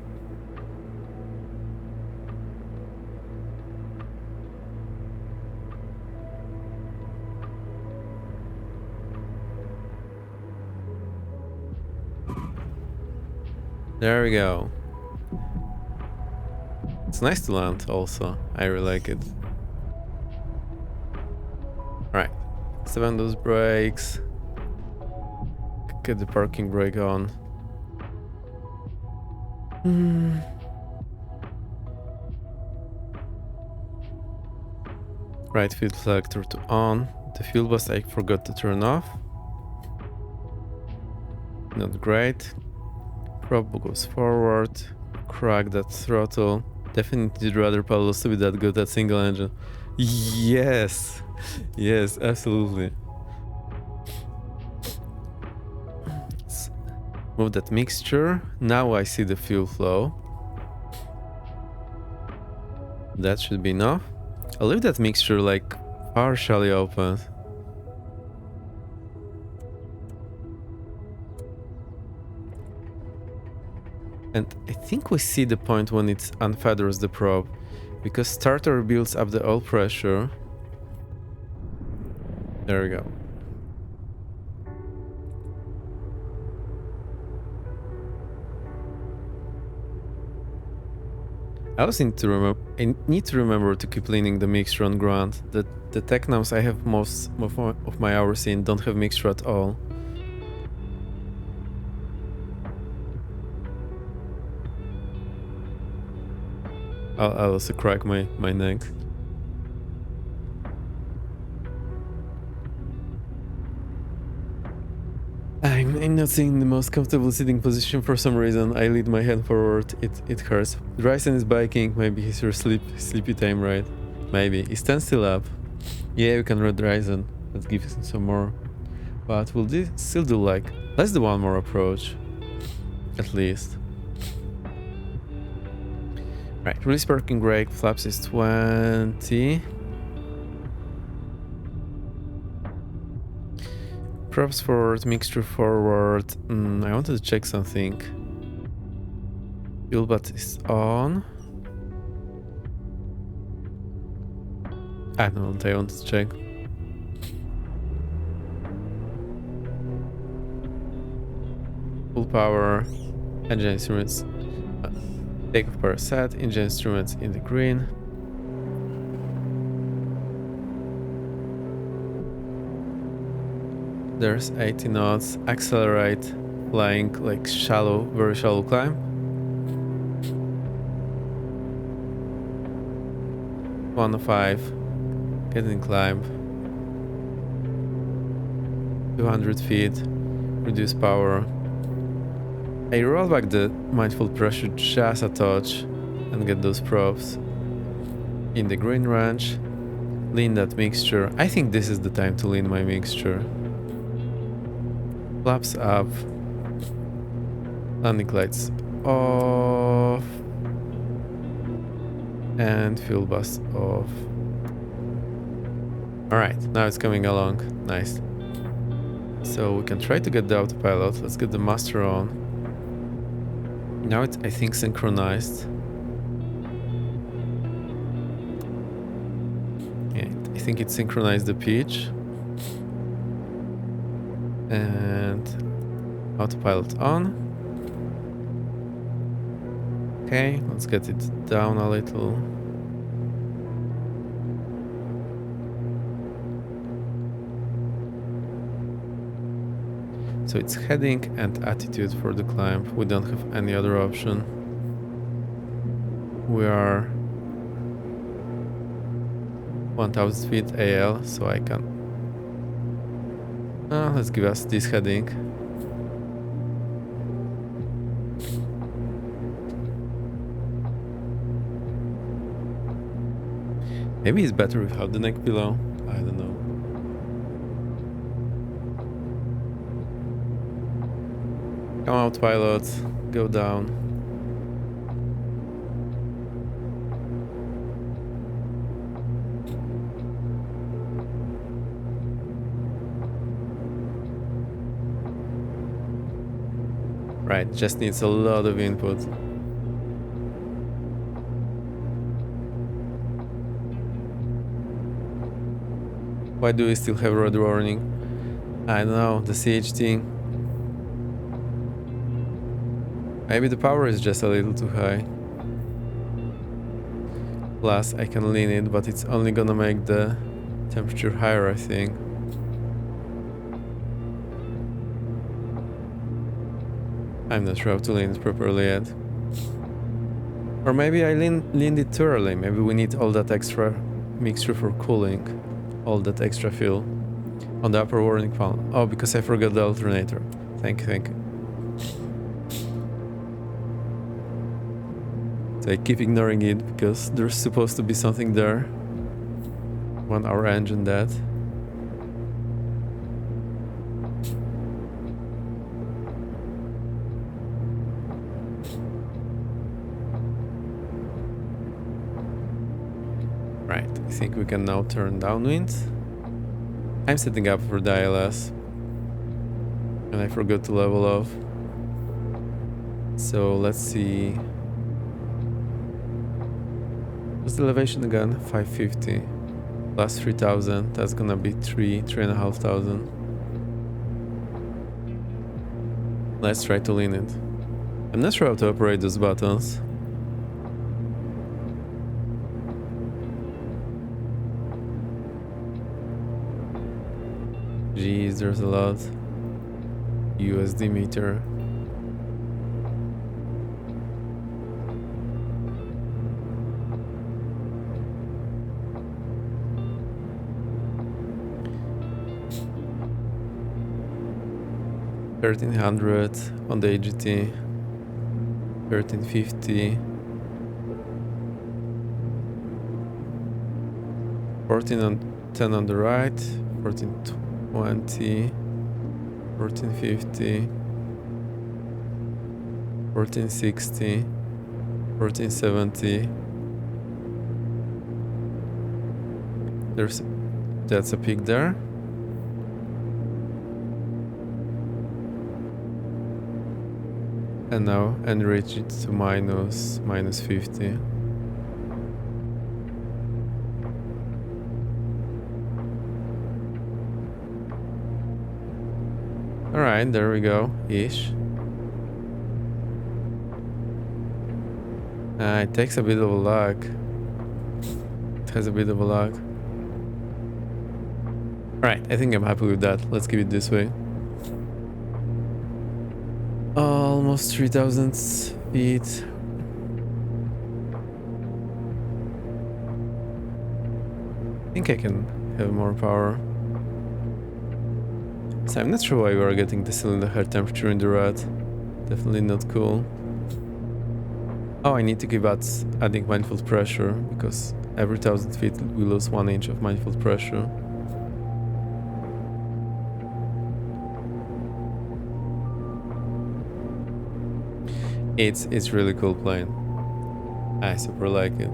There we go. It's nice to land also. I really like it. Alright. 7 those brakes. Get the parking brake on. Right fuel selector to on. The fuel bus I forgot to turn off. Not great. Prop goes forward. Crack that throttle. Definitely rather Pablos to be that good at single engine. Yes! Yes, absolutely. Let's move that mixture. Now I see the fuel flow. That should be enough. I'll leave that mixture like partially open. And I think we see the point when it unfeathers the probe, because starter builds up the oil pressure. There we go. I also need to remember to keep leaning the mixture on ground. The Technams I have most of my hours in don't have mixture at all. I'll also crack my neck. I'm not in the most comfortable sitting position for some reason. I lead my head forward. It hurts. Ryzen is biking. Maybe he's your sleepy time, right? Maybe. He stands still up. Yeah, we can read Ryzen. Let's give him some more. But we'll still do like... Let's do one more approach. At least. Right, release parking brake. Flaps is 20. Props forward, mixture forward. I wanted to check something. Fuel butt is on. I don't know, I wanted to check. Full power. Engine instruments. Takeoff power set. Engine instruments in the green. There's 80 knots. Accelerate. Flying like shallow, very shallow climb. 105. Getting climb. 200 feet. Reduce power. I roll back the mindful pressure just a touch and get those probes. In the green range. Lean that mixture. I think this is the time to lean my mixture. Flaps up. Landing lights off. And fuel bus off. Alright, now it's coming along. Nice. So we can try to get the autopilot. Let's get the master on. Now it's, I think, synchronized. Yeah, I think it synchronized the pitch. And autopilot on. Okay, let's get it down a little. So it's heading and attitude for the climb. We don't have any other option. We are 1000 feet AL, so I can... let's give us this heading. Maybe it's better without the neck pillow. I don't know. Come out, pilot. Go down. Right, just needs a lot of input. Why do we still have red warning? I don't know, the CHT. Maybe the power is just a little too high. Plus, I can lean it, but it's only gonna make the temperature higher, I think. I'm not sure how to lean it properly yet. Or maybe I leaned it too early. Maybe we need all that extra mixture for cooling. All that extra fuel. On the upper warning panel. Oh, because I forgot the alternator. Thank you, thank you. So I keep ignoring it because there's supposed to be something there. 1 hour engine dead. Right, I think we can now turn downwind. I'm setting up for the ILS. And I forgot to level off. So let's see. What's the elevation again? 550. Plus 3000. That's gonna be 3,500. Let's try to lean it. I'm not sure how to operate those buttons. Jeez, there's a lot. USD meter. $1,300 on the AGT. 1350. 1410 on the right. 1420. 1450. 1460. 1470. That's a peak there. And now enrich it to minus 50. Alright, there we go, ish. It takes a bit of a lag. It has a bit of a lag. Alright, I think I'm happy with that. Let's keep it this way. Almost 3,000 feet. I think I can have more power. So I'm not sure why we are getting the cylinder head temperature in the red. Definitely not cool. Oh, I need to keep adding manifold pressure, because every 1,000 feet we lose 1 inch of manifold pressure. It's really cool plane. I super like it.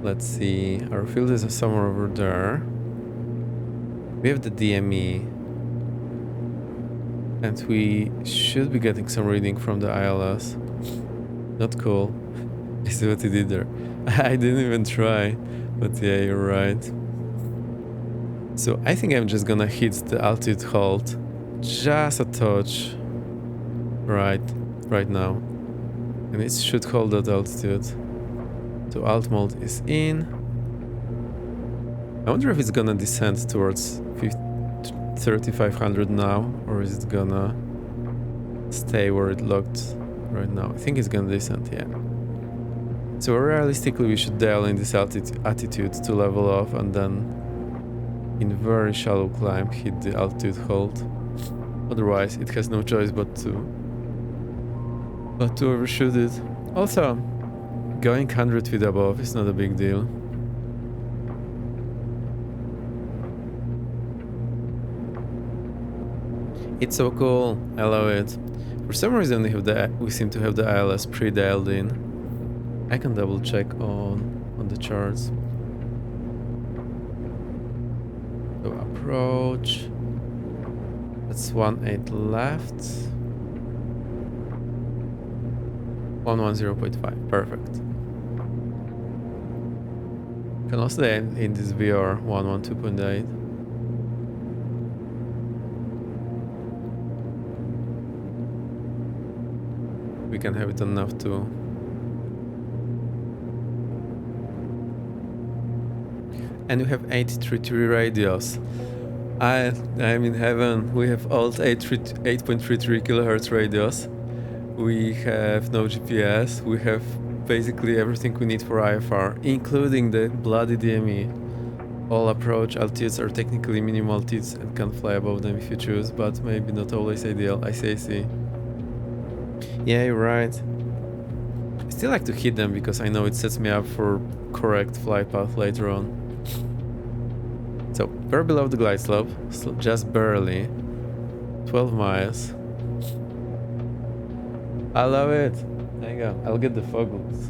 Let's see, our field is somewhere over there. We have the DME. And we should be getting some reading from the ILS. Not cool. I see what he did there. I didn't even try. But yeah, you're right. So I think I'm just gonna hit the altitude halt. Just a touch. Right now. And it should hold that altitude. So alt mode is in. I wonder if it's gonna descend towards 3,500 now, or is it gonna stay where it locked right now? I think it's gonna descend, yeah. So realistically we should dial in this attitude to level off, and then in very shallow climb hit the altitude hold. Otherwise it has no choice but to overshoot it. Also, going 100 feet above is not a big deal. It's so cool. I love it. For some reason we seem to have the ILS pre-dialed in. I can double check on the charts. So approach. That's 18 left. 110.5. Perfect. Can also end in this VR 112.8. We can have it enough to. And we have 833 radios. I'm in heaven. We have old 8.33 kilohertz radios. We have no GPS. We have basically everything we need for IFR, including the bloody DME. All approach altitudes are technically minimal altitudes and can fly above them if you choose, but maybe not always ideal. I see. Yeah, you're right. I still like to hit them because I know it sets me up for correct flight path later on. So, we're below the glide slope, just barely. 12 miles. I love it. There you go. I'll get the foggles.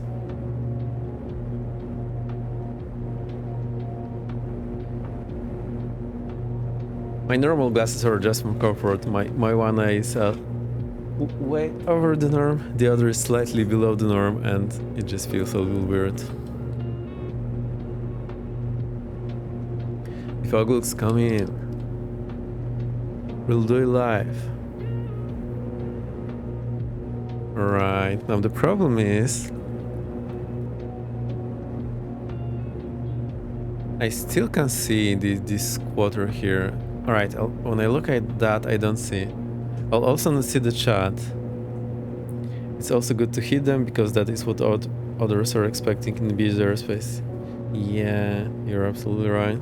My normal glasses are just from comfort. My one eye is way over the norm, the other is slightly below the norm, and it just feels a little weird. The foggles come in. We'll do it live. Right, now the problem is I still can't see this quarter here. Alright, when I look at that, I don't see. I'll also not see the chat. It's also good to hit them because that is what others are expecting in the beach airspace. Yeah, you're absolutely right.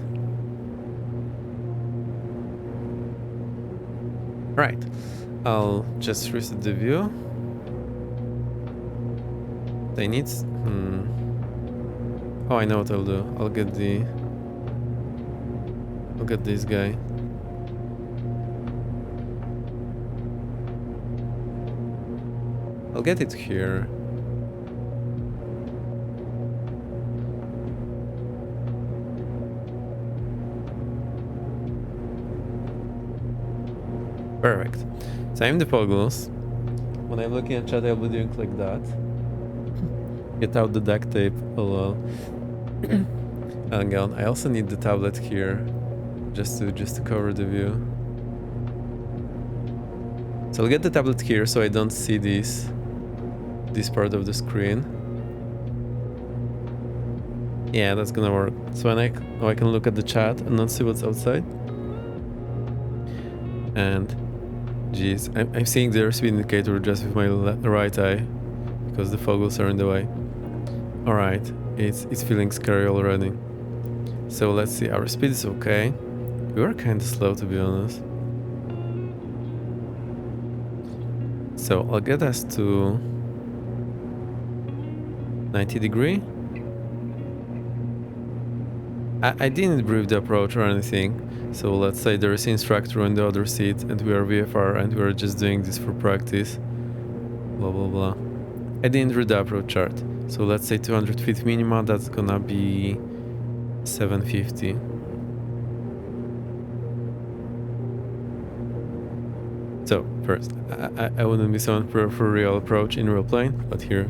Right, I'll just reset the view. I need... Oh, I know what I'll do. I'll get this guy. I'll get it here. Perfect. So I'm the foggles. When I'm looking at chat, I'll be doing like that. Get out the duct tape. Oh well. Hang on. I also need the tablet here, just to cover the view. So I'll get the tablet here so I don't see this part of the screen. Yeah, that's gonna work. So I can look at the chat and not see what's outside. And geez, I'm seeing the airspeed indicator just with my right eye because the foggles are in the way. All right, it's feeling scary already. So let's see, our speed is okay. We were kind of slow, to be honest. So I'll get us to 90 degree. I didn't brief the approach or anything. So let's say there is an instructor on the other seat and we are VFR and we are just doing this for practice. Blah blah blah. I didn't read the approach chart. So let's say 200 feet minima, that's gonna be 750. So first, I wouldn't be someone for real approach in real plane, but here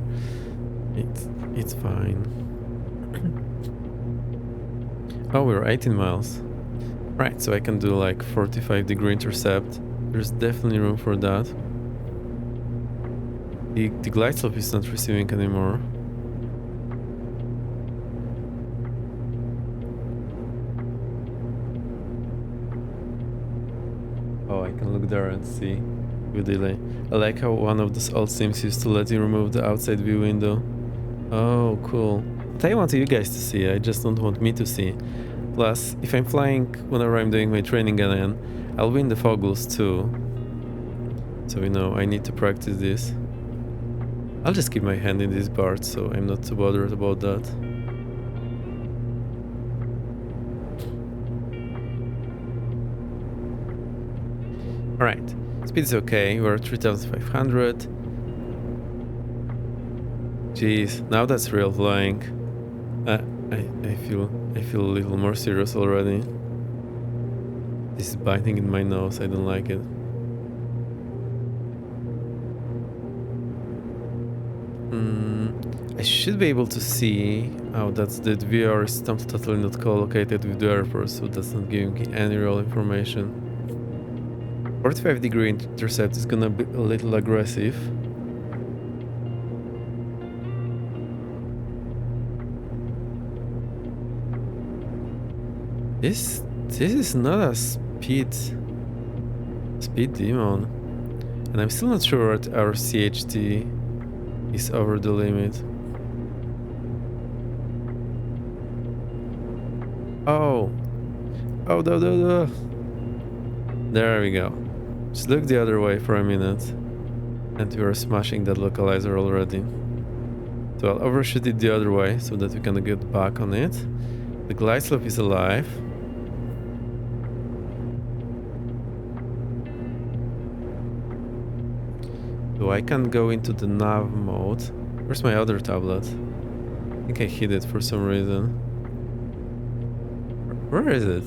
it's fine. Oh, we're 18 miles. Right, so I can do like 45-degree intercept. There's definitely room for that. The glide slope is not receiving anymore. Oh, I can look there and see with delay. I like how one of those old sims used to let you remove the outside view window. Oh, cool. But I want you guys to see, I just don't want me to see. Plus, if I'm flying whenever I'm doing my training again, I'll be in the foggles too. So, you know, I need to practice this. I'll just keep my hand in this part, so I'm not too bothered about that. Alright, speed is okay, we're at 3500. Jeez, now that's real flying. I feel a little more serious already. This is biting in my nose, I don't like it. I should be able to see. Oh, that's the VR is totally not co-located with the airport, so that's not giving me any real information. 45-degree intercept is gonna be a little aggressive. This is not a speed demon, and I'm still not sure that our CHT is over the limit. Oh, no. There we go. Just look the other way for a minute, and we are smashing that localizer already. So I'll overshoot it the other way so that we can get back on it. The glide slope is alive. So I can go into the nav mode. Where's my other tablet? I think I hid it for some reason. Where is it?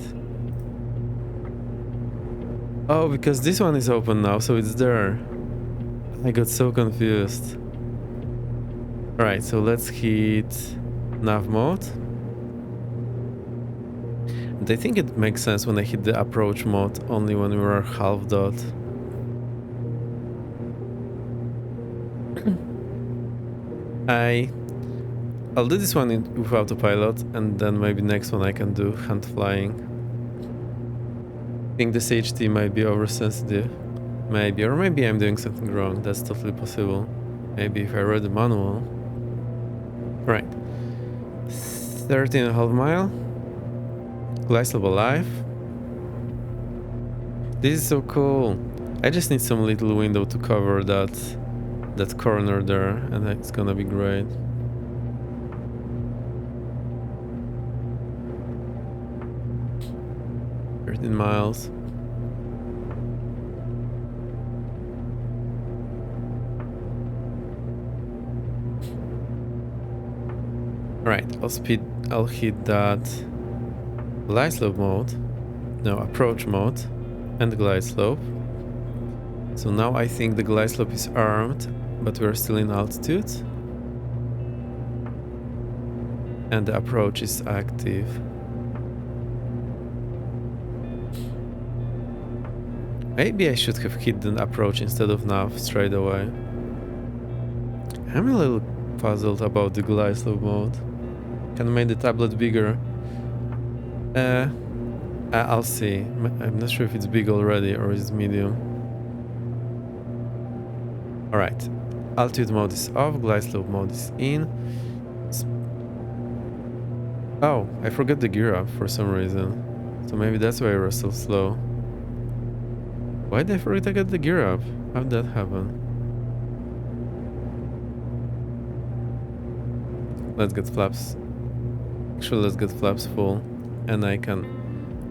Oh, because this one is open now, so it's there. I got so confused. Alright, so let's hit nav mode. And I think it makes sense when I hit the approach mode only when we are half dot. I'll do this one with autopilot, and then maybe next one I can do hand flying. I think the CHT might be oversensitive. Maybe, or maybe I'm doing something wrong. That's totally possible. Maybe if I read the manual. Right. 13.5 mile. Glide slope alive. This is so cool. I just need some little window to cover that corner there, and it's gonna be great. Miles. Alright, I'll hit that glide slope mode, no, approach mode, and glide slope. So now I think the glide slope is armed, but we're still in altitude. And the approach is active. Maybe I should have hit the approach instead of nav straight away. I'm a little puzzled about the glide slope mode. Can make the tablet bigger. I'll see. I'm not sure if it's big already or is it medium. Alright. Altitude mode is off, glide slope mode is in. Oh, I forgot the gear up for some reason. So maybe that's why I was so slow. Why did I forget to get the gear up? How did that happen? Let's get flaps. Actually, let's get flaps full. And I can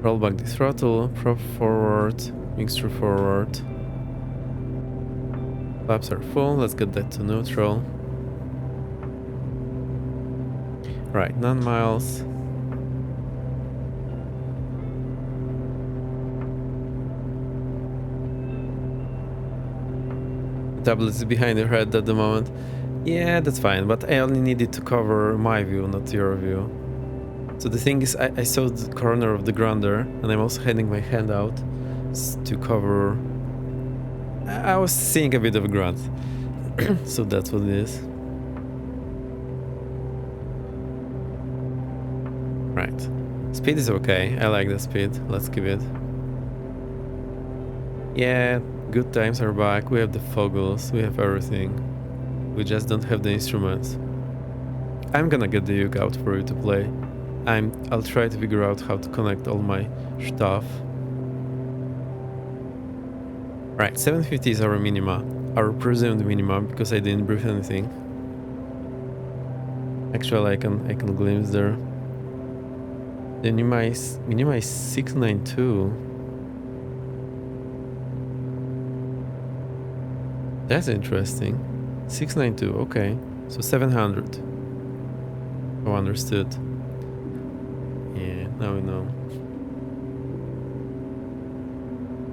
roll back the throttle, prop forward, mixture forward. Flaps are full. Let's get that to neutral. Right, 9 miles. Tablet is behind your head at the moment. Yeah, that's fine, but I only needed to cover my view, not your view. So the thing is, I saw the corner of the ground there, and I'm also heading my hand out to cover... I was seeing a bit of ground. So that's what it is. Right. Speed is okay. I like the speed. Let's keep it. Yeah, good times are back. We have the foggles. We have everything. We just don't have the instruments. I'm gonna get the uke out for you to play. I'll try to figure out how to connect all my stuff. Right, 750 is our minima. Our presumed minima, because I didn't brief anything. Actually, I can glimpse there. The minima is 692. That's interesting. 692, okay. So 700. Oh, understood. Yeah, now we know.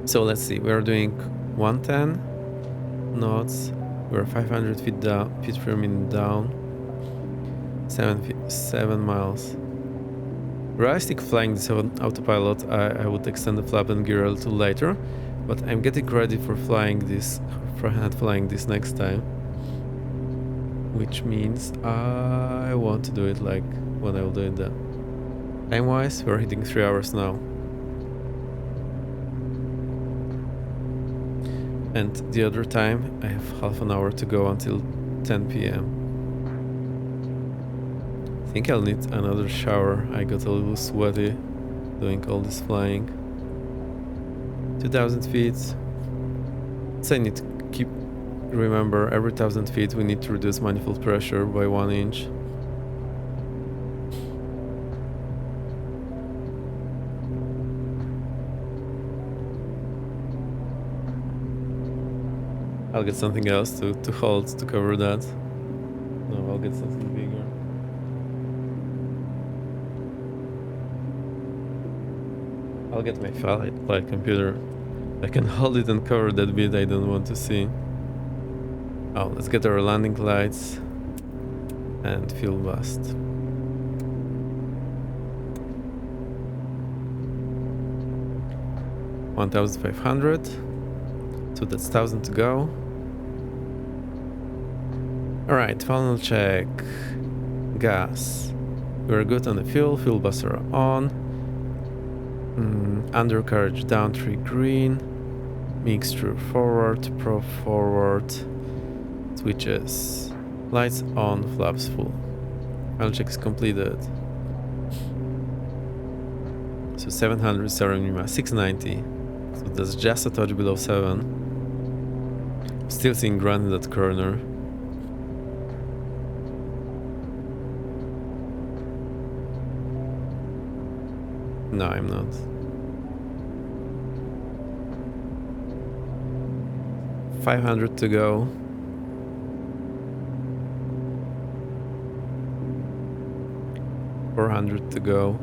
So let's see, we're doing 110 knots. We're 500 feet down, feet per minute down. 7 miles. Realistic flying this on autopilot, I would extend the flap and gear a little later, but I'm getting ready for flying this, next time. Which means I want to do it like when I will do it then. Time-wise, we're hitting 3 hours now. And the other time, I have half an hour to go until 10 p.m. I think I'll need another shower. I got a little sweaty doing all this flying. 2,000 feet. So I need to remember every 1,000 feet we need to reduce manifold pressure by 1 inch. I'll get something else to hold to cover that. No, I'll get something bigger. I'll get my flight computer. I can hold it and cover that bit I don't want to see. Oh, let's get our landing lights and fuel bust. $1,500. So that's 1,000 to go. Alright, final check. Gas. We're good on the fuel. Fuel busts are on. Undercarriage down 3 green. Mixture forward. Prop forward. Switches. Lights on. Flaps full. Final check is completed. So 700 Saranima. 690. So that's just a touch below 7. Still seeing ground in that corner. No, I'm not. $500 to go. $400 to go.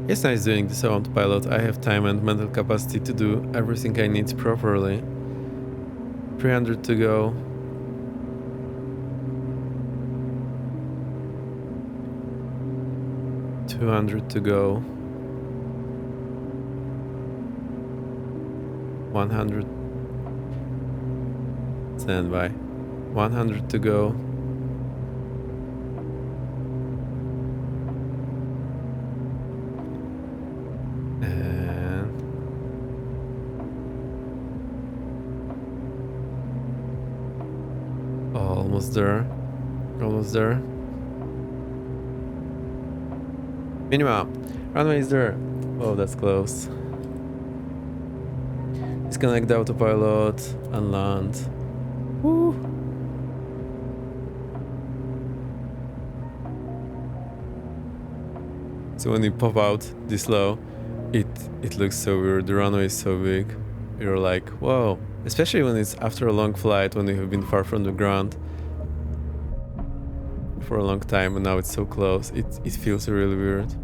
It's nice doing this on autopilot. I have time and mental capacity to do everything I need properly. $300 to go. $200 to go. 100. Stand by. 100 to go. And almost there. Almost there. Minimum. Runway is there. Oh, that's close. Disconnect the autopilot and land. Woo. So when you pop out this low, it looks so weird. The runway is so big. You're like, whoa. Especially when it's after a long flight, when you have been far from the ground for a long time and now it's so close. It feels really weird.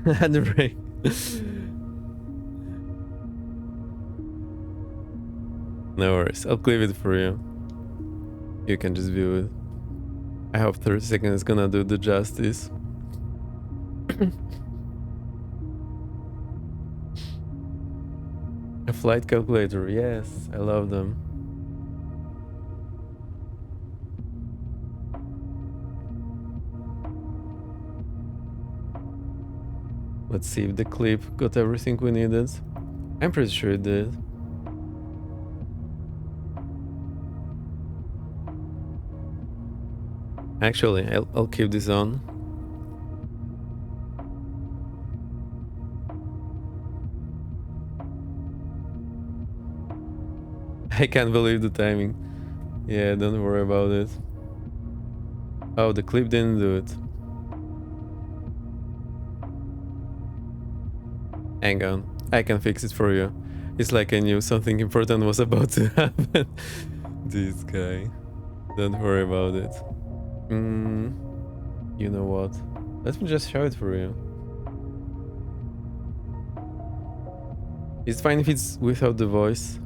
And the brake. No worries, I'll clip it for you. You can just view it. I hope 30 seconds is gonna do the justice. A flight calculator, yes, I love them. Let's see if the clip got everything we needed. I'm pretty sure it did. Actually, I'll keep this on. I can't believe the timing. Yeah, don't worry about it. Oh, the clip didn't do it. Hang on, I can fix it for you. It's like I knew something important was about to happen. This guy. Don't worry about it. You know what? Let me just show it for you. It's fine if it's without the voice.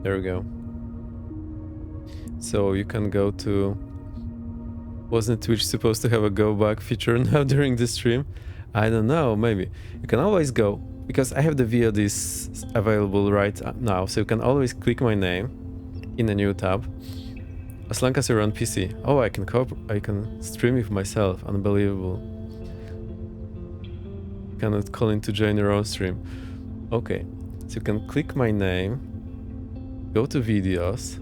There we go. So you can go to... Wasn't Twitch supposed to have a go back feature now during the stream? I don't know, maybe. You can always go, because I have the VODs available right now, so you can always click my name in a new tab. As long as you're on PC. Oh, I can stream with myself. Unbelievable. Cannot call in to join your own stream. Okay, so you can click my name, go to videos,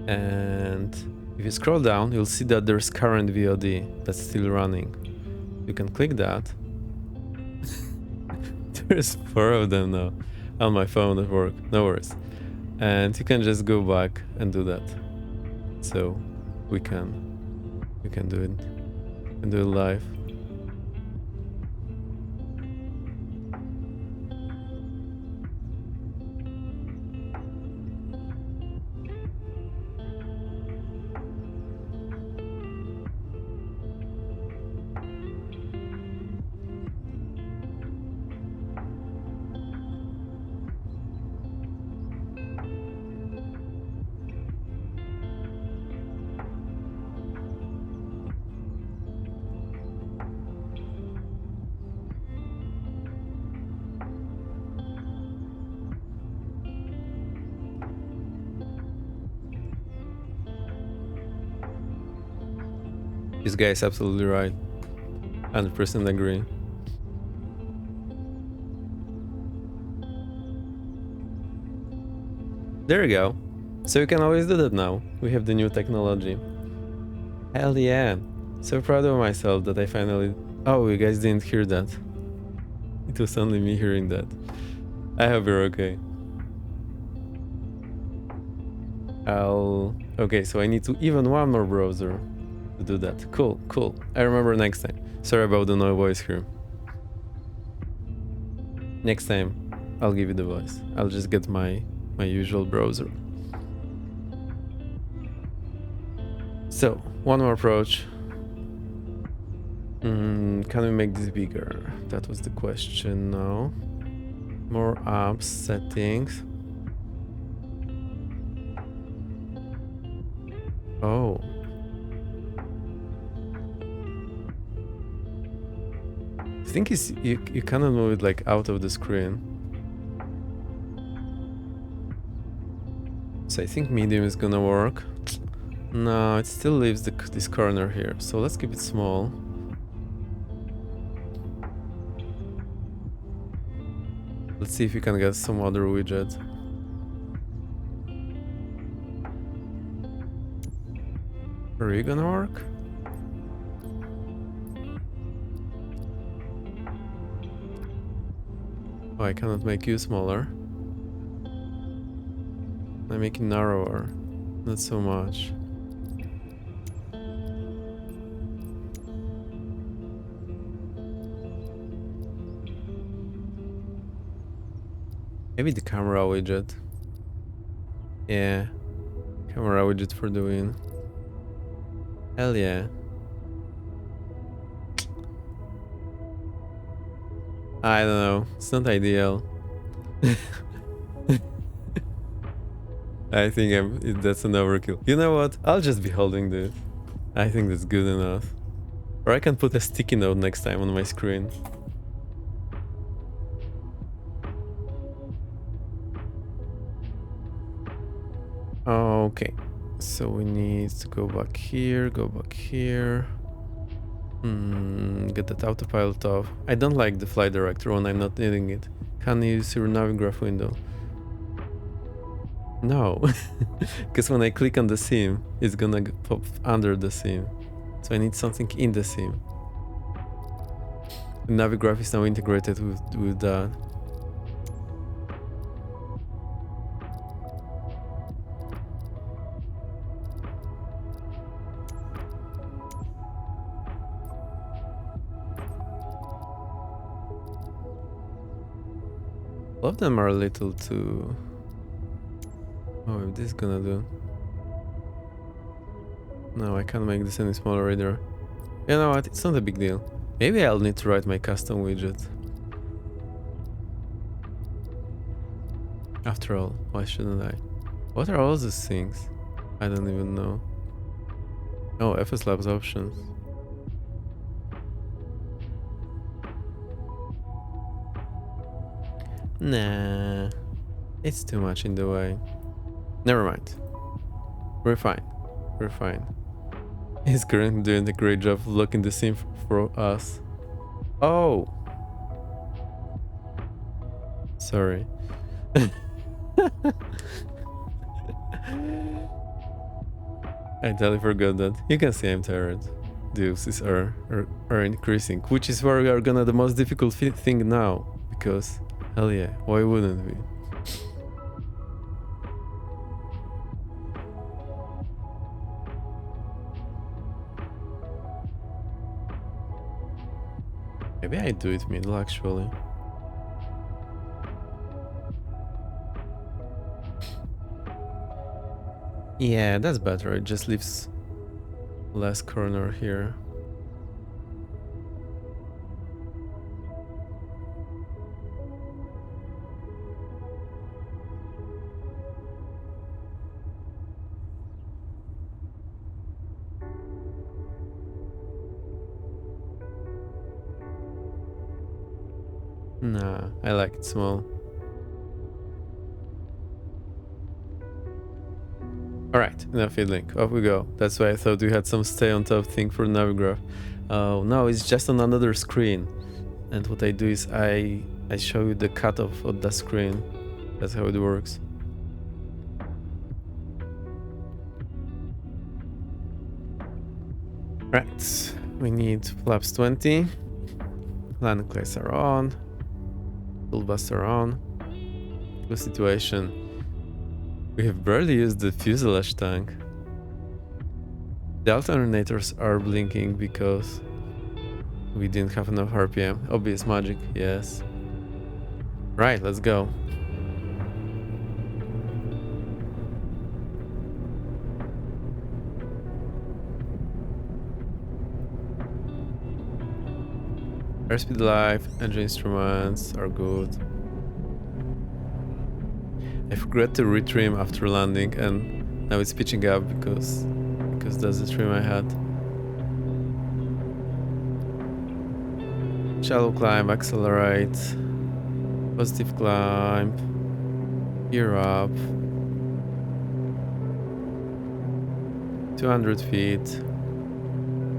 and if you scroll down, you'll see that there's current VOD that's still running. You can click that. There's 4 of them now on my phone at work. No worries. And you can just go back and do that. So we can do it. We can do it live. This guy is absolutely right. 100% agree. There you go. So you can always do that now. We have the new technology. Hell yeah. So proud of myself that I finally... Oh, you guys didn't hear that. It was only me hearing that. I hope you're okay. Okay, so I need to even one more browser to do that. Cool, cool. I remember next time. Sorry about the no voice here. Next time, I'll give you the voice. I'll just get my usual browser. So, one more approach. Can we make this bigger? That was the question now. More apps, settings. Oh. I think you cannot move it like out of the screen. So I think medium is gonna work. No, it still leaves this corner here. So let's keep it small. Let's see if we can get some other widget. Are you gonna work? Oh, I cannot make you smaller. I make it narrower. Not so much. Maybe the camera widget. Yeah. Camera widget for the win. Hell yeah. I don't know. It's not ideal. I think that's an overkill. You know what? I'll just be holding this. I think that's good enough. Or I can put a sticky note next time on my screen. Okay. So we need to go back here, get that autopilot off. I don't like the flight director when I'm not needing it. Can you use your Navigraph window? No, because when I click on the sim, it's gonna pop under the sim. So I need something in the sim. The Navigraph is now integrated with that. All of them are a little too... Oh, if this is gonna do... No, I can't make this any smaller either. You know what, it's not a big deal. Maybe I'll need to write my custom widget. After all, why shouldn't I? What are all these things? I don't even know. Oh, FS Labs options. Nah. It's too much in the way. Never mind. We're fine. We're fine. He's currently doing a great job of looking the scene for us. Oh! Sorry. I totally forgot that. You can see I'm tired. The uses are increasing, which is where we are gonna the most difficult thing now. Because, hell yeah, why wouldn't we? Maybe I do it middle actually. Yeah, that's better. It just leaves less corner here. Nah, I like it small. Alright, enough fiddling. Off we go. That's why I thought we had some stay on top thing for Navigraph. Oh no, it's just on another screen. And what I do is I show you the cutoff of the screen. That's how it works. Right, we need flaps 20. Landing lights are on. Buster on. Good situation. We have barely used the fuselage tank. The alternators are blinking because we didn't have enough RPM. Obvious magic, yes. Right, let's go. Airspeed live, engine instruments are good. I forgot to retrim after landing and now it's pitching up because that's the trim I had. Shallow climb, accelerate, positive climb, gear up, 200 feet,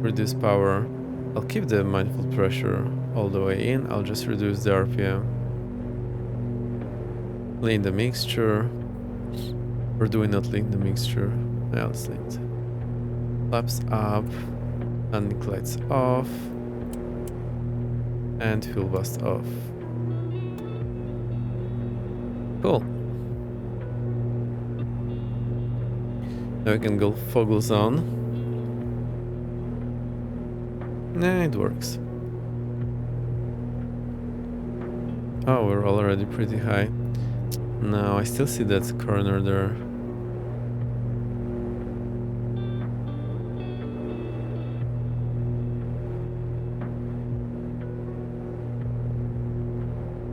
reduce power. I'll keep the manifold pressure all the way in, I'll just reduce the RPM. Lean the mixture. Or do we not lean the mixture? Yeah, let's lean it. Flaps up, landing lights off, and fuel bust off. Cool. Now we can go foggles on. Nah, it works. Oh, we're already pretty high. No, I still see that corner there.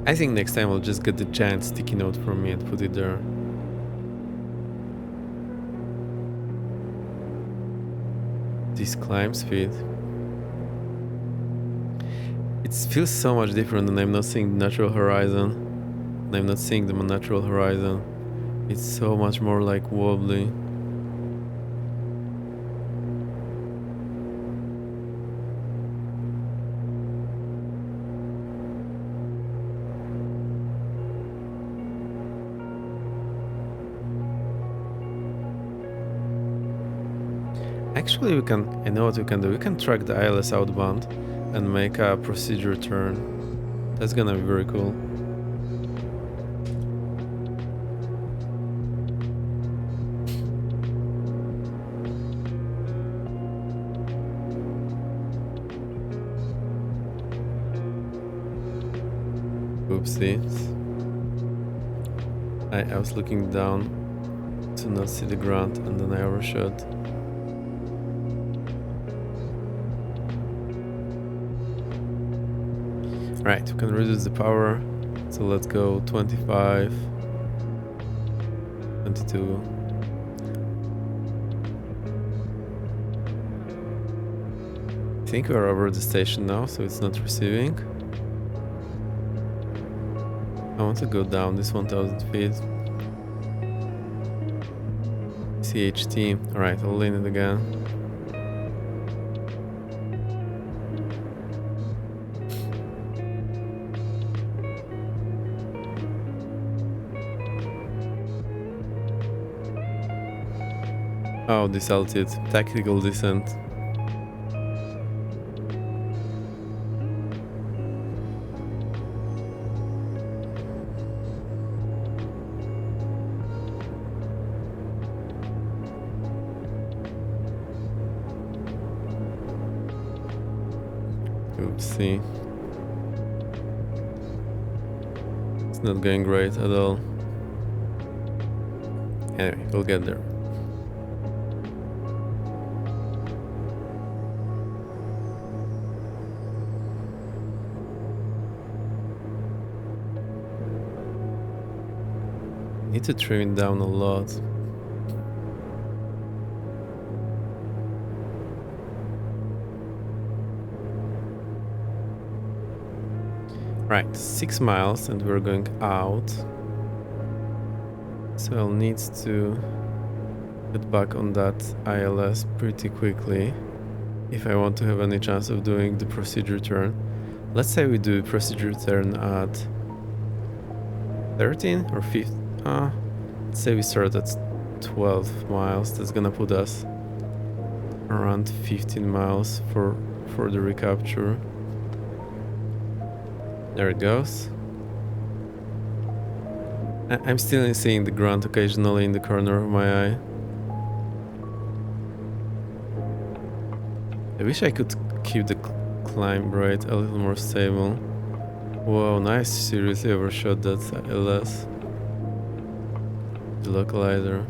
I think next time I'll just get the giant sticky note from me and put it there. This climb speed. It feels so much different and I'm not seeing the natural horizon. And I'm not seeing the natural horizon. It's so much more like wobbly. Actually, I know what we can do. We can track the ILS outbound and make a procedure turn. That's gonna be very cool. Oopsie. I was looking down to not see the ground and then I overshot. Right, we can reduce the power, so let's go 25, 22. I think we're over the station now, so it's not receiving. I want to go down this 1000 feet. CHT. Alright, I'll lean it again. Oh, this altitude. Tactical descent. Oopsie. It's not going great at all. Anyway, we'll get there. Need to trim it down a lot. Right, 6 miles and we're going out. So I'll need to get back on that ILS pretty quickly if I want to have any chance of doing the procedure turn. Let's say we do procedure turn at 13 or 15. Let's say we start at 12 miles. That's gonna put us around 15 miles for the recapture. There it goes. I'm still seeing the ground occasionally in the corner of my eye. I wish I could keep the climb rate a little more stable. Whoa, nice. Seriously overshot that LS. The localizer.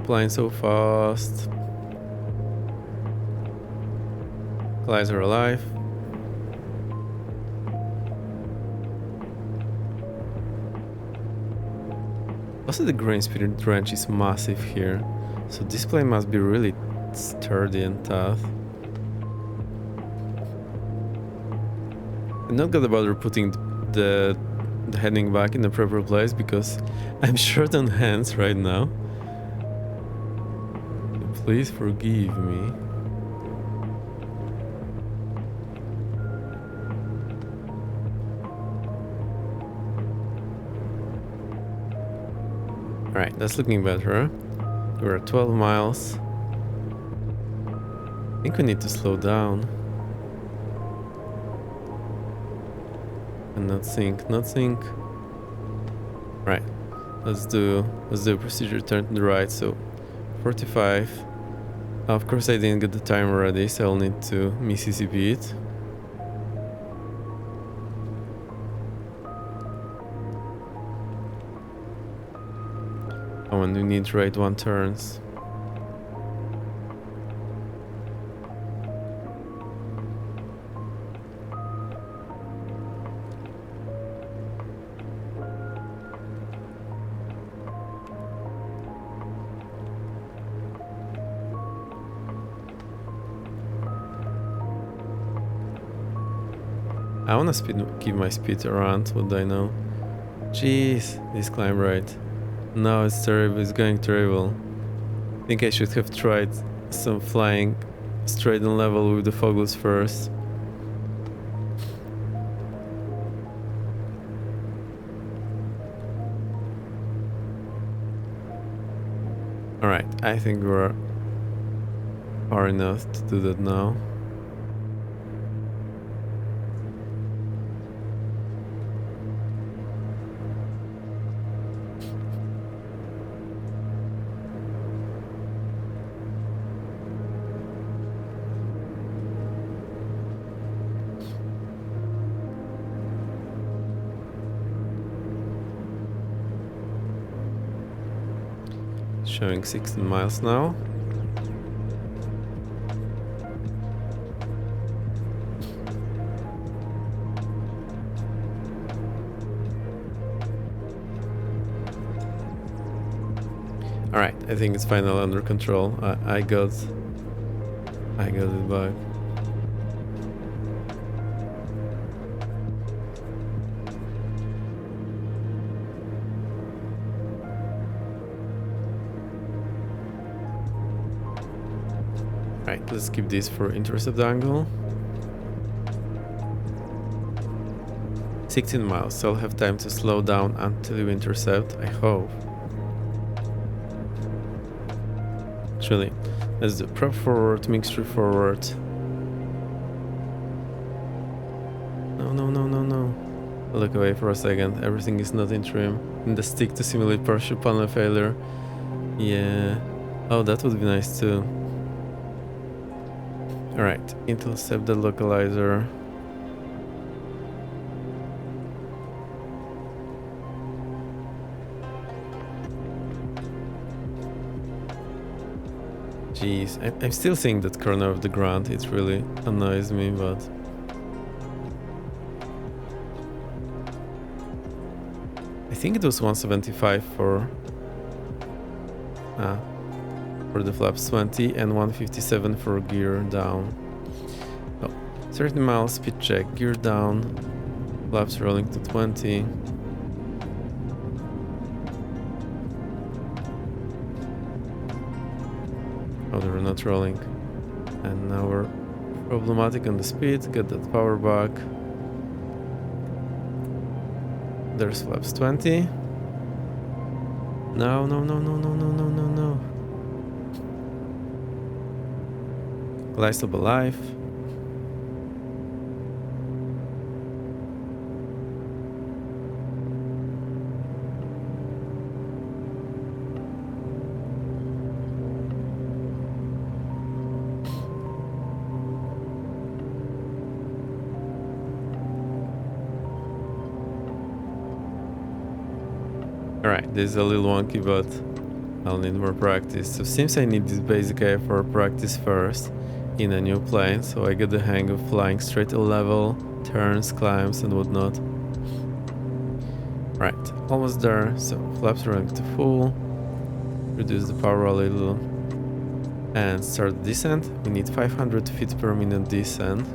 Flying so fast. Localizer alive. Also, the grain spirit range is massive here, so this plane must be really sturdy and tough. I'm not gonna bother putting the heading back in the proper place because I'm short on hands right now. Please forgive me. Alright, that's looking better. We're at 12 miles. I think we need to slow down. And not sink. Right. Let's do a procedure turn to the right, so 45. Of course I didn't get the time already, so I'll need to Mississippi it. Oh, and we need right 1 turns. I wanna keep my speed around what I know. Jeez, this climb rate. No, it's terrible, it's going terrible. I think I should have tried some flying straight and level with the foggles first. Alright, I think we're far enough to do that now. Showing 16 miles now. Alright, I think it's finally under control. I got I got it back. Right, let's keep this for intercept angle. 16 miles, so I'll have time to slow down until you intercept, I hope. Actually, let's do prop forward, mixture forward. No. Look away for a second, everything is not in trim. In the stick to simulate partial panel failure. Yeah. Oh, that would be nice too. Alright, intercept the localizer. Jeez, I'm still seeing that corner of the ground, it really annoys me, but... I think it was 175 for the flaps 20 and 157 for gear down. Oh, 30 miles speed check, gear down, flaps rolling to 20. Oh, they're not rolling. And now we're problematic on the speed, get that power back. There's flaps 20. No. Glidestop alive. Alright, this is a little wonky, but I'll need more practice. So since I need this basic AFR practice first in a new plane, so I get the hang of flying straight at level, turns, climbs and whatnot. Right, almost there. So flaps running to full, reduce the power a little, and start the descent. We need 500 feet per minute descent.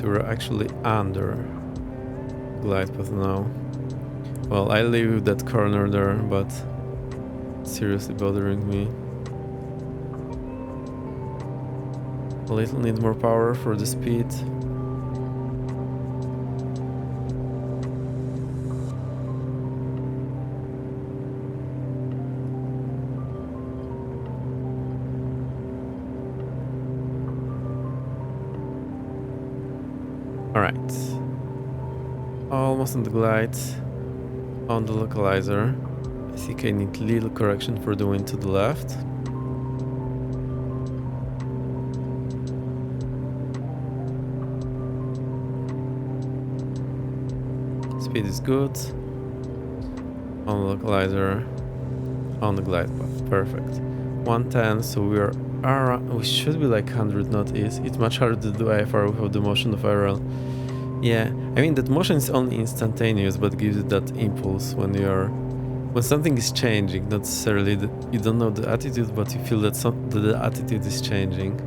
We're actually under glide path now. Well, I leave that corner there, but it's seriously bothering me. A little need more power for the speed. Alright, almost on the glide, on the localizer. I think I need little correction for the wind to the left. Speed is good. On the localizer, on the glide path, perfect. 110, so we should be like 100 knot is. It's much harder to do IFR without the motion of IRL. Yeah, I mean that motion is only instantaneous, but gives it that impulse when something is changing. Not necessarily you don't know the attitude, but you feel that the attitude is changing.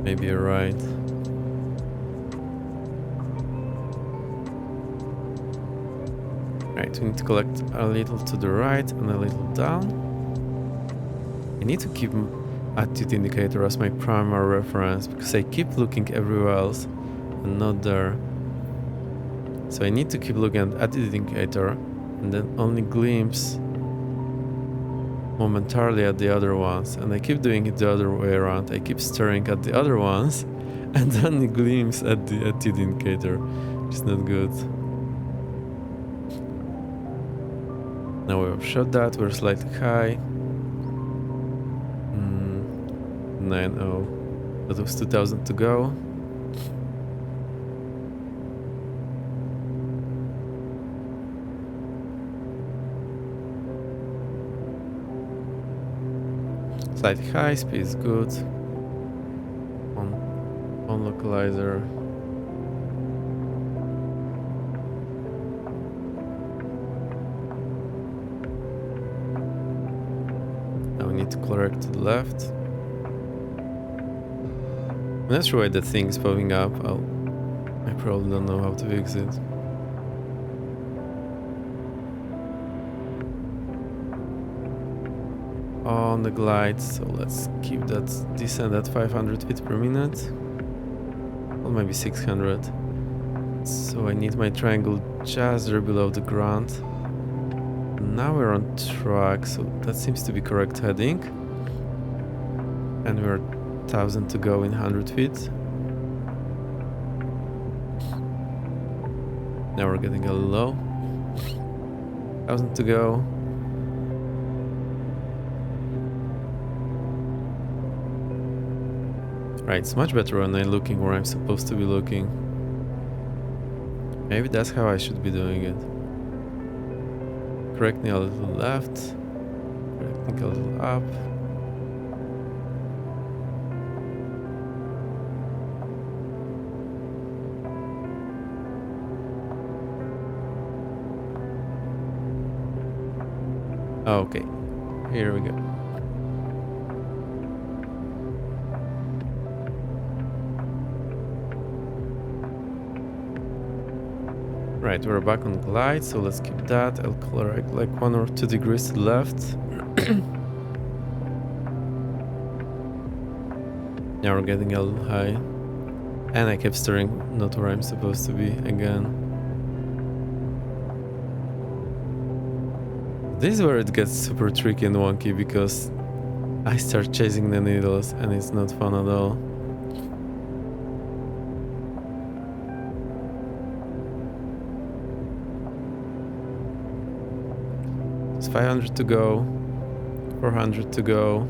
Maybe you're right. Right, we need to collect a little to the right and a little down. I need to keep attitude indicator as my primary reference because I keep looking everywhere else and not there. So I need to keep looking at attitude indicator and then only glimpse momentarily at the other ones. And I keep doing it the other way around. I keep staring at the other ones and only glimpse at the attitude indicator, which is not good. Now we've shot that, we're slightly high. 9-0. That was 2000 to go. Slightly high, speed is good. On localizer. need to correct to the left. I'm not sure why that thing is popping up. I probably don't know how to fix it. On the glide, so let's keep that descent at 500 feet per minute. Or maybe 600. So I need my triangle just there below the ground. Now we're on track, so that seems to be correct heading. And we're 1000 to go in 100 feet. Now we're getting a little low. 1000 to go. Right, it's much better when I'm looking where I'm supposed to be looking. Maybe that's how I should be doing it. Correcting a little left. Correcting a little up. Okay, here we go. Right, we're back on glide, so let's keep that. I'll correct like 1 or 2 degrees to the left. Now we're getting a little high. And I kept steering not where I'm supposed to be again. This is where it gets super tricky and wonky because I start chasing the needles and it's not fun at all. It's 500 to go, 400 to go.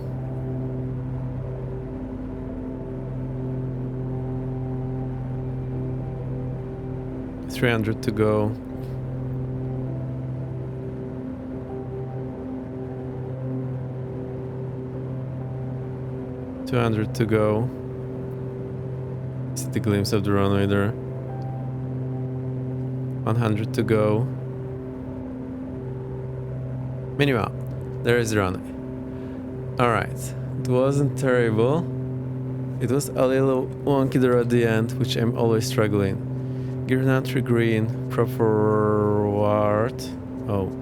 $300 to go. $200 to go. See the glimpse of the runway there. 100 to go. Meanwhile, there is the runway. Alright, it wasn't terrible. It was a little wonky there at the end, which I'm always struggling. Gear entry green, prop forward. Oh,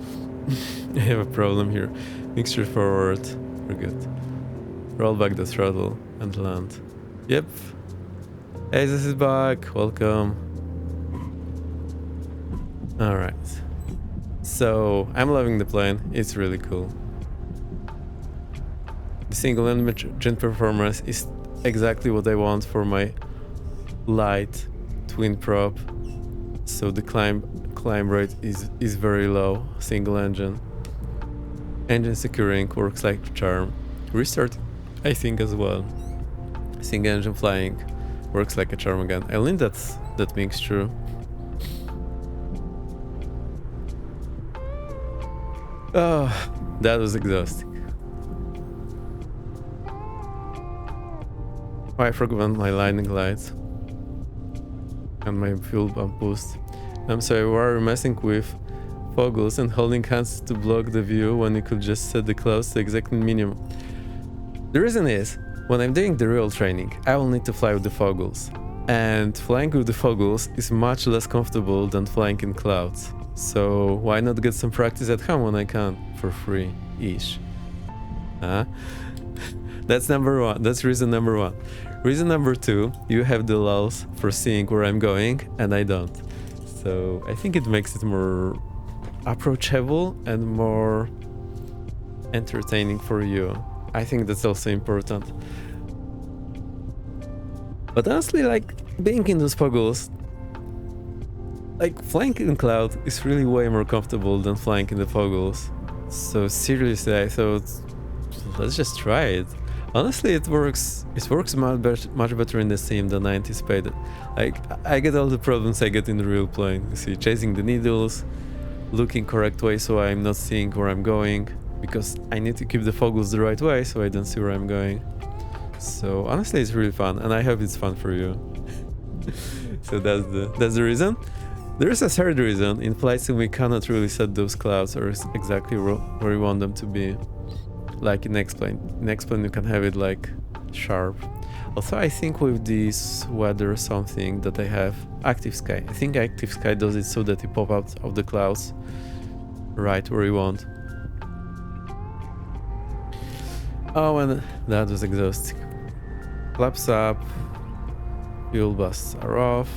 I have a problem here. Mixture forward, we're good. Roll back the throttle and land. Yep. Hey, this is back. Welcome. Alright. So, I'm loving the plane. It's really cool. The single engine performance is exactly what I want for my light twin prop. So the climb rate is very low. Single engine. Engine securing works like a charm. Restart, I think, as well. Single engine flying works like a charm again. I think that mixture. Oh, that was exhausting. Oh, I forgot my landing lights and my fuel pump boost. I'm sorry, why are you messing with foggles and holding hands to block the view when you could just set the clouds to exact minimum? The reason is, when I'm doing the real training, I will need to fly with the foggles. And flying with the foggles is much less comfortable than flying in clouds. So why not get some practice at home when I can, for free-ish? That's number one. That's reason number one. Reason number two, you have the lulls for seeing where I'm going, and I don't. So I think it makes it more approachable and more entertaining for you. I think that's also important. But honestly, like, being in those foggles, like, flying in cloud is really way more comfortable than flying in the foggles. So seriously, I thought, let's just try it. Honestly, it works much better in the sim than I anticipated. Like, I get all the problems I get in the real plane. You see, chasing the needles, looking correct way so I'm not seeing where I'm going, because I need to keep the foggles the right way so I don't see where I'm going. So honestly, it's really fun, and I hope it's fun for you. So that's the reason. There is a third reason. In flight sim we cannot really set those clouds or exactly where we want them to be. like in X-Plane. In X-Plane you can have it like sharp. Also, I think with this weather something that I have, Active Sky. I think Active Sky does it so that you pop out of the clouds right where you want. Oh, and that was exhausting. Flaps up. Fuel busts are off.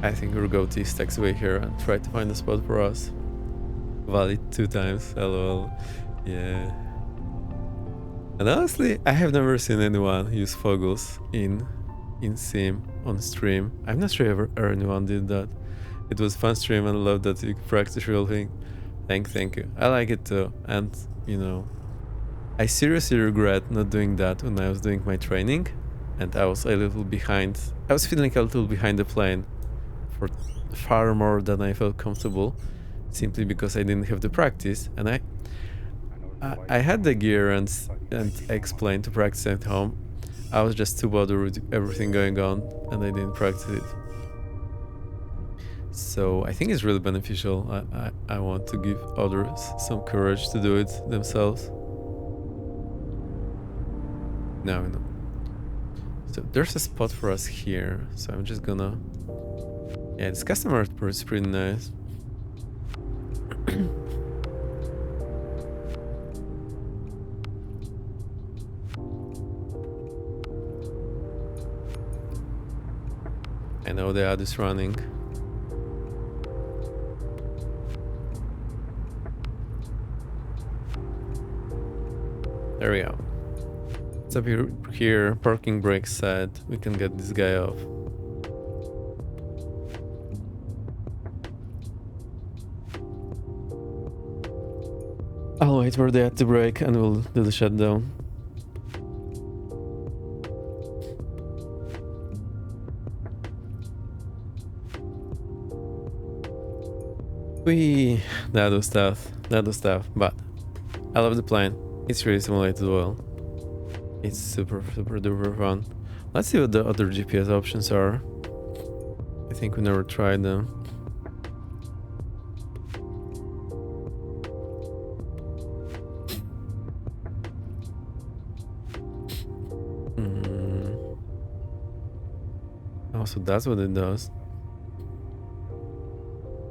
I think we'll go to East taxiway here and try to find a spot for us. Valid 2 times, lol. Yeah. And honestly, I have never seen anyone use Foggles in Sim on stream. I'm not sure if anyone did that. It was fun stream and I love that you practice real thing. Thank you. I like it too. And you know, I seriously regret not doing that when I was doing my training, and I was a little behind. I was feeling a little behind the plane for far more than I felt comfortable, simply because I didn't have the practice, and I had the gear and X-Plane to practice at home. I was just too bothered with everything going on, and I didn't practice it. So I think it's really beneficial. I want to give others some courage to do it themselves. No. So there's a spot for us here, so I'm just gonna... Yeah, this customer is pretty nice. I know the ad is running. There we go. It's up here, parking brake set. We can get this guy off. I'll wait for the ad to break and we'll do the shutdown. That was tough, but I love the plane. It's really simulated well. It's super duper fun. Let's see what the other GPS options are. I think we never tried them. Oh, so that's what it does.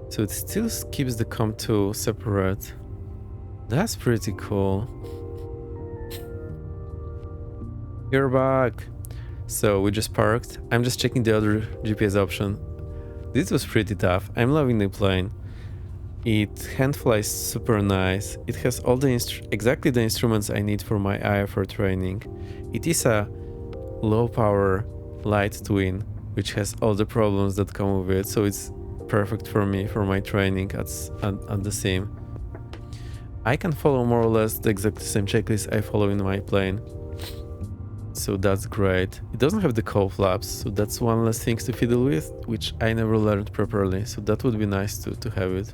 So it still keeps the COM2 separate. That's pretty cool. You're back. So we just parked. I'm just checking the other GPS option. This was pretty tough. I'm loving the plane. It hand flies super nice. It has all the exactly the instruments I need for my IFR training. It is a low power light twin, which has all the problems that come with it. So it's perfect for me for my training at the sim. I can follow more or less the exact same checklist I follow in my plane. So that's great. It doesn't have the cowl flaps, so that's one less thing to fiddle with, which I never learned properly, so that would be nice to have it.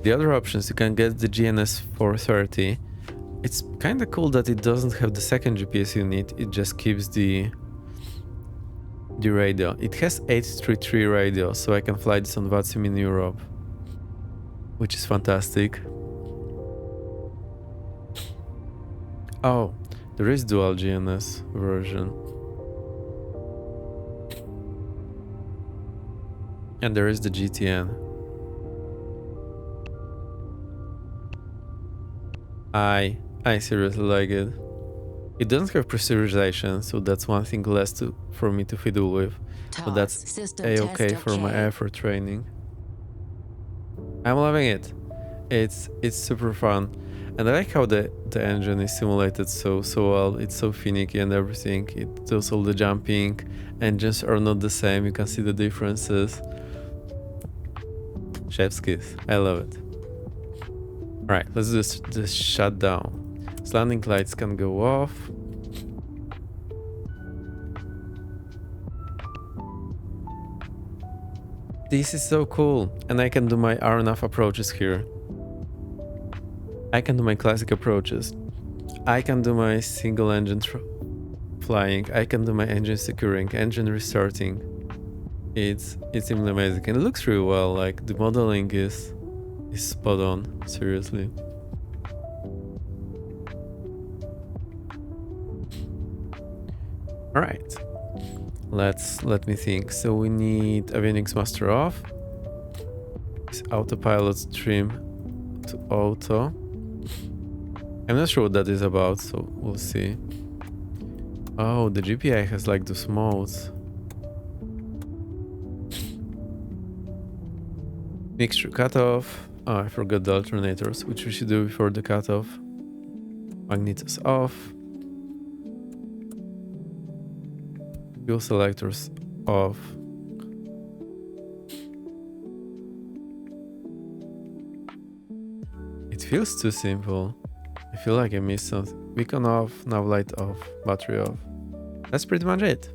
The other options, you can get the GNS 430. It's kinda cool that it doesn't have the second GPS unit, it just keeps the radio. It has 833 radio, so I can fly this on VATSIM in Europe, which is fantastic. Oh, there is dual GNS version. And there is the GTN. I seriously like it. It doesn't have pressurization, so that's one thing less for me to fiddle with. But that's a-okay for my effort training. I'm loving it. It's super fun. And I like how the engine is simulated so well. It's so finicky and everything. It does all the jumping. Engines are not the same. You can see the differences. Chef's kiss. I love it. Alright, let's do this shutdown. So landing lights can go off. This is so cool. And I can do my RNAV approaches here. I can do my classic approaches. I can do my single engine flying. I can do my engine securing, engine restarting. It's simply amazing, and it looks really well. Like the modeling is is spot on, seriously. All right, let me think. So we need avionics master off. This autopilot trim to auto. I'm not sure what that is about, so we'll see. Oh, the GPI has like those modes. Mixture cutoff. Oh, I forgot the alternators, which we should do before the cutoff. Magnetos off. Fuel selectors off. It feels too simple. I feel like I missed something. Beacon off, nav light off, battery off. That's pretty much it.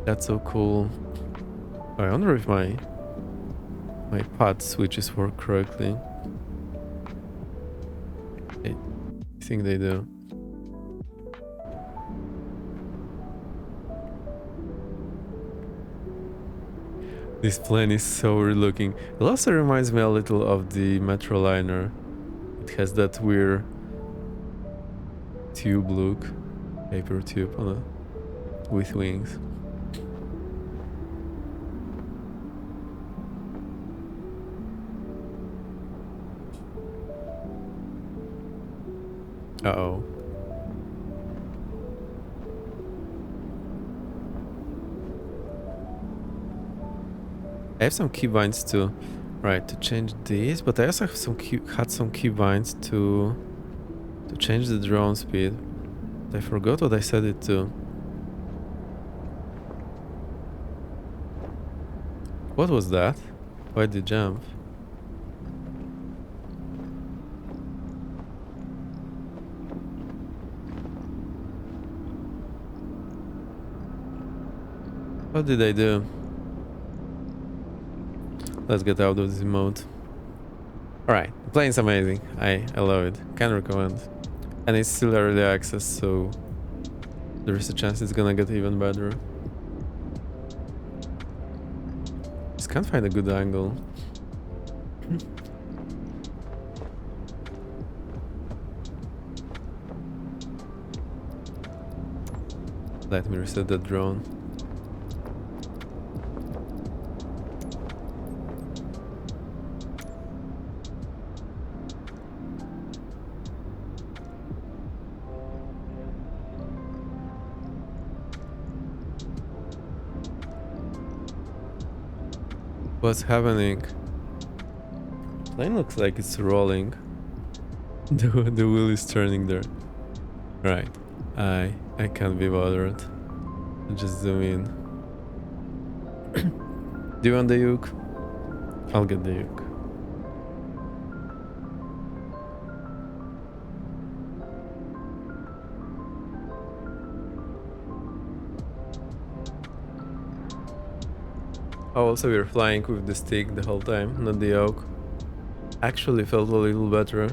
That's so cool. I wonder if my pad switches work correctly. I think they do. This plane is so weird looking. It also reminds me a little of the Metroliner. It has that weird tube look, paper tube on it, with wings. Uh-oh. I have some keybinds to, right, to change these, but I also have had some keybinds to change the drone speed. I forgot what I set it to. What was that? Why did it jump? What did I do? Let's get out of this mode. Alright, the plane's amazing. I love it. Can recommend. And it's still early access, so there is a chance it's gonna get even better. Just can't find a good angle. Let me reset that drone. What's happening? Plane looks like it's rolling. The wheel is turning there. Right. I can't be bothered. I'll just zoom in. Do you want the uke? I'll get the uke. Oh, also we're flying with the stick the whole time, not the yoke. Actually felt a little better.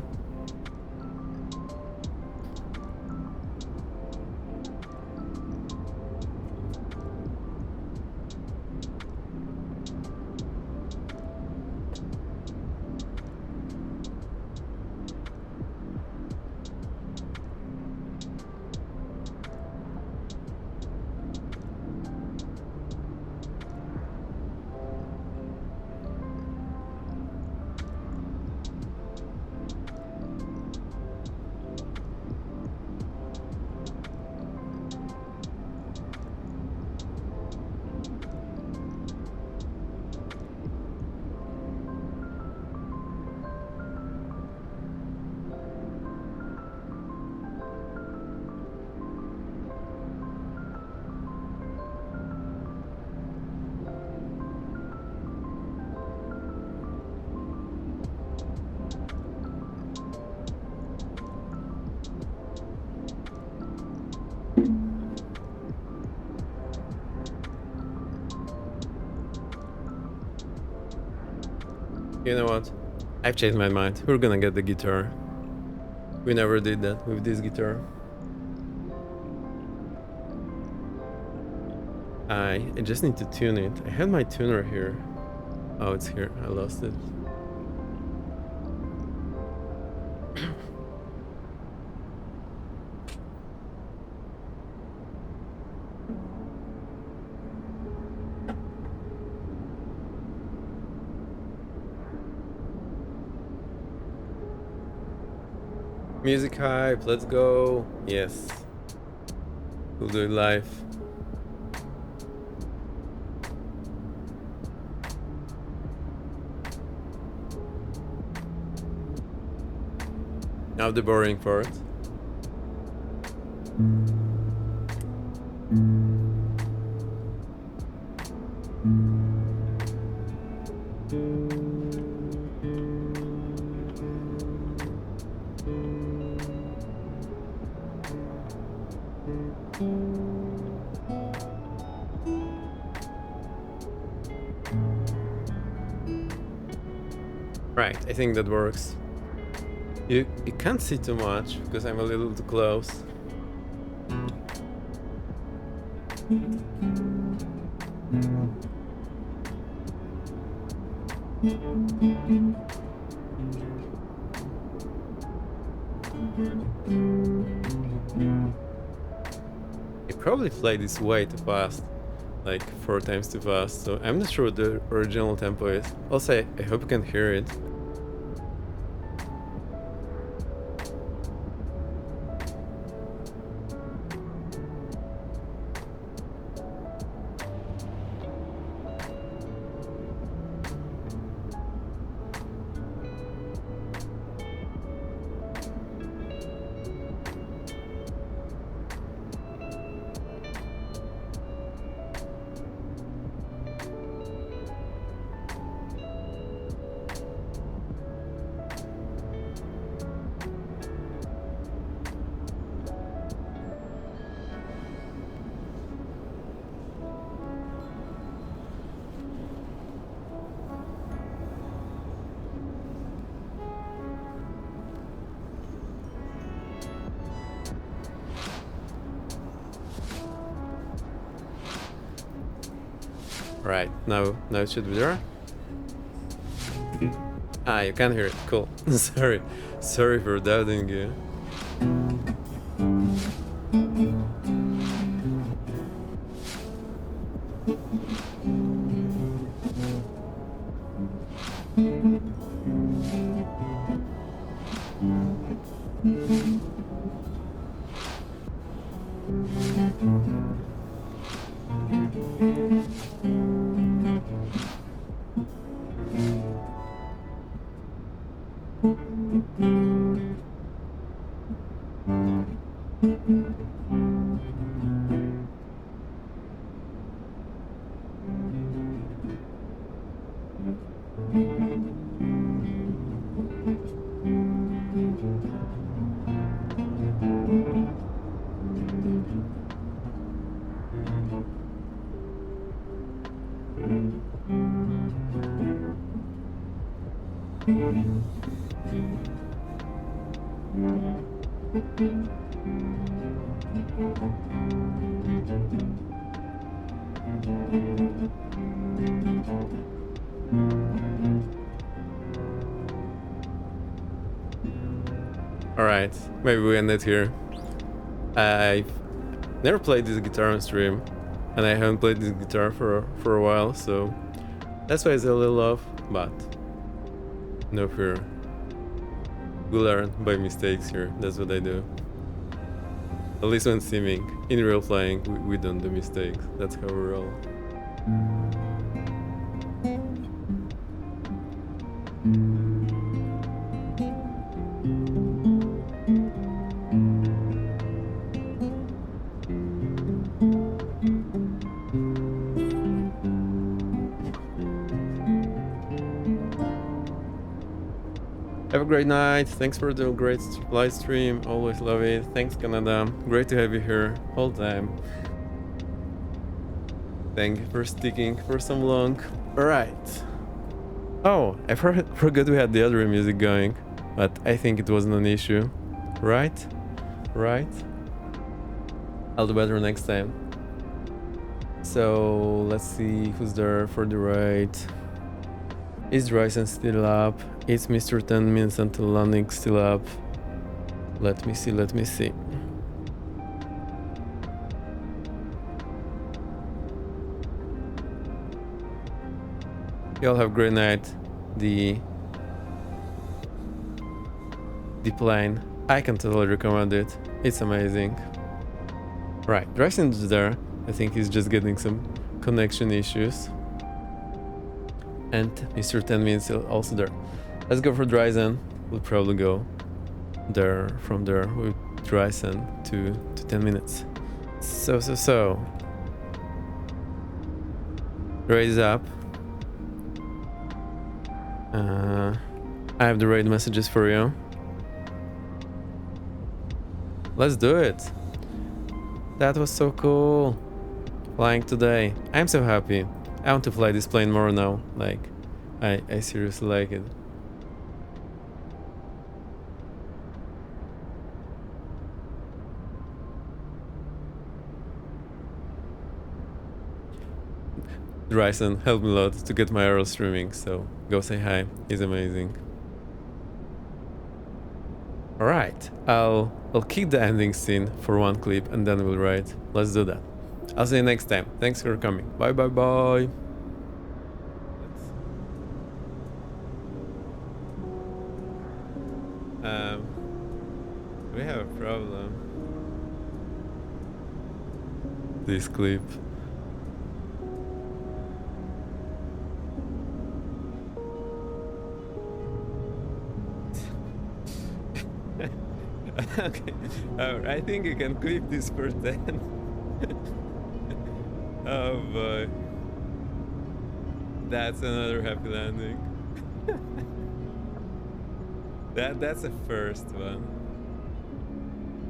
You know what? I've changed my mind. We're gonna get the guitar. We never did that with this guitar. I just need to tune it. I had my tuner here. Oh, it's here. I lost it. Music hype, let's go. Yes. We'll do it live. Now the boring part. Right, I think that works. You can't see too much because I'm a little too close. I probably played this way too fast, like 4 times too fast, so I'm not sure what the original tempo is. Also, I hope you can hear it. Right, now it should be there. Ah, you can hear it. Cool. Sorry for doubting you. Alright, maybe we end it here. I've never played this guitar on stream, and I haven't played this guitar for a while, so that's why it's a little off, but no fear. We learn by mistakes here, that's what I do. At least when streaming. In real playing, we don't do mistakes, that's how we roll. Have a great night. Thanks for the great live stream. Always love it. Thanks, Canada. Great to have you here all time. Thank you for sticking for so long. Alright. Oh, I forgot we had the other music going, but I think it wasn't an issue. Right? Right? I'll do better next time. So let's see who's there for the raid. Is Ryzen still up? It's Mr. 10 minutes until landing still up. Let me see, let me see. Y'all have a great night. The plane, I can totally recommend it. It's amazing. Right, Ryzen is there. I think he's just getting some connection issues. And Mr. 10 minutes is also there. Let's go for Ryzen. We'll probably go there from there with Ryzen to 10 minutes. So. Raise up. I have the raid messages for you. Let's do it. That was so cool. Flying today. I'm so happy. I want to fly this plane more now. Like, I seriously like it. Ryzen helped me a lot to get my arrow streaming, so go say hi. He's amazing. Alright, I'll keep the ending scene for one clip and then we'll write. Let's do that. I'll see you next time. Thanks for coming. Bye bye bye. We have a problem. This clip. Okay, I think you can clip this for 10. Oh boy. That's another happy landing. That's the first one.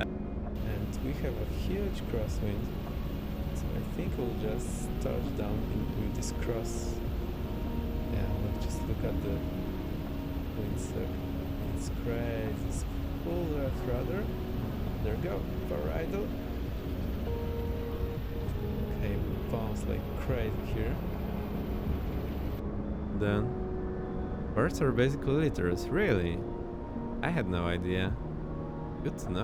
And we have a huge crosswind. So I think we'll just touch down into this cross. Yeah, let's just look at the wind circle. It's crazy. It's full left rudder. There we go. Parado. Okay, we bounce like crazy here. Then birds are basically litters, really? I had no idea. Good to know.